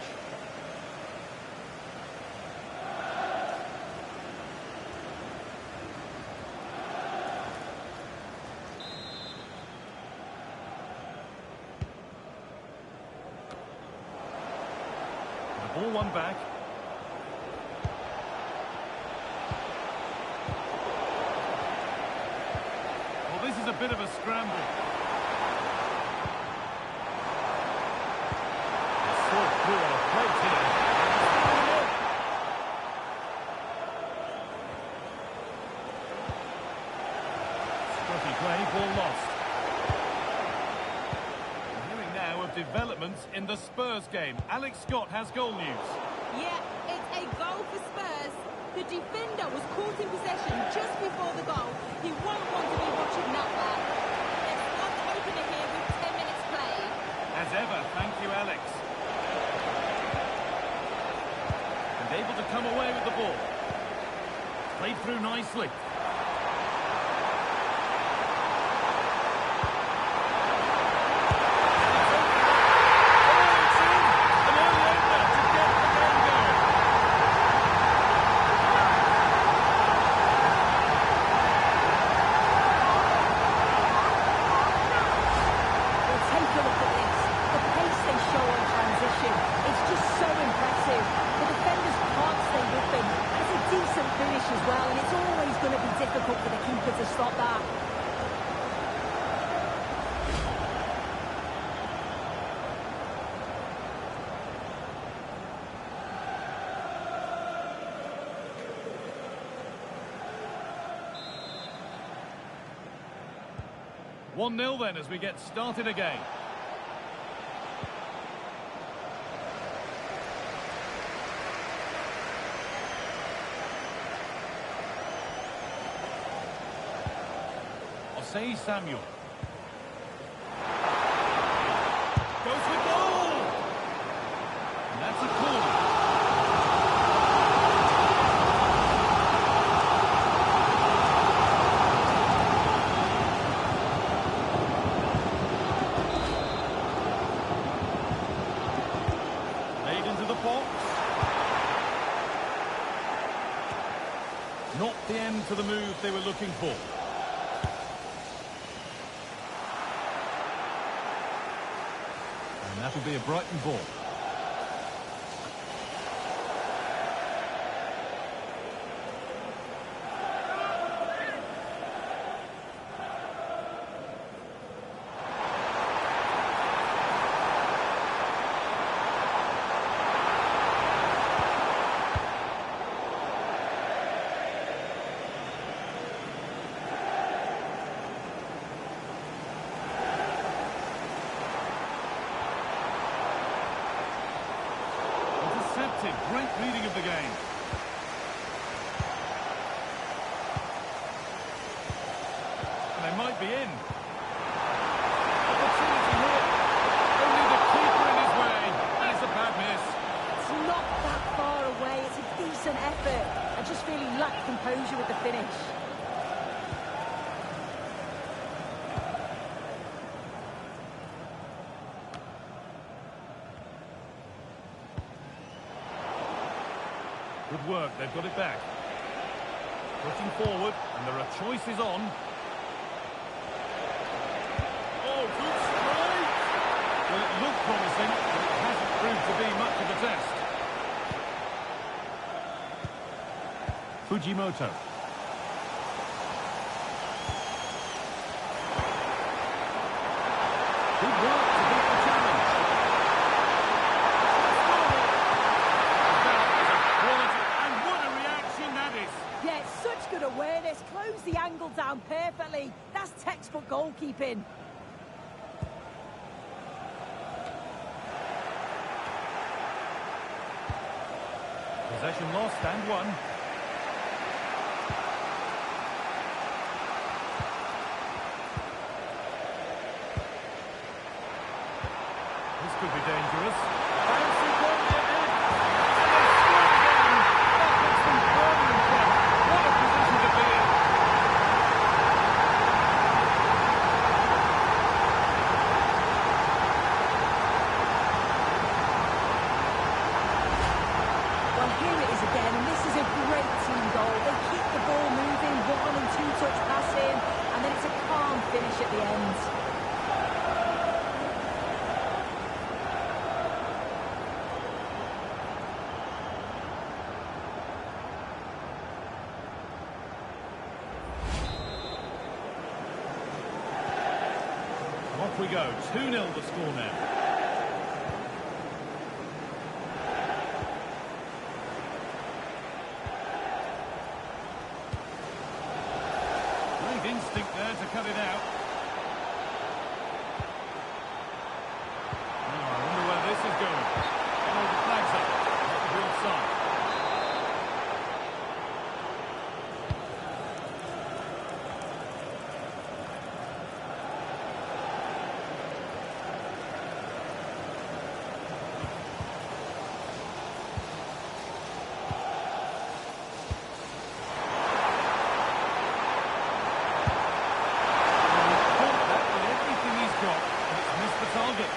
Speaker 4: Ball one back. Well, this is a bit of a scramble. Soft through on a plate here. Scruffy play, ball lost. Developments in the Spurs game. Alex Scott has goal news.
Speaker 6: Yeah, it's a goal for Spurs. The defender was caught in possession just before the goal. He won't want to be watching that back. Let's start the opener here with 10 minutes played.
Speaker 4: As ever, thank you, Alex. And able to come away with the ball. Played through nicely. One 0 then as we get started again. Osei Samuel. Goes for goal! And that's a kool. Not the end to the move they were looking for. And that'll be a Brighton ball. Great reading of the game. And they might be in. Opportunity here. Only the keeper in his way. And it's a bad miss.
Speaker 2: It's not that far away. It's a decent effort. I just really lacked composure with the finish.
Speaker 4: Good work, they've got it back. Pushing forward, and there are choices on. Oh, good strike! Well, it looked promising, but it hasn't proved to be much of a test. Fujimoto. Good work to beat the challenge. And what a reaction that is!
Speaker 2: Yeah, it's such good awareness. Close the angle down perfectly. That's textbook goalkeeping.
Speaker 4: Possession lost and won. This could be dangerous. Fancy ball in. That puts them further in front. What a position to be in.
Speaker 2: Well, here it is again, and this is a great team goal. They keep the ball moving, 1- and 2-touch passing, and then it's a calm finish at the end.
Speaker 4: Off we go. 2-0 the score now. Great instinct there to cut it out. Oh, I wonder where this is going. Oh, the flag's up. That could be offside. Target.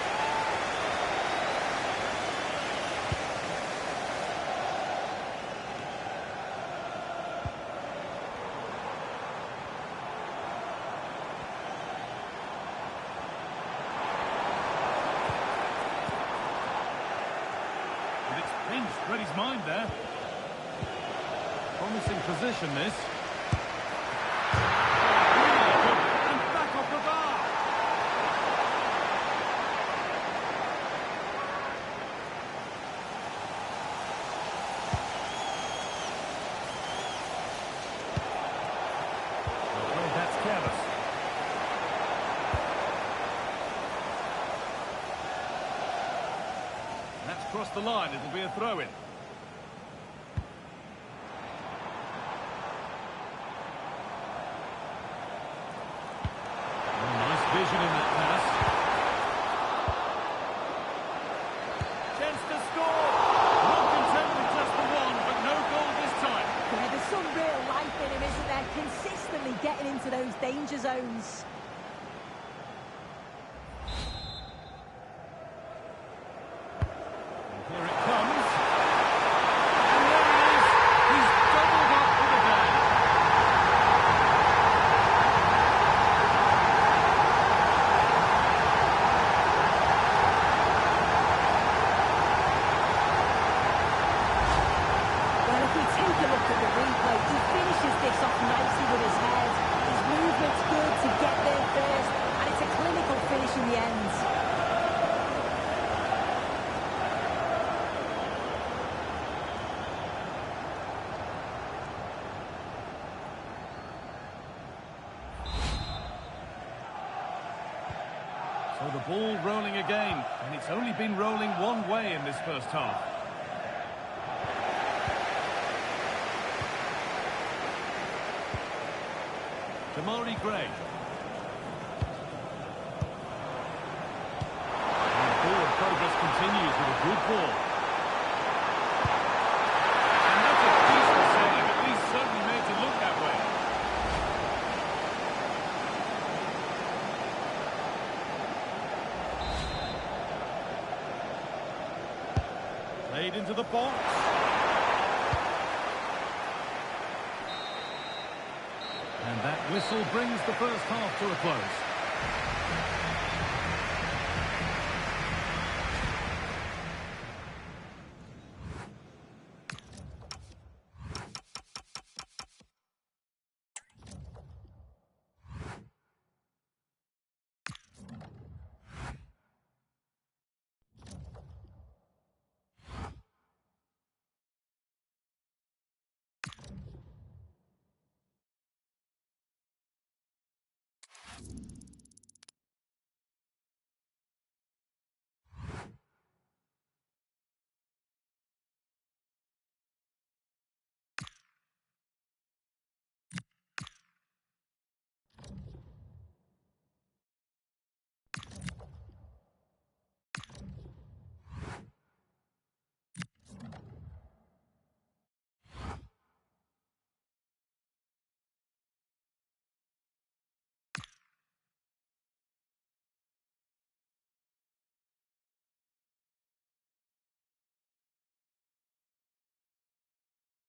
Speaker 4: And it's pinched, read his mind there. Promising position, this. Really good. And back off the bar. Careless. That's crossed the line. It'll be a throw-in. Oh, nice vision in that pass. Chance to score. Not content with just the one, but no goal this time.
Speaker 2: Yeah, there's some real life in him, isn't there? Consistently getting into those danger zones.
Speaker 4: Here it comes. And there he is. He's doubled up for the goal.
Speaker 2: Well, if we take a look at the replay, he finishes this off nicely with his head. His movement's good to get there first, and it's a clinical finish in the end.
Speaker 4: So the ball rolling again, and it's only been rolling one way in this first half. Damari Gray. And forward progress continues with a good ball. And that's a decent save, at least certainly made to look that way. Played into the box. And that whistle brings the first half to a close.